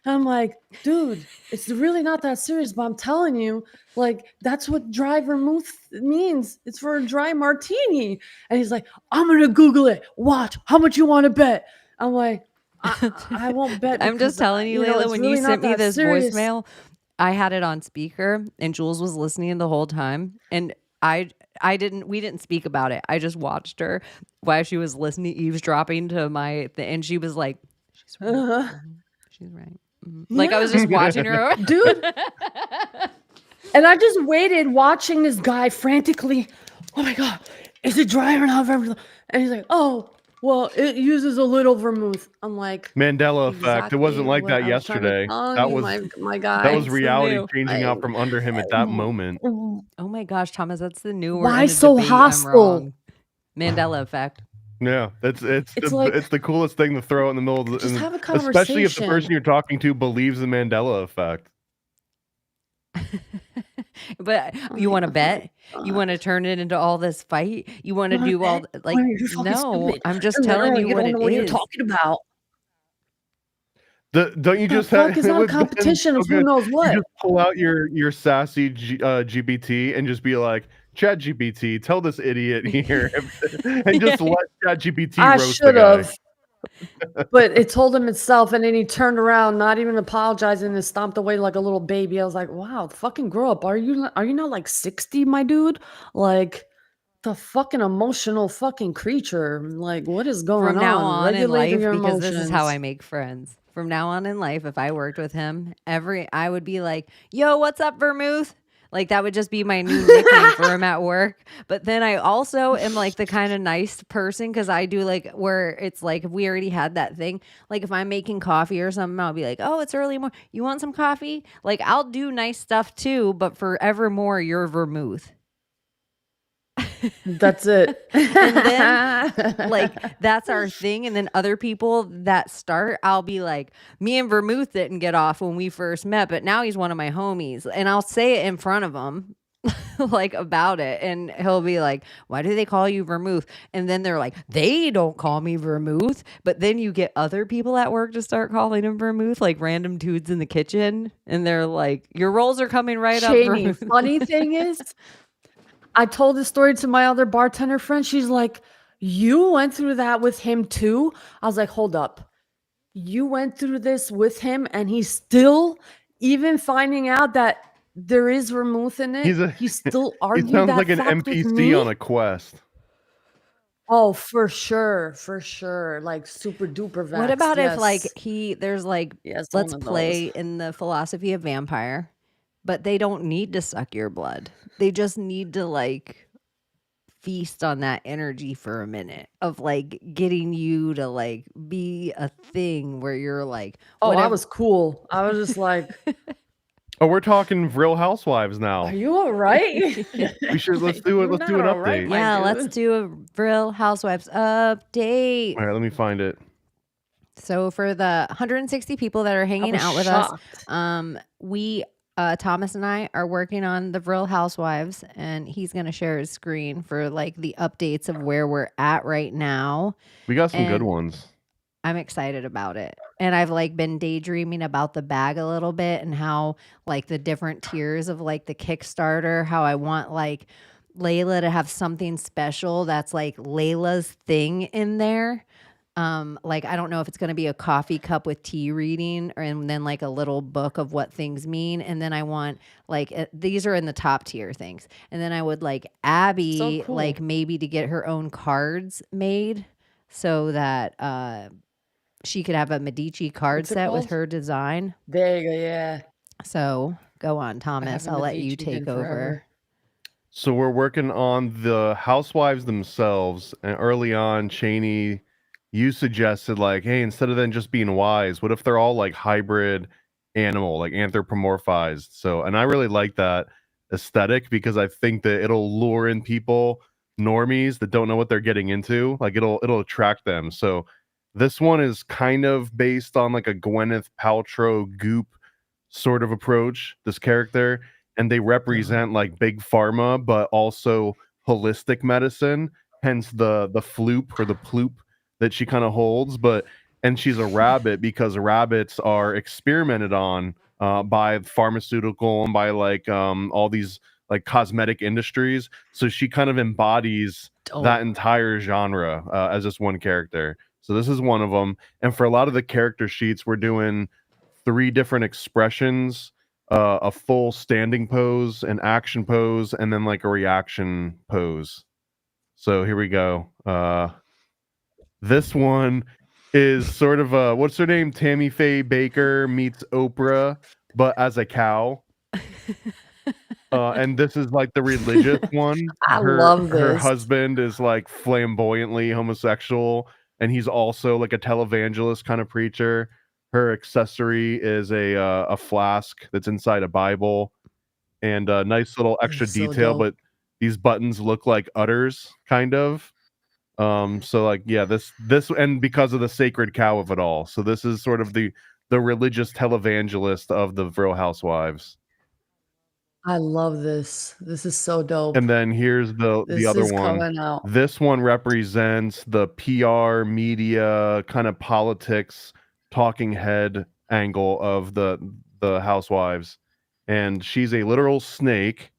And I'm like, dude, it's really not that serious, but I'm telling you, like, that's what dry vermouth means. It's for a dry martini. And he's like, I'm going to Google it. Watch. How much you want to bet? I'm like, I won't bet. I'm just because, telling you, know, Layla, it's when really you not sent me that this serious. voicemail, I had it on speaker and Jules was listening the whole time. And we didn't speak about it. I just watched her while she was listening, eavesdropping to my and she was like, she's right. Mhm. She's right. Mhm. Like I was just watching her. Dude. And I just waited watching this guy frantically. Oh my God, is it dry or not? And he's like, oh, well, it uses a little vermouth. I'm like, Mandela effect. It wasn't exactly like what that I was trying to yesterday. tell That you, was my guy. that was It's the reality new. changing out from under him at that moment. Oh my gosh, Thomas, that's the new. We're Why in a so debate. I'm hostile? wrong. Mandela effect. Yeah, it's like, the coolest thing to throw in the middle of the, just have a especially if the conversation. person you're talking to believes the Mandela effect. But you want to bet? You want to turn it into all this fight? You want to do all like You're fucking no? stupid. I'm just And then, telling you what don't it know what you're is. talking about. Don't you The just fuck have is not a with Ben competition of who Hogan, knows what? You just pull out your sassy GPT and just be like, Chat GPT, tell this idiot here, and just let Chat GPT I roast should the guy. have. But it told him itself, and then he turned around, not even apologizing, and stomped away like a little baby. I was like, wow, fucking grow up. Are you not like 60, my dude? Like the fucking emotional fucking creature. Like, what is going From now on? on in Regulate life, your because emotions. this is how I make friends. From now on in life, if I worked with him, I would be like, "Yo, what's up, Vermouth?" Like that would just be my new nickname for him at work. But then I also am like the kind of nice person because I do like where it's like if we already had that thing. Like if I'm making coffee or something, I'll be like, "Oh, it's early morning. You want some coffee?" Like I'll do nice stuff too, but forevermore, you're Vermouth. That's it. And then like that's our thing. And then other people that start, I'll be like, me and Vermouth didn't get off when we first met, but now he's one of my homies. And I'll say it in front of him. Like about it, and he'll be like, why do they call you Vermouth? And then they're like, they don't call me Vermouth. But then you get other people at work to start calling him Vermouth, like random dudes in the kitchen, and they're like, your rolls are coming right up, Chaney, Vermouth. funny thing is, I told this story to my other bartender friend. She's like, you went through that with him too? I was like, hold up. You went through this with him and he's still even finding out that there is vermouth in it. He still He argued sounds that like an fact with NPC me? on a quest. Oh, for sure. Like super duper vexed. What about if yes. like there's like, Yes, let's one of play those. in the philosophy of vampire, but they don't need to suck your blood. They just need to like feast on that energy for a minute of like getting you to like be a thing where you're like, Oh, I whatever. was cool. I was just like, Oh, we're talking Real Housewives now. are you all right? We should let's do it. Let's do an Not all right, update. my Yeah, dude. let's do a Real Housewives update. All right, let me find it. So for the 160 people that are hanging was out with shocked. us, we Thomas and I are working on the Real Housewives, and he's gonna share his screen for like the updates of where we're at right now. We got some good And ones. I'm excited about it. And I've like been daydreaming about the bag a little bit and how like the different tiers of like the Kickstarter, how I want like Layla to have something special that's like Layla's thing in there. Like I don't know if it's going to be a coffee cup with tea reading and then like a little book of what things mean. And then I want like these are in the top tier things. And then I would like Abbie cool. like maybe to get her own cards made so that she could have a Medici card What's it set with called? her design. There you go. Yeah. So go on, Thomas. haven't I'll let you Medici been take over. forever. So we're working on the housewives themselves, and early on, Chaney, you suggested like, hey, instead of them just being wise, what if they're all like hybrid animal, like anthropomorphized? So, and I really like that aesthetic because I think that it'll lure in people, normies that don't know what they're getting into. Like it'll attract them. So this one is kind of based on like a Gwyneth Paltrow Goop sort of approach, this character, and they represent like big pharma, but also holistic medicine, hence the floop or the ploop that she kind of holds. And she's a rabbit because rabbits are experimented on by pharmaceutical and by like all these like cosmetic industries. So she kind of embodies that entire genre as this one character. So this is one of them. And for a lot of the character sheets, we're doing 3 different expressions, a full standing pose, an action pose, and then like a reaction pose. So here we go. This one is sort of a, what's her name? Tammy Faye Baker meets Oprah, but as a cow. And this is like the religious one. I Her love this. husband is like flamboyantly homosexual, and he's also like a televangelist kind of preacher. Her accessory is a flask that's inside a Bible, and a nice little extra is so detail. dope. But these buttons look like udders, kind of. So like, yeah, this and because of the sacred cow of it all. So this is sort of the religious televangelist of the Real Housewives. I love this. This is so dope. And then here's the This other is one. coming out. This one represents the PR, media, kind of politics, talking head angle of the housewives. And she's a literal snake.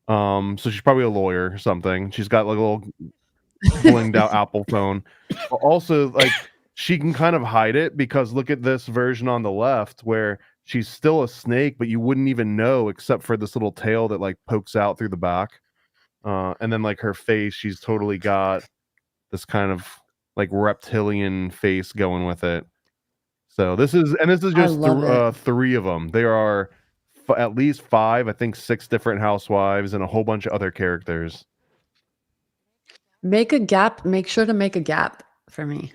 So she's probably a lawyer or something. She's got like a little blinged out Apple phone. But also, like, she can kind of hide it because look at this version on the left where she's still a snake, but you wouldn't even know except for this little tail that like pokes out through the back. And then like her face, she's totally got this kind of like reptilian face going with it. So this is just 3 of them. There are at least 5, I think 6 different housewives and a whole bunch of other characters. Make a gap. Make sure to make a gap for me.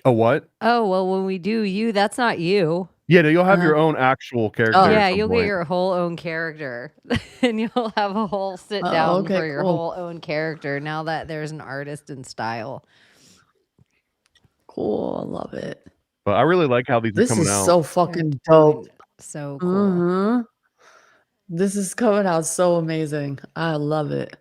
A what? Oh, well, when we do you, that's not you. Yeah, no, you'll have your own actual character. Oh, yeah, you'll get your whole own character. And you'll have a whole sit down for your whole own character now that there's an artist in style. Cool. I love it. But I really like how these are coming out. This is so fucking dope. So cool. This is coming out so amazing. I love it.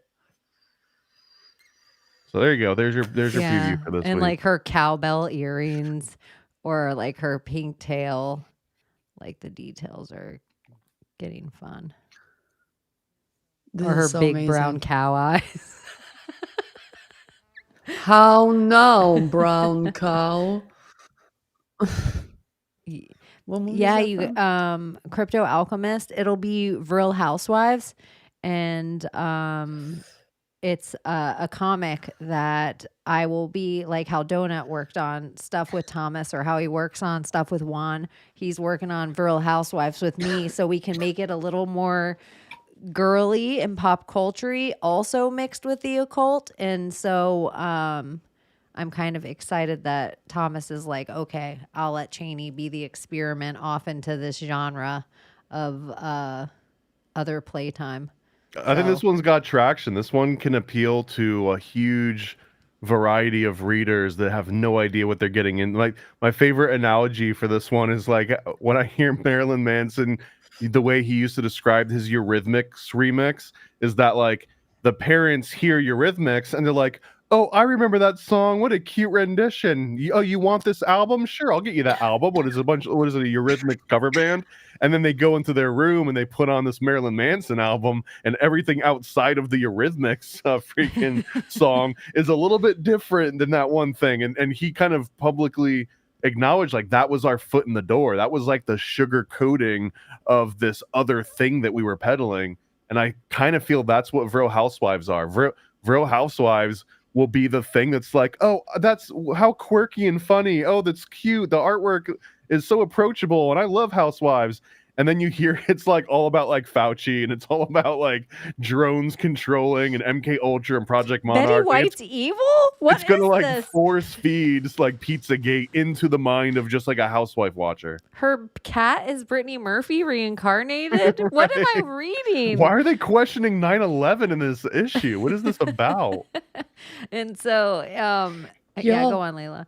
So there you go. There's your preview for this and week. like her cowbell earrings or like her pink tail, like the details are getting fun. This or her is so big amazing. brown cow eyes. How no, brown cow? What movie is Yeah, that you from? Crypto Alchemist. It'll be Real Housewives, and it's a comic that I will be like how Donut worked on stuff with Thomas, or how he works on stuff with Juan. He's working on Real Housewives with me, so we can make it a little more girly and pop culture-y, also mixed with the occult. And so I'm kind of excited that Thomas is like, okay, I'll let Chaney be the experiment off into this genre of other playtime. I think this one's got traction. This one can appeal to a huge variety of readers that have no idea what they're getting in. Like, my favorite analogy for this one is like when I hear Marilyn Manson, the way he used to describe his Eurythmics remix is that like the parents hear Eurythmics and they're like, oh, I remember that song. What a cute rendition. You want this album? Sure, I'll get you that album. What is it, a Eurythmics cover band? And then they go into their room and they put on this Marilyn Manson album, and everything outside of the Eurythmics freaking song is a little bit different than that one thing. And he kind of publicly acknowledged like that was our foot in the door. That was like the sugar coating of this other thing that we were peddling. And I kind of feel that's what Real Housewives are. Real Housewives will be the thing that's like, oh, that's how quirky and funny. Oh, that's cute. The artwork is so approachable, and I love Housewives. And then you hear it's like all about like Fauci, and it's all about like drones controlling and MK Ultra and Project Monarch. Betty White's evil? What it's gonna is like this? force feed like Pizzagate into the mind of just like a housewife watcher. Her cat is Brittany Murphy reincarnated? What am I reading? Why are they questioning 9/11 in this issue? What is this about? And so, yeah, go on, Layla.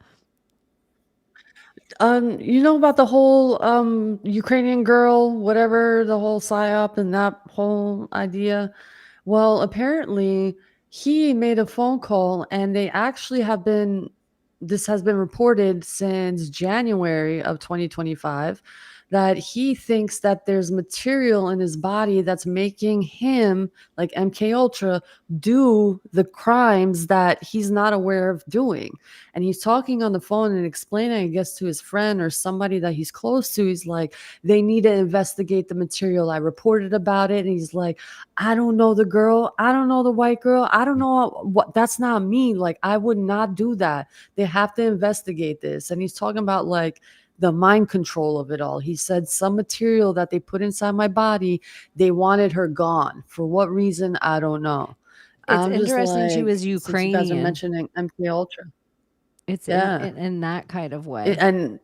You know about the whole Ukrainian girl, whatever, the whole psyop and that whole idea? Well, apparently he made a phone call, and they actually this has been reported since January of 2025, that he thinks that there's material in his body that's making him, like MK Ultra, do the crimes that he's not aware of doing. And he's talking on the phone and explaining, I guess, to his friend or somebody that he's close to. He's like, they need to investigate the material. I reported about it. And he's like, I don't know the girl. I don't know the white girl. I don't know what, that's not me. Like, I would not do that. They have to investigate this. And he's talking about like the mind control of it all. He said some material that they put inside my body, they wanted her gone. For what reason? I don't know. It's I'm just interesting she like, was since you guys are Ukrainian. mentioning MK Ultra. It's Yeah. in that kind of way. And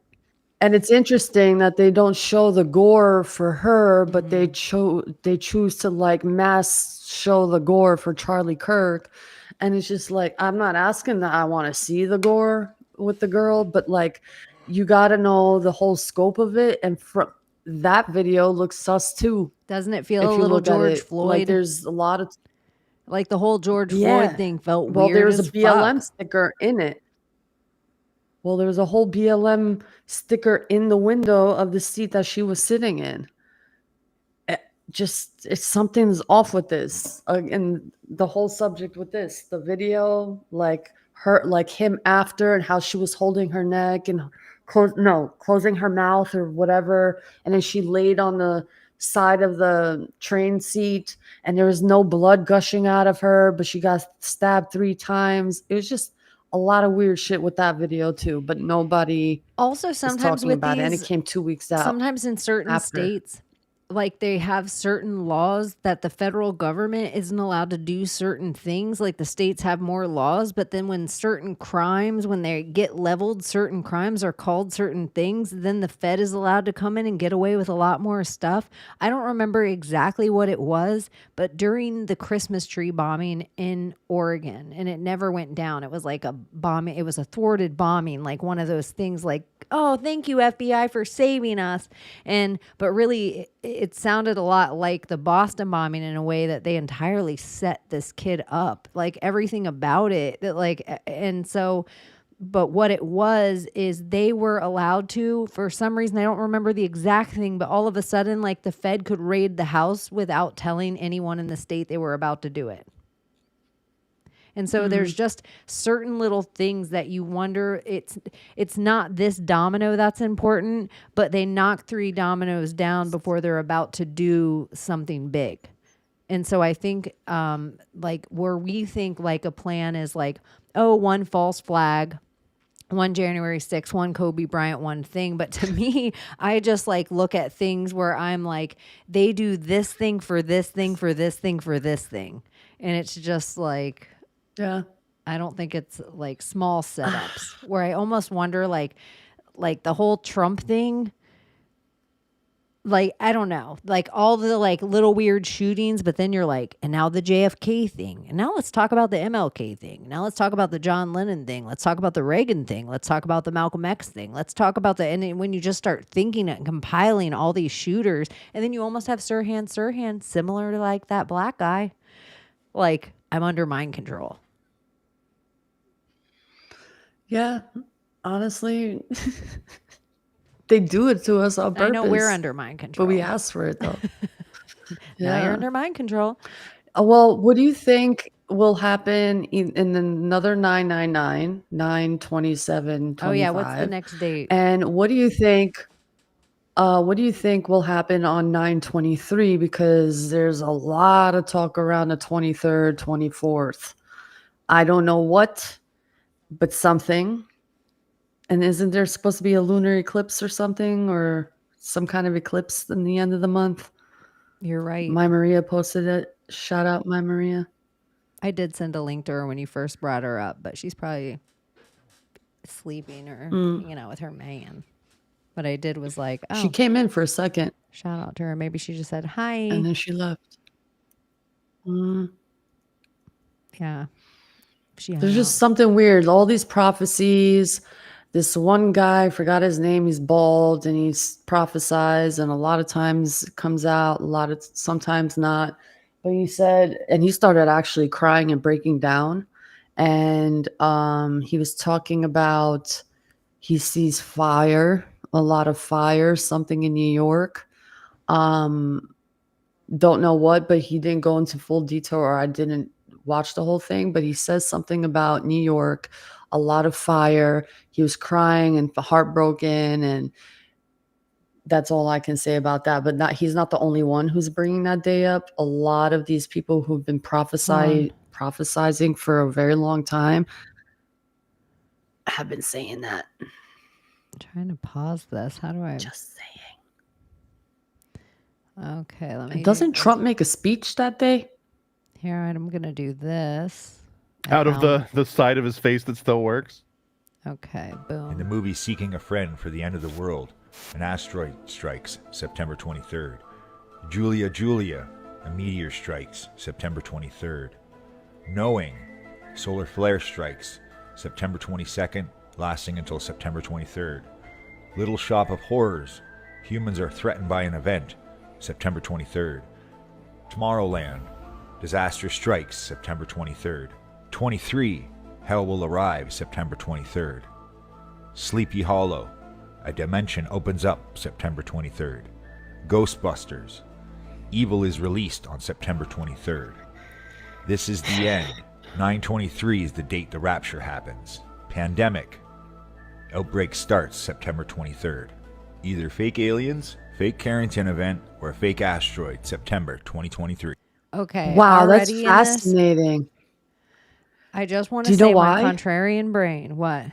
it's interesting that they don't show the gore for her, but they choose to like mass show the gore for Charlie Kirk. And it's just like, I'm not asking that I want to see the gore with the girl, but like, you got to know the whole scope of it. And from that video looks sus too. Doesn't it feel If a you little look at George it, Floyd? like there's a lot of, like the whole George Yeah. Floyd thing felt well, weird there was as a BLM fuck. sticker in it. Well, there was a whole BLM sticker in the window of the seat that she was sitting in. Just, it's something's off with this. And the whole subject with this, the video, like her, like him after, and how she was holding her neck and closing her mouth or whatever. And then she laid on the side of the train seat and there was no blood gushing out of her, but she got stabbed 3 times. It was just a lot of weird shit with that video too, but nobody Also, is sometimes talking with about it. And it these, came 2 weeks out sometimes in certain after. states, like they have certain laws that the federal government isn't allowed to do certain things. Like the states have more laws, but then when certain crimes, when they get leveled, certain crimes are called certain things, then the Fed is allowed to come in and get away with a lot more stuff. I don't remember exactly what it was, but during the Christmas tree bombing in Oregon, and it never went down. It was like a bombing. It was a thwarted bombing, like one of those things like, oh, thank you, FBI, for saving us. But really, it sounded a lot like the Boston bombing in a way that they entirely set this kid up, like everything about it. That but what it was is they were allowed to, for some reason, I don't remember the exact thing, but all of a sudden, like the Fed could raid the house without telling anyone in the state they were about to do it. And so there's just certain little things that you wonder, it's not this domino that's important, but they knock 3 dominoes down before they're about to do something big. And so I think like where we think like a plan is like, oh, 1 false flag, 1 January 6th, 1 Kobe Bryant, 1 thing. But to me, I just like look at things where I'm like, they do this thing for this thing for this thing for this thing. And it's just like, Yeah. I don't think it's like small setups where I almost wonder like the whole Trump thing, like, I don't know, like all the like little weird shootings, but then you're like, and now the JFK thing. And now let's talk about the MLK thing. Now let's talk about the John Lennon thing. Let's talk about the Reagan thing. Let's talk about the Malcolm X thing. Let's talk about and when you just start thinking and compiling all these shooters, and then you almost have Sirhan, similar to like that black guy. Like, I'm under mind control. Yeah, honestly, they do it to us on purpose. I know we're under mind control. But we asked for it though. Now you're under mind control. Well, what do you think will happen in another 999, 9/27/25? Oh yeah, what's the next date? And what do you think will happen on 9/23? Because there's a lot of talk around the 23rd, 24th. I don't know what, but something. And isn't there supposed to be a lunar eclipse or something, or some kind of eclipse in the end of the month? You're right. My Maria posted it. Shout out, My Maria. I did send a link to her when you first brought her up, but she's probably sleeping or hanging out with her man. What I did was like, oh, She came in for a second shout out to her. Maybe she just said hi. and then she left. Yeah. There's just something weird. All these prophecies. This one guy, forgot his name, he's bald and he's prophesies, and a lot of times it comes out, sometimes not. But he said, and he started actually crying and breaking down. And he was talking about he sees fire a lot of fire, something in New York. Don't know what, but he didn't go into full detail, or I didn't watch the whole thing, but he says something about New York, a lot of fire. He was crying and heartbroken, and that's all I can say about that. But he's not the only one who's bringing that day up. A lot of these people who've been prophesizing for a very long time have been saying that. I'm trying to pause this. How do I? Just saying. Okay, let me. Doesn't Trump make a speech that day? Here, I'm gonna do this. Out of the side of his face that still works. Okay, boom. In the movie Seeking a Friend for the End of the World, an asteroid strikes September 23rd. Julia, a meteor strikes September 23rd. Knowing, solar flare strikes September 22nd, lasting until September 23rd. Little Shop of Horrors, humans are threatened by an event, September 23rd. Tomorrowland, disaster strikes September 23rd. 23, hell will arrive September 23rd. Sleepy Hollow, a dimension opens up September 23rd. Ghostbusters, evil is released on September 23rd. This is the end. 9/23 is the date the rapture happens. Pandemic, outbreak starts September 23rd. Either fake aliens, fake Carrington event, or a fake asteroid, September 2023. Okay. Wow, that's already in fascinating. I just want Do to you know say why? my contrarian brain. What?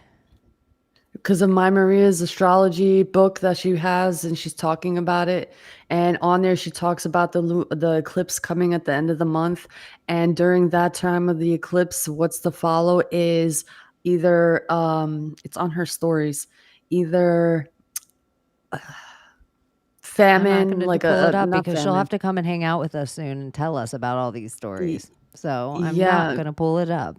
Because of my Maria's astrology book that she has, and she's talking about it. And on there, she talks about the eclipse coming at the end of the month. And during that time of the eclipse, what's to follow is either it's on her stories, either I'm famine, not going like to pull it up not because she'll famine. have to come and hang out with us soon and tell us about all these stories. So I'm yeah. not going to pull it up.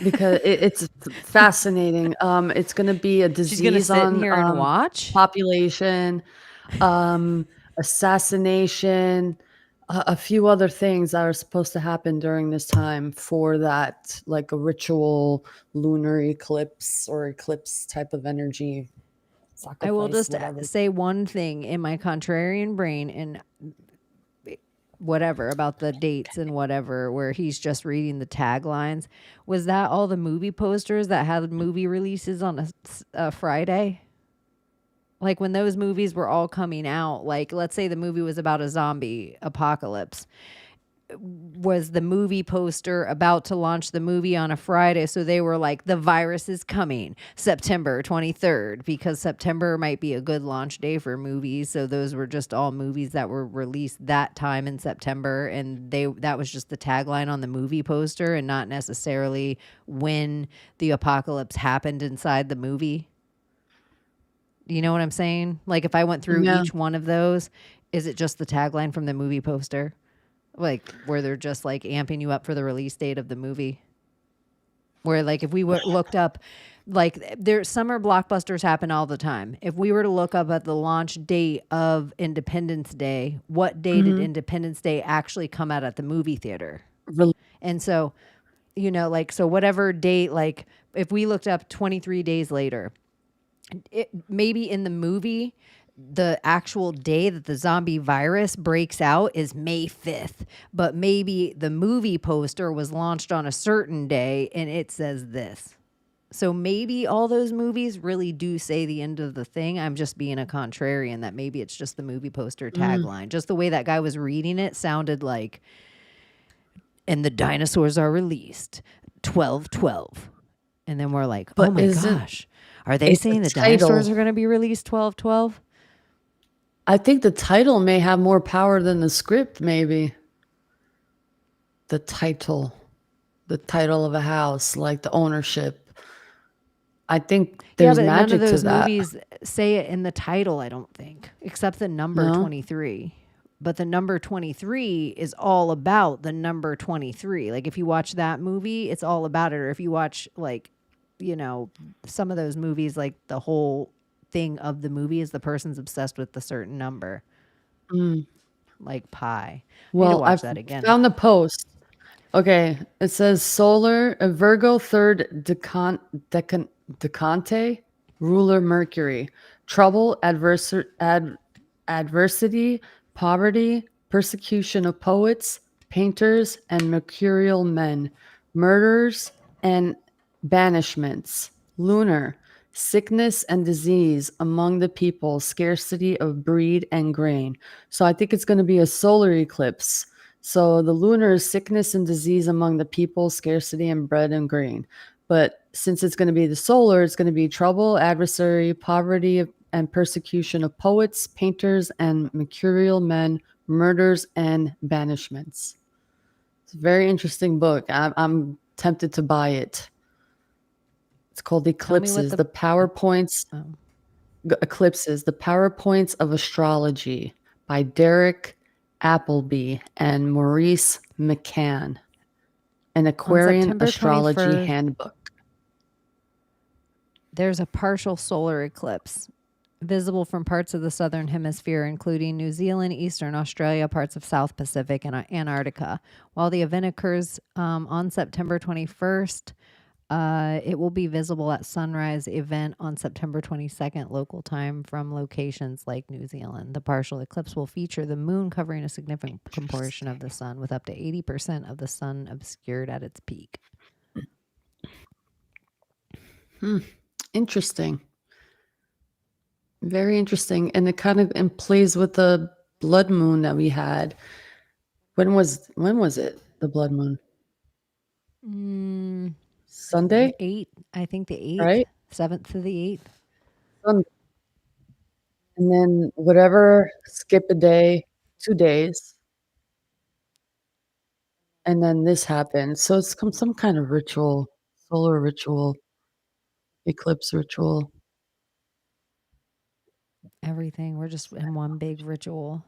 Because it's fascinating. It's going to be a disease She's going to sit on in here and watch. population, assassination, a few other things that are supposed to happen during this time for that, like a ritual lunar eclipse or eclipse type of energy. I will Sacrifice, just whatever. say one thing in my contrarian brain and whatever about the dates and whatever, where he's just reading the taglines. Was that all the movie posters that had movie releases on a Friday? Like when those movies were all coming out, like let's say the movie was about a zombie apocalypse. Was the movie poster about to launch the movie on a Friday? So they were like, the virus is coming September 23rd, because September might be a good launch day for movies. So those were just all movies that were released that time in September. And that was just the tagline on the movie poster and not necessarily when the apocalypse happened inside the movie. You know what I'm saying? Like if I went through each one of those, is it just the tagline from the movie poster? Like where they're just like amping you up for the release date of the movie. Where like if we looked up, like their summer blockbusters happen all the time. If we were to look up at the launch date of Independence Day, what day did Independence Day actually come out at the movie theater? And so, you know, like, so whatever date, like if we looked up 23 days later, maybe in the movie, the actual day that the zombie virus breaks out is May 5th, but maybe the movie poster was launched on a certain day and it says this. So maybe all those movies really do say the end of the thing. I'm just being a contrarian that maybe it's just the movie poster tagline. Just the way that guy was reading it sounded like, and the dinosaurs are released 12/12. And then we're like, oh my gosh, are they saying the dinosaurs are going to be released 12/12? I think the title may have more power than the script, maybe. The title of a house, like the ownership. I think there's but magic none of those to that. movies say it in the title, I don't think, except the number 23. But the number 23 is all about the number 23. Like if you watch that movie, it's all about it. Or if you watch like, you know, some of those movies, like the whole thing of the movie is the person's obsessed with the certain number, like pi. Well, watch I that again. found the post. Okay, it says solar Virgo third decante ruler Mercury trouble, adversity, poverty, persecution of poets, painters, and mercurial men, murders and banishments, lunar, sickness and disease among the people, scarcity of breed and grain. So I think it's going to be a solar eclipse. So the lunar is sickness and disease among the people, scarcity and bread and grain. But since it's going to be the solar, it's going to be trouble, adversary, poverty, and persecution of poets, painters, and mercurial men, murders, and banishments. It's a very interesting book. I'm tempted to buy it. It's called Eclipses, the PowerPoints. Eclipses, the PowerPoints of Astrology by Derek Appleby and Maurice McCann. An Aquarian Astrology 21st, Handbook. There's a partial solar eclipse visible from parts of the southern hemisphere, including New Zealand, Eastern Australia, parts of South Pacific, and Antarctica. While the event occurs on September 21st, it will be visible at sunrise event on September 22nd local time from locations like New Zealand. The partial eclipse will feature the moon covering a significant portion of the sun, with up to 80% of the sun obscured at its peak. Interesting. Very interesting. And it kind of plays with the blood moon that we had. When was it? The blood moon? Sunday? 8, I think the 8th, Right? 7th to the 8th. Sunday. And then whatever, skip a day, 2 days. And then this happened. So it's some kind of ritual, solar ritual, eclipse ritual. Everything. We're just in one big ritual.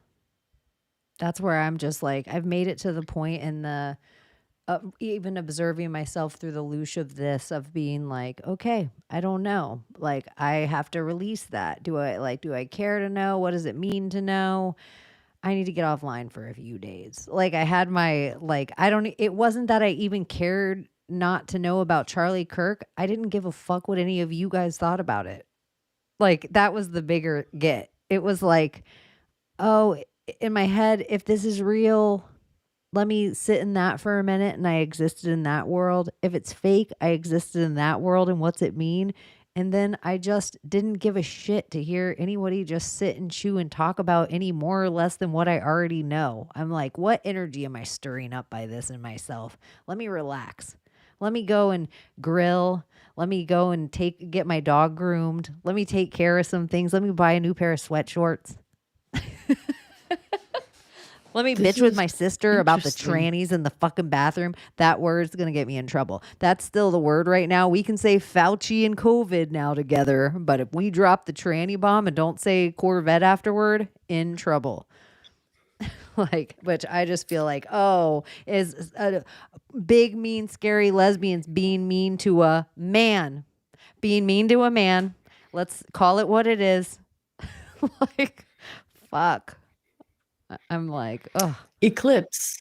That's where I'm just like, I've made it to the point in the even observing myself through the loosh of this, of being like, okay, I don't know. Like, I have to release that. Do I care to know? What does it mean to know? I need to get offline for a few days. Like, I had my, like, it wasn't that I even cared not to know about Charlie Kirk. I didn't give a fuck what any of you guys thought about it. Like, that was the bigger get. It was like, oh, in my head, if this is real, let me sit in that for a minute, and I existed in that world. If it's fake, I existed in that world, and what's it mean? And then I just didn't give a shit to hear anybody just sit and chew and talk about any more or less than what I already know. I'm like, what energy am I stirring up by this in myself? Let me relax. Let me go and grill. Let me go and get my dog groomed. Let me take care of some things. Let me buy a new pair of sweatshorts. Let me bitch with my sister about the trannies in the fucking bathroom. That word's going to get me in trouble. That's still the word right now. We can say Fauci and COVID now together, but if we drop the tranny bomb and don't say Corvette afterward, in trouble. Like, which I just feel like, oh, is a big, mean, scary lesbians being mean to a man. Being mean to a man. Let's call it what it is. Like, fuck. I'm like, oh. Eclipse.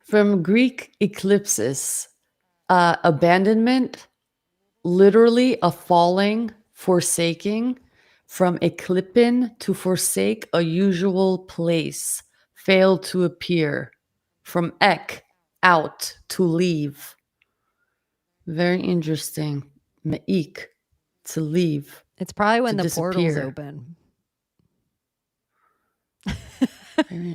From Greek eclipsis, abandonment, literally a falling, forsaking, from eklipin, to forsake a usual place, fail to appear. From ek, out, to leave. Very interesting. Meik, to leave. It's probably when the portal's disappear. open.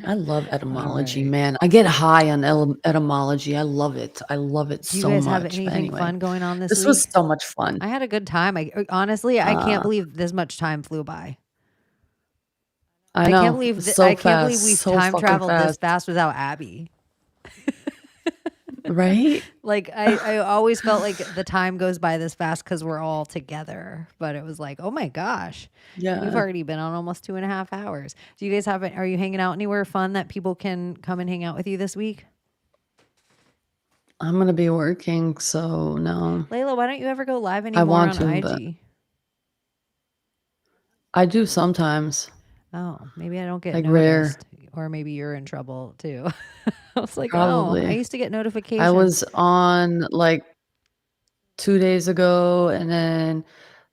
I love etymology, man. I get high on etymology. I love it. I love it Do you so guys much. have But anything anyway, fun going on this this week? was so much fun. I had a good time. Honestly, I can't believe this much time flew by. I know. Can't believe so I can't believe fast, we so time fucking traveled this fast. fast without Abbie. Right? Like, I always felt like the time goes by this fast because we're all together. But it was like, oh my gosh. Yeah. We've already been on almost 2.5 hours. Do you guys are you hanging out anywhere fun that people can come and hang out with you this week? I'm gonna be working, so no. Layla, why don't you ever go live anymore want on to, but IG? I do sometimes. Oh, maybe I don't get Like rare. noticed. Or maybe you're in trouble too. I was like, Probably. oh, I used to get notifications. I was on like 2 days ago, and then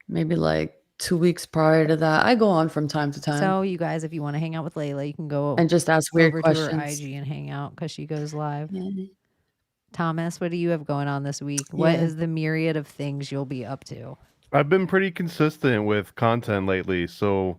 maybe like 2 weeks prior to that. I go on from time to time So you guys, if you want to hang out with Layla, you can go and just ask weird over to her questions. IG and hang out because she goes live. Yeah. Thomas, what do you have going on this week? What Yeah. is the myriad of things you'll be up to? I've been pretty consistent with content lately. So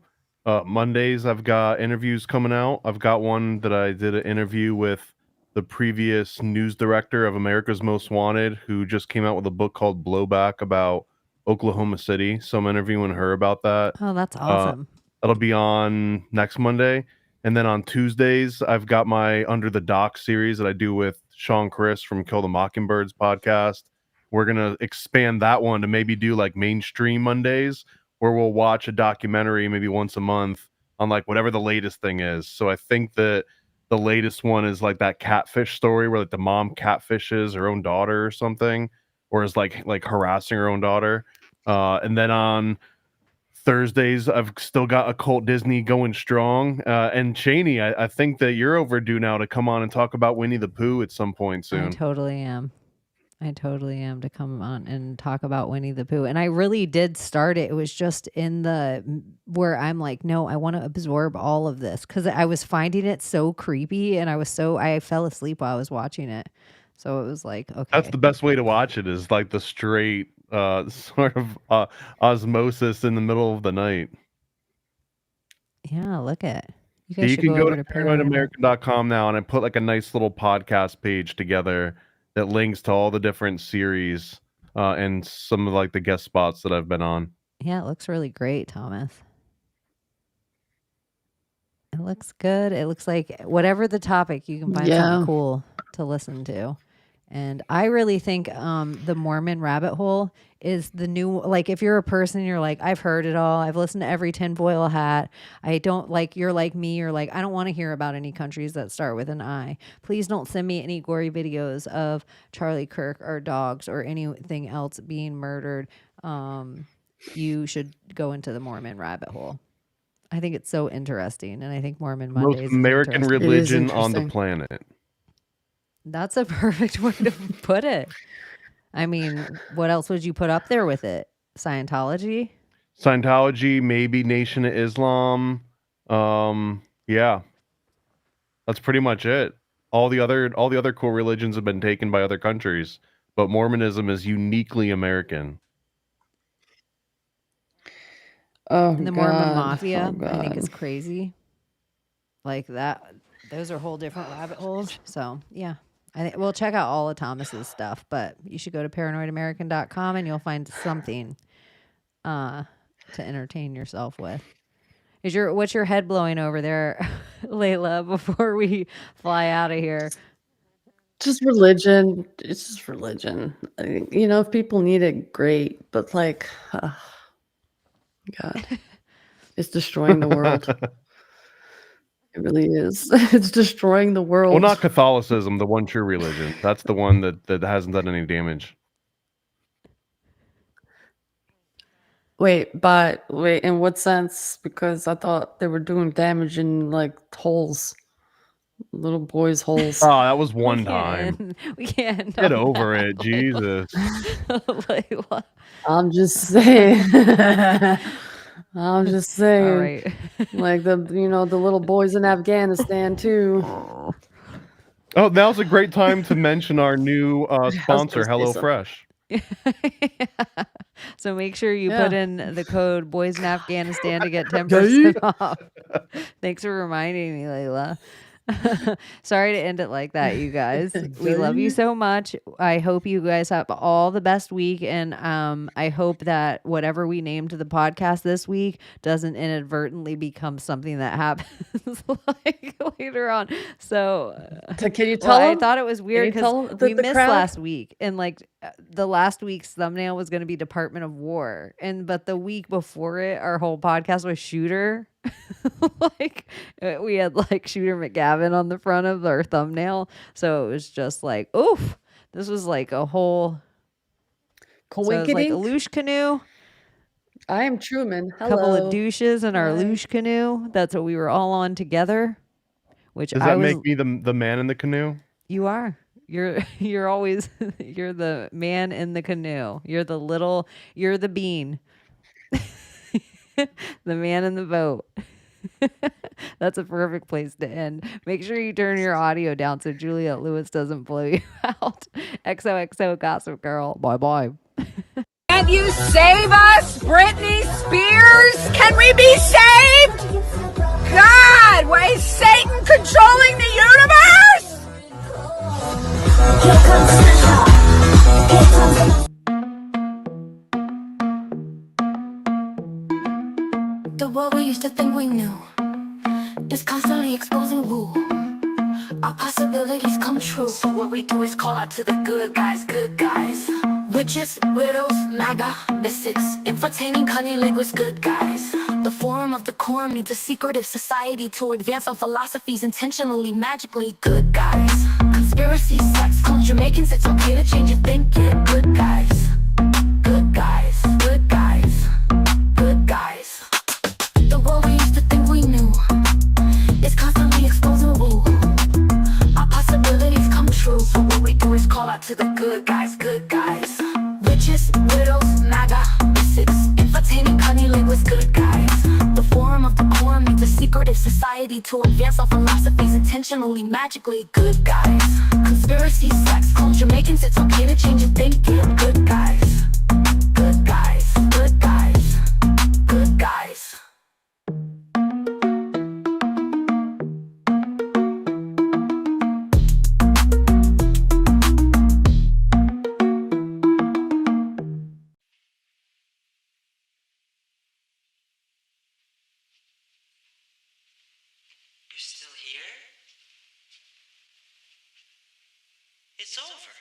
Mondays, I've got interviews coming out. I've got one that I did an interview with the previous news director of America's Most Wanted, who just came out with a book called Blowback about Oklahoma City. So I'm interviewing her about that. Oh, that's Uh, awesome. That'll be on next Monday. And then on Tuesdays, I've got my Under the Dock series that I do with Sean Chris from Kill the Mockingbirds podcast. We're going to expand that one to maybe do like mainstream Mondays, where we'll watch a documentary maybe once a month on like whatever the latest thing is. So I think that the latest one is like that catfish story where like the mom catfishes her own daughter or something, or is like harassing her own daughter. And then on Thursdays, I've still got Occult Disney going strong. And Chaney, I think that you're overdue now to come on and talk about Winnie the Pooh at some point I soon. totally am. I totally am to come on and talk about Winnie the Pooh. And I really did start it. It was just in the where I'm like, no, I want to absorb all of this because I was finding it so creepy and I fell asleep while I was watching it. So it was like, okay. That's the best way to watch it, is like the straight sort of osmosis in the middle of the night. Yeah, look at you Yeah, guys you should can go over to to Paranoid paranoidamerican.com now, and I put like a nice little podcast page together that links to all the different series and some of like the guest spots that I've been on. Yeah, it looks really great, Thomas. It looks good. It looks like whatever the topic, you can find Yeah. something cool to listen to. And I really think the Mormon rabbit hole is the new, like if you're a person, you're like, I've heard it all. I've listened to every tinfoil hat. I don't like, you're like me. You're like, I don't want to hear about any countries that start with an I. Please don't send me any gory videos of Charlie Kirk or dogs or anything else being murdered. You should go into the Mormon rabbit hole. I think it's so interesting. And I think Mormon Mondays Most is American interesting. religion on the interesting. planet. That's a perfect way to put it. I mean, what else would you put up there with it? Scientology? Scientology, maybe Nation of Islam. Yeah. That's pretty much it. All the other cool religions have been taken by other countries, but Mormonism is uniquely American. Oh, And the God. Mormon Mafia, Oh, I think, is God. crazy. Like that. Those are whole different rabbit holes. So, yeah. We'll check out all of Thomas's stuff, but you should go to paranoidamerican.com and you'll find something to entertain yourself with. What's your head blowing over there, Layla, before we fly out of here? Just religion. It's just religion. You know, if people need it, great. But like, God, it's destroying the world. It really is. It's destroying the world. Well, not Catholicism, the one true religion. That's the one that hasn't done any damage. Wait, in what sense? Because I thought they were doing damage in like holes, little boys' holes. Oh, that was one time. We can't. Get over it, Jesus. Layla. I'm just saying. I'm just saying. All right. Like the little boys in Afghanistan too. Oh, now's a great time to mention our new sponsor, gonna say HelloFresh. Yeah. So make sure you put Yeah. in the code Boys in Afghanistan to get 10% off. Thanks for reminding me, Layla. Sorry to end it like that, you guys. We love you so much. I hope you guys have all the best week, and I hope that whatever we named the podcast this week doesn't inadvertently become something that happens like later on. So Can you well, tell I them? thought it was weird you tell because the- we the missed crowd? last week, and like the last week's thumbnail was going to be Department of War, but the week before it, our whole podcast was Shooter. Like we had like Shooter McGavin on the front of our thumbnail, so it was just like, oof, this was like a whole. So it was like a Coinkydink? Loosh canoe, I am Truman. a couple Hello. of douches in our Hi. Loosh canoe. That's what we were all on together. Which Does I that was. make me the man in the canoe? You are. You're always you're the man in the canoe. You're the bean. The man in the boat. That's a perfect place to end. Make sure you turn your audio down so Juliette Lewis doesn't blow you out. XOXO Gossip Girl. Bye bye. Can you save us, Britney Spears? Can we be saved? God, why is Satan controlling the universe? The world we used to think we knew is constantly exposing who our possibilities come true. So what we do is call out to the good guys, good guys. Witches, widows, MAGA, mystics, entertaining cunnilinguists, good guys. The forum of the quorum needs a secretive society to advance our philosophies intentionally, magically, good guys. Conspiracies, sex, culture, making it's okay to change your thinking, good guys. Good guys, good guys, good guys. The world we used to think we knew is constantly exposing who our possibilities come true. So what we do is call out to the good guys, good guys. Witches, widows, MAGA, mystics, entertaining cunnilinguists, good guys. The forum of the quorum needs a secretive society to advance our philosophies intentionally, magically, good guys. Conspiracy, sex, culture, making it's okay to change your thinking, good guys. Good guys, good guys, good guys. You're still here? It's over.